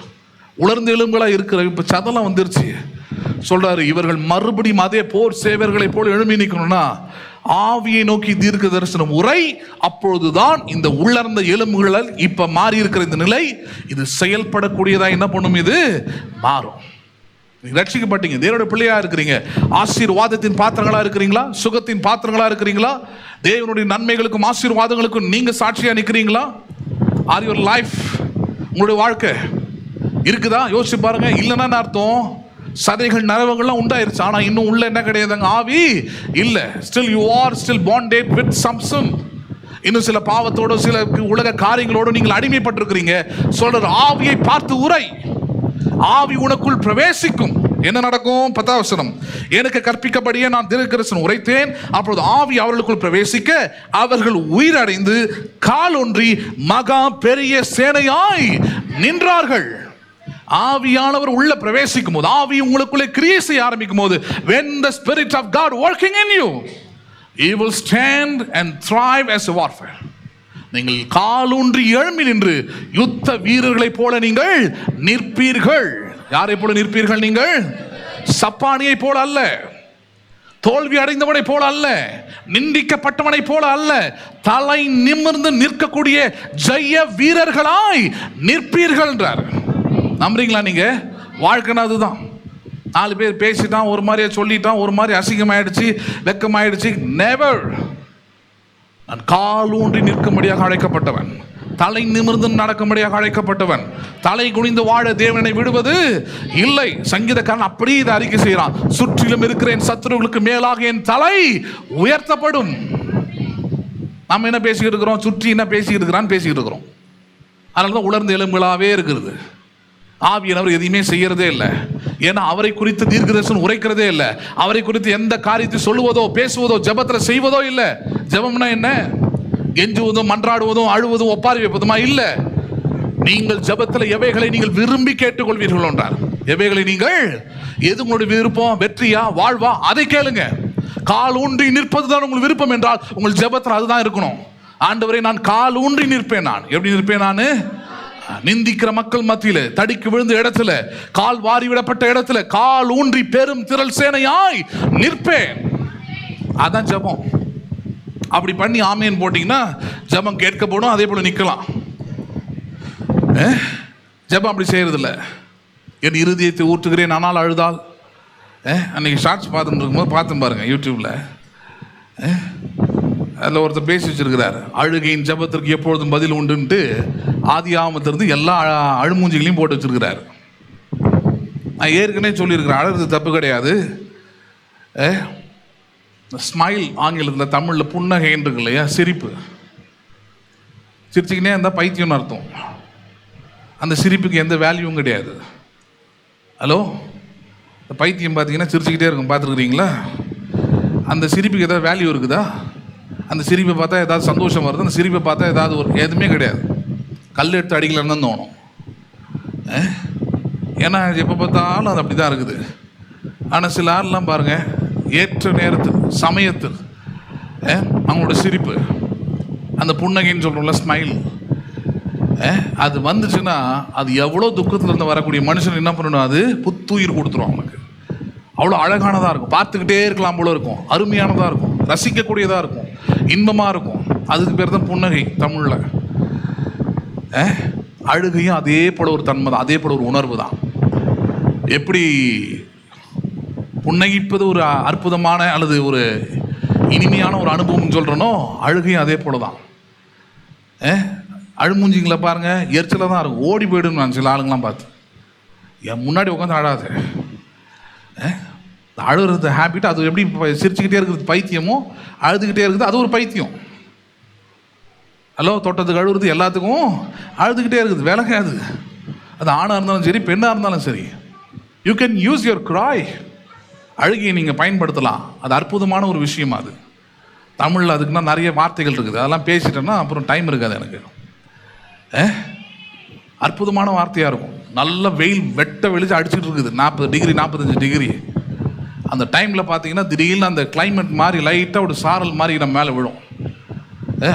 உலர்ந்த எலும்புகளா இருக்கிற இப்ப சதெல்லாம் வந்துருச்சு. சொல்றாரு, இவர்கள் மறுபடியும் அதே போர் சேவர்களை போல எழும்பி நிற்கணும்னா ஆவியை நோக்கி தீர்க்க தரிசனம் உரை. அப்பொழுதுதான் இந்த உலர்ந்த எலும்புகள் இப்ப மாறி இருக்கிற இந்த நிலை, இது செயல்படக்கூடியதா என்ன பண்ணும்? இது மாறும். ரட்சிக்கப்பட்டீங்க, தேவனுடைய பிள்ளையா இருக்கிறீங்க, ஆசீர்வாதத்தின் பாத்திரங்களா இருக்கிறீங்களா? சுகத்தின் பாத்திரங்களா இருக்கிறீங்களா? தேவனுடைய நன்மைகளுக்கும் ஆசீர்வாதங்களுக்கும் நீங்க சாட்சியா நிற்கிறீங்களா? ஆர் யுவர் லைஃப், உங்களுடைய வாழ்க்கை இருக்குதா? யோசிச்சு பாருங்க. இல்லைன்னா அர்த்தம் சதைகள் நரவுகள்லாம் உண்டாயிருச்சு, ஆனா இன்னும் உள்ள என்ன கிடையாதுங்க, ஆவி இல்ல. Still you are still bonded with some sin. இன்னும் சில பாவத்தோட சில உலக காரியங்களோடு நீங்கள் அடிமைப்பட்டிருக்கிறீங்க. சொல்ற ஆவியை பார்த்து உரை, ஆவி உனக்குள் பிரவேசிக்கும். என்ன நடக்கும்? 10வது வசனம், எனக்கு கற்பிக்கப்படியே நான் தீர்க்கதரிசனம் உரைத்தேன், அப்பொழுது ஆவி அவர்களுக்குள் பிரவேசிக்க அவர்கள் உயிரடைந்து கால் ஒன்றி மகா பெரிய சேனையாய் நின்றார்கள். ஆவியானவர் உள்ள பிரவேசிக்கும் போது, ஆவி உங்களுக்குள்ளே கிரியை செய்ய ஆரம்பிக்கும் போது, when the spirit of God working in you, you will stand and thrive as a warfare. நீங்கள் காலூன்றி எழும்பி நின்று யுத்த வீரர்களை போல நீங்கள் நிற்பீர்கள். யாரை போல நிற்பீர்கள்? நீங்கள் சப்பானியை போல அல்ல, தோல்வி அடைந்தவனை போல அல்ல, நிந்திக்கப்பட்டவனை போல அல்ல, தலை நிமிர்ந்து நிற்கக்கூடிய ஜெய வீரர்களாய் நிற்பீர்கள் என்றார். நம்புறீங்களா? நீங்க வாழ்க்கைனா அதுதான். 4 பேர் பேசிட்டான், ஒரு மாதிரியா சொல்லிட்டான், ஒரு மாதிரி அசிங்கமாயிடுச்சு, வெக்கமாயிடுச்சு. நெவர். நான் காலூன்றி நிற்கும்படியாக அழைக்கப்பட்டவன், தலை நிமிர்ந்து நடக்கும்படியாக அழைக்கப்பட்டவன், தலை குனிந்து வாழ தேவனை விடுவது இல்லை. சங்கீதக்காரன் அப்படியே இதை அறிக்கை செய்கிறான், சுற்றிலும் இருக்கிற என் சத்துருவுக்கு மேலாக என் தலை உயர்த்தப்படும். நம்ம என்ன பேசிக்கிட்டு இருக்கிறோம்? சுற்றி என்ன பேசிக்கிட்டு இருக்கிறோம். அதனாலதான் உலர்ந்த எலும்புகளாவே இருக்கிறது. ஆவியானவர் எதையுமே செய்யறதே இல்லை. ஏன்னா அவரை குறித்து தீர்க்கதரிசனம் உரைக்கிறதே இல்லை. அவரை குறித்து எந்த காரியத்தை சொல்லுவதோ பேசுவதோ ஜெபத்தில் செய்வதோ இல்லை. ஜெபம்னா என்ன? கெஞ்சுவதும் மன்றாடுவதும் அழுவதும் ஒப்பாரி வைப்பதுமா? இல்லை. நீங்கள் ஜெபத்தில் எவைகளை நீங்கள் விரும்பி கேட்டுக்கொள்வீர்கள் என்றார். எவைகளை நீங்கள், எது உங்களுடைய விருப்பம், வெற்றியா வாழ்வா, அதை கேளுங்க. கால் ஊன்றி நிற்பது தான் உங்களுக்கு விருப்பம் என்றால் உங்கள் ஜெபத்தில் அதுதான் இருக்கணும். ஆண்டவரே, நான் கால் ஊன்றி நிற்பேன். நான் எப்படி நிற்பேன்? நான் நிந்திக்கிற மக்கள் மத்தியில, தடிக்கு விழுந்த இடத்துல, கால் வாரி விடப்பட்ட இடத்துல கால் ஊன்றி பெரும் திரள் சேனையாய் நிற்பேன். அதான் ஜெபம். அப்படி பண்ணி ஆமேன் போட்டீங்கன்னா ஜெபம் கேட்கப்படும், அதே போல நிக்கலாம். ஜெபம் அப்படி செய்யறதில்ல. என் இருதயத்தை ஊற்றுகிறேன் ஆனால் அழுதால், அன்னைக்கு ஷார்ட்ஸ் பார்த்துட்டு இருக்கும்போது பார்த்து பாருங்க யூடியூப்ல, அதில் ஒருத்தர் பேசி வச்சிருக்கிறார், அழுகையின் ஜெபத்திற்கு எப்பொழுதும் பதில் உண்டுன்ட்டு ஆதியாகமத்திலிருந்து எல்லா அழுமூஞ்சிகளையும் போட்டு வச்சிருக்கிறார். நான் ஏற்கனவே சொல்லியிருக்கிறேன், அழுறது தப்பு கிடையாது. ஸ்மைல் ஆங்கிலத்தில், தமிழில் புன்னகைன்னு இருக்கு இல்லையா, சிரிப்பு. சிரிச்சுக்கினே இருந்தால் பைத்தியம்னு அர்த்தம். அந்த சிரிப்புக்கு எந்த வேல்யூவும் கிடையாது. ஹலோ, இந்த பைத்தியம் பார்த்தீங்கன்னா சிரிச்சுக்கிட்டே இருக்கும், பார்த்துருக்குறீங்களா? அந்த சிரிப்புக்கு ஏதாவது வேல்யூ இருக்குதா? அந்த சிரிப்பை பார்த்தா ஏதாவது சந்தோஷம் வருது, அந்த சிரிப்பை பார்த்தா ஏதாவது ஒரு எதுவுமே கிடையாது. கல் எடுத்து அடிக்கலன்னு தான் தோணும். ஏன்னா எப்போ பார்த்தாலும் அது அப்படி தான் இருக்குது. ஆனால் சில ஆள்லாம் பாருங்கள், ஏற்ற நேரத்தில் சமயத்தில் அவங்களோட சிரிப்பு, அந்த புன்னகைன்னு சொல்கிறோம்ல, ஸ்மைல், அது வந்துச்சுன்னா அது எவ்வளோ துக்கத்தில் இருந்து வரக்கூடிய மனுஷன் என்ன பண்ணணும், அது புத்துயிர் கொடுத்துரும் அவனுக்கு. அவ்வளோ அழகானதாக இருக்கும், பார்த்துக்கிட்டே இருக்கலாம் போல இருக்கும், அருமையானதாக இருக்கும், ரசிக்கக்கூடியதாக இருக்கும், இன்பமாக இருக்கும். அதுக்கு பேர் தான் புன்னகை தமிழில். அழுகையும் அதே போல ஒரு தன்மை தான், அதே போல ஒரு உணர்வு தான். எப்படி புன்னகிப்பது ஒரு அற்புதமான அல்லது ஒரு இனிமையான ஒரு அனுபவம் சொல்கிறனோ, அழுகையும் அதே போல தான். அழுமூஞ்சிங்களை பாருங்க, எரிச்சலாக தான் இருக்கும், ஓடி போயிடுன்னு நான் சில ஆளுங்களாம் பார்த்து. என் முன்னாடி உட்காந்து அழாது. அழுகிறது ஹேபிட். அது எப்படி சிரிச்சுக்கிட்டே இருக்கிறது பைத்தியமோ, அழுதுகிட்டே இருக்குது அது ஒரு பைத்தியம். ஹலோ, தொட்டத்துக்கு அழுகுறது, எல்லாத்துக்கும் அழுதுகிட்டே இருக்குது, விலகாது. அது ஆணாக இருந்தாலும் சரி, பெண்ணாக இருந்தாலும் சரி. You can use your cry. அழுகையை நீங்கள் பயன்படுத்தலாம். அது அற்புதமான ஒரு விஷயம். அது தமிழில் அதுக்குன்னா நிறைய வார்த்தைகள் இருக்குது, அதெல்லாம் பேசிட்டேன்னா அப்புறம் டைம் இருக்காது எனக்கு. அற்புதமான வார்த்தையாக இருக்கும். நல்ல வெயில் வெட்ட வெளிச்சு அடிச்சுட்டு இருக்குது, 40 டிகிரி 45 டிகிரி. அந்த டைமில் பார்த்தீங்கன்னா திடீர்னு அந்த கிளைமேட் மாதிரி லைட்டாக ஒரு சாரல் மாதிரி நம்ம மேலே விழும்.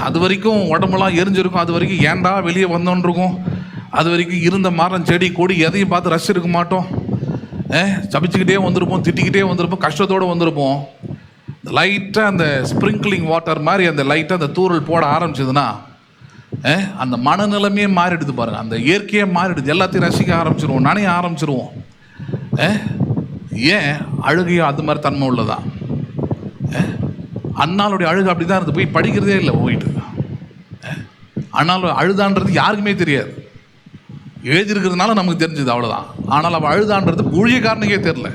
அது வரைக்கும் உடம்பெல்லாம் எரிஞ்சிருக்கும், அது வரைக்கும் ஏன்டா வெளியே வந்தோன்னு இருக்கும். அது வரைக்கும் இருந்த மரம் செடி கொடி எதையும் பார்த்து ரசிச்சிருக்க மாட்டோம். சபிச்சுக்கிட்டே வந்திருப்போம், திட்டிக்கிட்டே வந்திருப்போம், கஷ்டத்தோடு வந்திருப்போம். லைட்டாக அந்த ஸ்ப்ரிங்க்லிங் வாட்டர் மாதிரி அந்த லைட்டாக அந்த தூரல் போட ஆரம்பிச்சதுன்னா அந்த மனநிலைமையே மாறிடுது பாருங்கள், அந்த இயற்கையே மாறிடுது. எல்லாத்தையும் ரசிக்க ஆரம்பிச்சிருவோம், நனைய ஆரம்பிச்சிருவோம். ஏன் அழுகையோ அது மாதிரி தன்மை உள்ளதா? அண்ணாளுடைய அழுகு அப்படி தான் இருந்து, போய் படிக்கிறதே இல்லை போயிட்டு. அண்ணாலும் அழுதான்றது யாருக்குமே தெரியாது. எழுதியிருக்கிறதுனால நமக்கு தெரிஞ்சது, அவ்வளோதான். ஆனால் அவள் அழுதான்றது ஊழியக்காரனுக்கே தெரில.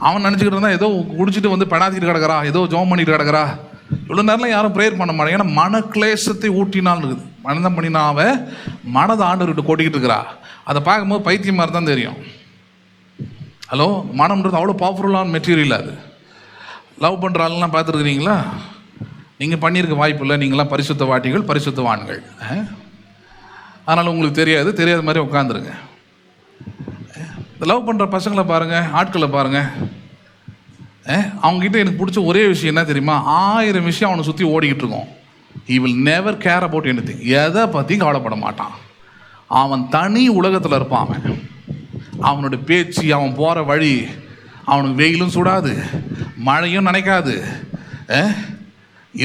அவன் நினச்சிக்கிட்டு இருந்தால் ஏதோ குடிச்சிட்டு வந்து பெணாத்திட்டு கிடக்கிறா, ஏதோ ஜோம் பண்ணிட்டு கிடக்கிறா. இவ்வளோ நேரம்லாம் யாரும் ப்ரேயர் பண்ண மாட்டாங்க. ஏன்னா மனக்லேசத்தை ஊட்டினால் இருக்குது. மனதம் பண்ணினா அவன் மனதை ஆண்டவர்கிட்ட கொட்டிக்கிட்டு இருக்கிறா. அதை பார்க்கும்போது பைத்தியம் மாதிரி தான் தெரியும். ஹலோ, மனம்ன்றது அவ்வளோ பவர்ஃபுல்லான மெட்டீரியல். அது லவ் பண்ணுற ஆளுலாம் பார்த்துருக்குறீங்களா? நீங்கள் பண்ணியிருக்க வாய்ப்பு இல்லை. நீங்களாம் பரிசுத்த வாட்டிகள், பரிசுத்தவான்கள். அதனால் உங்களுக்கு தெரியாது, தெரியாத மாதிரி உட்காந்துருங்க. இந்த லவ் பண்ணுற பசங்களை பாருங்கள், ஆட்களை பாருங்கள். அவங்ககிட்ட எனக்கு பிடிச்ச ஒரே விஷயம் என்ன தெரியுமா? 1000 விஷயம் அவனை சுற்றி ஓடிக்கிட்டு இருக்கோம். He will never care about anything. எதை பற்றியும் கவலைப்பட மாட்டான். அவன் தனி உலகத்தில் இருப்பான். அவனுடைய பேச்சு, அவன் போகிற வழி, அவனுக்கு வெயிலும் சுடாது, மழையும் நினைக்காது,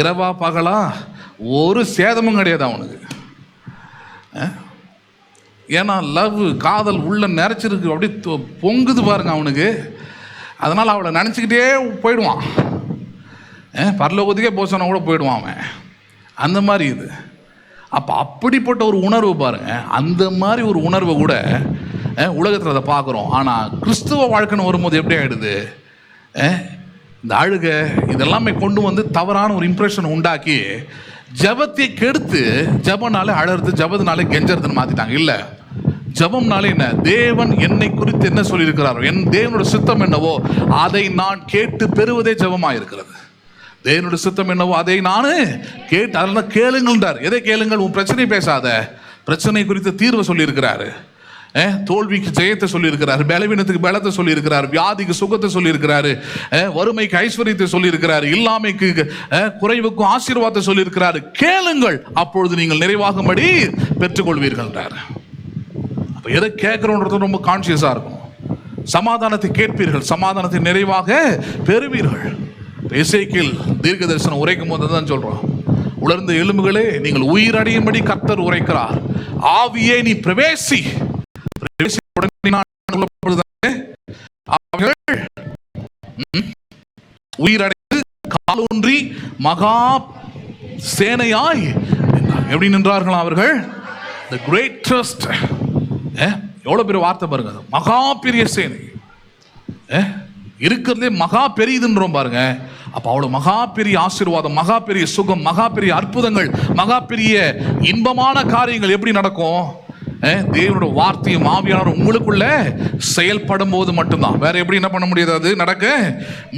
இரவா பகலா ஒரு சேதமும் கிடையாது அவனுக்கு. ஏன்னா லவ், காதல் உள்ள நிறைச்சிருக்கு, அப்படியே பொங்குது பாருங்க அவனுக்கு. அதனால் அவளை நினச்சிக்கிட்டே போயிடுவான். பரலோகத்துக்கே போக சொன்னா கூட போயிடுவான் அவன். அந்த மாதிரி இது. அப்போ அப்படிப்பட்ட ஒரு உணர்வு பாருங்க. அந்த மாதிரி ஒரு உணர்வை கூட உலகத்தில் அதை பார்க்குறோம். ஆனால் கிறிஸ்துவ வாழ்க்கைன்னு வரும்போது எப்படி ஆகிடுது? இந்த அழுகை இதெல்லாமே கொண்டு வந்து தவறான ஒரு இம்ப்ரெஷன் உண்டாக்கி ஜபத்தை கெடுத்து, ஜபனாலே அழறது, ஜபத்தினாலே கெஞ்சறதுன்னு மாற்றிட்டாங்க. இல்லை, ஜபம்னாலே என்ன? தேவன் என்னை குறித்து என்ன சொல்லியிருக்கிறாரோ, என் தேவனோட சித்தம் என்னவோ அதை நான் கேட்டு பெறுவதே ஜபமாக இருக்கிறது. தேவனுடைய சித்தம் என்னவோ அதை நான் கேட்டு, அதனால கேளுங்கள்ன்றார். எதை கேளுங்கள்? உன் பிரச்சனை பேசாத, பிரச்சனை குறித்த தீர்வை சொல்லியிருக்கிறாரு. தோல்விக்கு ஜெயத்தை சொல்லியிருக்கிறாரு, பலவீனத்துக்கு பலத்தை சொல்லியிருக்கிறார், வியாதிக்கு சுகத்தை சொல்லியிருக்கிறாரு, வறுமைக்கு ஐஸ்வர்யத்தை சொல்லியிருக்கிறாரு, இல்லாமைக்கு குறைவுக்கும் ஆசீர்வாதத்தை சொல்லியிருக்கிறாரு. கேளுங்கள், அப்பொழுது நீங்கள் நிறைவாகும்படி பெற்றுக்கொள்வீர்கள். அப்போ எதை கேட்குறோன்றது ரொம்ப கான்சியஸாக இருக்கும். சமாதானத்தை கேட்பீர்கள், சமாதானத்தை நிறைவாக பெறுவீர்கள். எசேக்கியேல் தீர்க்க தரிசனம் உரைக்கும் போது தான் சொல்கிறோம், உலர்ந்த எலும்புகளே நீங்கள் உயிரடையும்படி கர்த்தர் உரைக்கிறார், ஆவியே நீ பிரவேசி. உயிரடைந்து காலூன்றி மகா சேனையாய் எப்படி நின்றார்கள் அவர்கள்? the greatest. எவ்வளவு பெரிய வார்த்தை பாருங்க, மகா பெரிய சேனை. இருக்கிறதுலே மகா பெரியதுன்றோம் பாருங்க. அப்ப அவ்வளவு மகா பெரிய ஆசீர்வாதம், மகா பெரிய சுகம், மகா பெரிய அற்புதங்கள், மகா பெரிய இன்பமான காரியங்கள் எப்படி நடக்கும்? தேவனுடைய வார்த்தையும் ஆவியானவரும் உங்களுக்குள்ள செயல்படும் போது மட்டும்தான். வேற எப்படி என்ன பண்ண முடியாது? அது நடக்க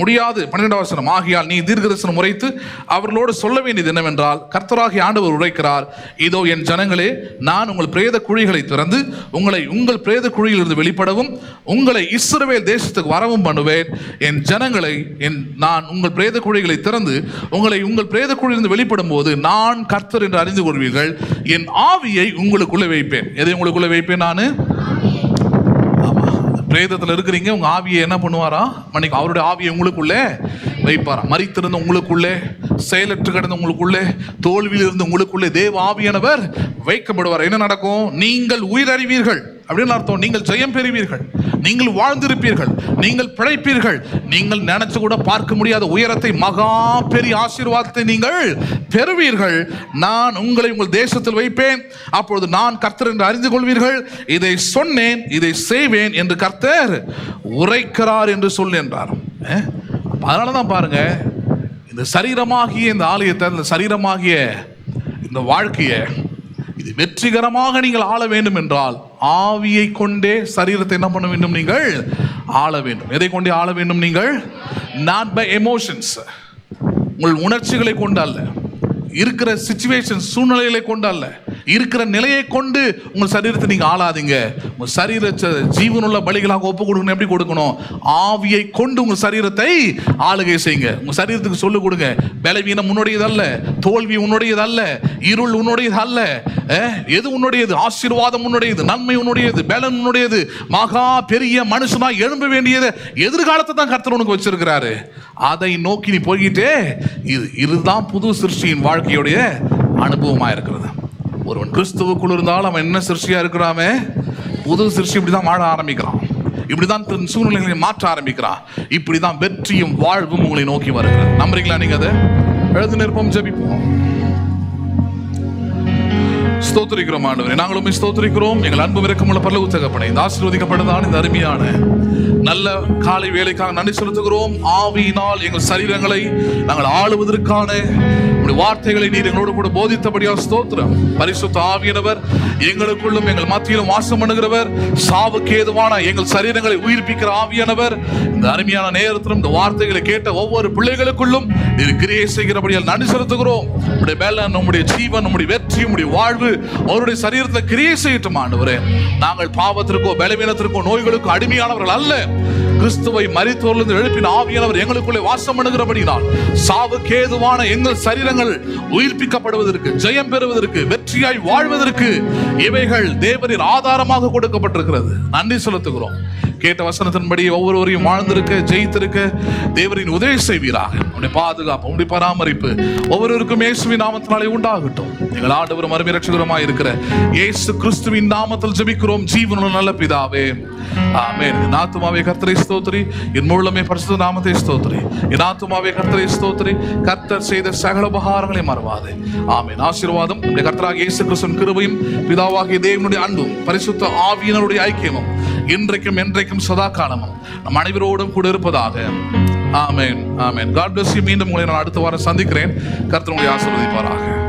முடியாது. 12வது வசனம், ஆகையால் நீ தீர்க்கதரிசனம் உரைத்து அவர்களோடு சொல்ல வேண்டியது என்னவென்றால், கர்த்தராகிய ஆண்டவர் உரைக்கிறார், இதோ என் ஜனங்களே, நான் உங்கள் பிரேத குழிகளை திறந்து உங்களை உங்கள் பிரேத குழியிலிருந்து வெளிப்படவும் உங்களை இஸ்ரவேல் தேசத்துக்கு வரவும் பண்ணுவேன். என் ஜனங்களை நான் உங்கள் பிரேத குழிகளை திறந்து உங்களை உங்கள் பிரேத குழியிலிருந்து வெளிப்படும் போது நான் கர்த்தர் என்று அறிந்து கொள்வீர்கள். என் ஆவியை உங்களுக்குள்ளே வைப்பேன். எதை உங்களுக்குள்ள வைப்பேன்? நான் பிரேதத்தில் இருக்கிறீங்க, உங்க ஆவியை என்ன பண்ணுவாரா? மன்னிக்கு, அவருடைய ஆவியை உங்களுக்குள்ளே வைப்பாரா? மரித்திருந்த உங்களுக்குள்ளே, செயலற்று கிடந்த உங்களுக்குள்ளே, தோல்வியில் இருந்து உங்களுக்குள்ளே தேவ ஆவியானவர் வைக்கப்படுவார். என்ன நடக்கும்? நீங்கள் உயிரறிவீர்கள் அப்படின்னு அர்த்தம். நீங்கள் ஜெயம் பெறுவீர்கள், நீங்கள் வாழ்ந்திருப்பீர்கள், நீங்கள் பிழைப்பீர்கள், நீங்கள் நினைச்சு கூட பார்க்க முடியாத உயரத்தை, மகா பெரிய ஆசீர்வாதத்தை நீங்கள் பெறுவீர்கள். நான் உங்களை உங்கள் தேசத்தில் வைப்பேன், அப்பொழுது நான் கர்த்தர் என்று அறிந்து கொள்வீர்கள். இதை சொன்னேன், இதை செய்வேன் என்று கர்த்தர் உரைக்கிறார் என்று சொல் என்றார். அதனாலதான் பாருங்க, இந்த சரீரமாகிய இந்த ஆலயத்தை, இந்த சரீரமாகிய இந்த வாழ்க்கையை இது வெற்றிகரமாக நீங்கள் ஆள வேண்டும் என்றால் ஆவியை கொண்டே சரீரத்தை என்ன பண்ண வேண்டும்? நீங்கள் ஆள வேண்டும். எதை கொண்டே ஆள வேண்டும்? நீங்கள் not by emotions, உங்கள் உணர்ச்சிகளை கொண்டு அல்ல, இருக்கிற சிச்சுவேஷன் சூழ்நிலைகளை கொண்டு அல்ல, இருக்கிற நிலையை கொண்டு உங்கள் சரீரத்தை நீங்க ஆளாதீங்க. உங்கள் சரீர ஜீவனுள்ள பலிகளாக ஒப்பு கொடுக்கணும். எப்படி கொடுக்கணும்? ஆவியை கொண்டு உங்கள் சரீரத்தை ஆளுகை செய்யுங்க. உங்க சரீரத்துக்கு சொல்லு கொடுங்க, பலவீனம் உன்னுடையது அல்ல, தோல்வி உன்னுடையது அல்ல, இருள் உன்னுடையது அல்ல. எது உன்னுடையது? ஆசீர்வாதம் உன்னுடையது, நன்மை உன்னுடையது, பலன் உன்னுடையது. மகா பெரிய மனுஷனா எழும்ப வேண்டியது எதிர்காலத்தை தான் கர்த்தர் உனக்கு வச்சிருக்கிறாரு. அதை நோக்கி நீ போய்கிட்டே இதுதான் புது சிருஷ்டியின் வாழ்க்கையுடைய அனுபவமா இருக்கிறது. ஒருவன் கிறிஸ்துவுக்குள் இருந்தாலும் அவன் என்ன சிருஷ்டியா இருக்கிறாமே? புது சிருஷ்டி. இப்படிதான் வாழ ஆரம்பிக்கிறான், இப்படிதான் சூழ்நிலைகளை மாற்ற ஆரம்பிக்கிறான், இப்படிதான் வெற்றியும் வாழ்வும் உங்களை நோக்கி வருகிறது. நம்புறீங்களா? நீங்க அதை எழுதி நிற்போம், ஜெபிப்போம். ஸ்தோத்திரிக்கிறோம் ஆண்டவரே. நாங்களும் ஸ்தோத்திரிக்கிறோம். எங்கள் அன்பு இரக்கமுள்ள பரலோக தகப்பனே, இந்த ஆசீர்வதிக்கப்பட்டதான இந்த அருமையான நல்ல காலை வேலைக்காக நன்றி செலுத்துகிறோம். ஆவியினால் எங்கள் சரீரங்களை நாங்கள் ஆளுவதற்கான வார்த்தைகளை நீர் எங்களோடு கூட போதித்தபடியால் ஸ்தோத்திரம். பரிசுத்த ஆவியானவர் எங்களுக்குள்ளும் எங்கள் மத்தியிலும் வாசம் பண்ணுகிறவர். சாவுக்கு ஏதுவான எங்கள் சரீரங்களை உயிர்ப்பிக்கிற ஆவியானவர் இந்த அருமையான நேரத்திலும் இந்த வார்த்தைகளை கேட்ட ஒவ்வொரு பிள்ளைகளுக்குள்ளும் நீர் கிரியை செய்கிறபடியால் நன்றி செலுத்துகிறோம். நம்முடைய பலன், நம்முடைய ஜீவன், நம்முடைய வெற்றி, நம்முடைய வாழ்வு அவருடைய சரீரத்தில் கிரியை செய்யட்டும் ஆண்டவரே. நாங்கள் பாவத்திற்கோ பலவீனத்திற்கோ நோய்களுக்கோ அடிமையானவர்கள் அல்ல. கிறிஸ்துவை மரித்தோரிலிருந்து எழுப்பின ஆவியானவர் எங்களுக்குள்ளே வாசம் பண்ணுகிறபடினால் சாவுக்கு ஏதுவான எங்கள் சரீரங்கள் உயிர்ப்பிக்கப்படுவதற்கு, ஜெயம் பெறுவதற்கு, வெற்றியாய் வாழ்வதற்கு இவைகள் தேவனின் ஆதாரமாக கொடுக்கப்பட்டிருக்கிறது. நன்றி செலுத்துகிறோம். கேட்ட வசனத்தின்படி ஒவ்வொருவரையும் வாழ்ந்திருக்க, ஜெயித்திருக்க தேவரின் உதவி செய்வீராக. உடைய பாதுகாப்பு, உடைய பராமரிப்பு ஒவ்வொருவருக்கும் இயேசுவின் நாமத்தினாலே உண்டாகட்டும். எங்கள் ஆண்டவரும் அருமை இரட்சகருமாய் இருக்கிற இயேசு கிறிஸ்துவின் நாமத்தில் ஜெபிக்கிறோம் ஜீவனுள்ள நல்ல பிதாவே, ஆமென். என் ஆத்துமாவே கர்த்தரை ஸ்தோத்திரி, என் முழுமே பரிசுத்த நாமத்தை ஸ்தோத்திரி. என் ஆத்துமாவே கர்த்தரை ஸ்தோத்திரி, கர்த்தர் செய்த சகல உபகாரங்களை மறவாதே. ஆமென். ஆசீர்வாதம் நம்முடைய கர்த்தராகிய இயேசு கிறிஸ்துவின் கிருபையும் பிதாவாகிய தேவனுடைய அன்பும் பரிசுத்த ஆவியினருடைய ஐக்கியமும் இன்றைக்கும் என்றைக்கும் சதா காலமும் நம் அனைவரோடும் கூட இருப்பதாக. ஆமென், ஆமென். God bless you. மீண்டும் உங்களை நான் அடுத்த வாரம் சந்திக்கிறேன். கர்த்தர் உங்களை ஆசீர்வதிப்பாராக.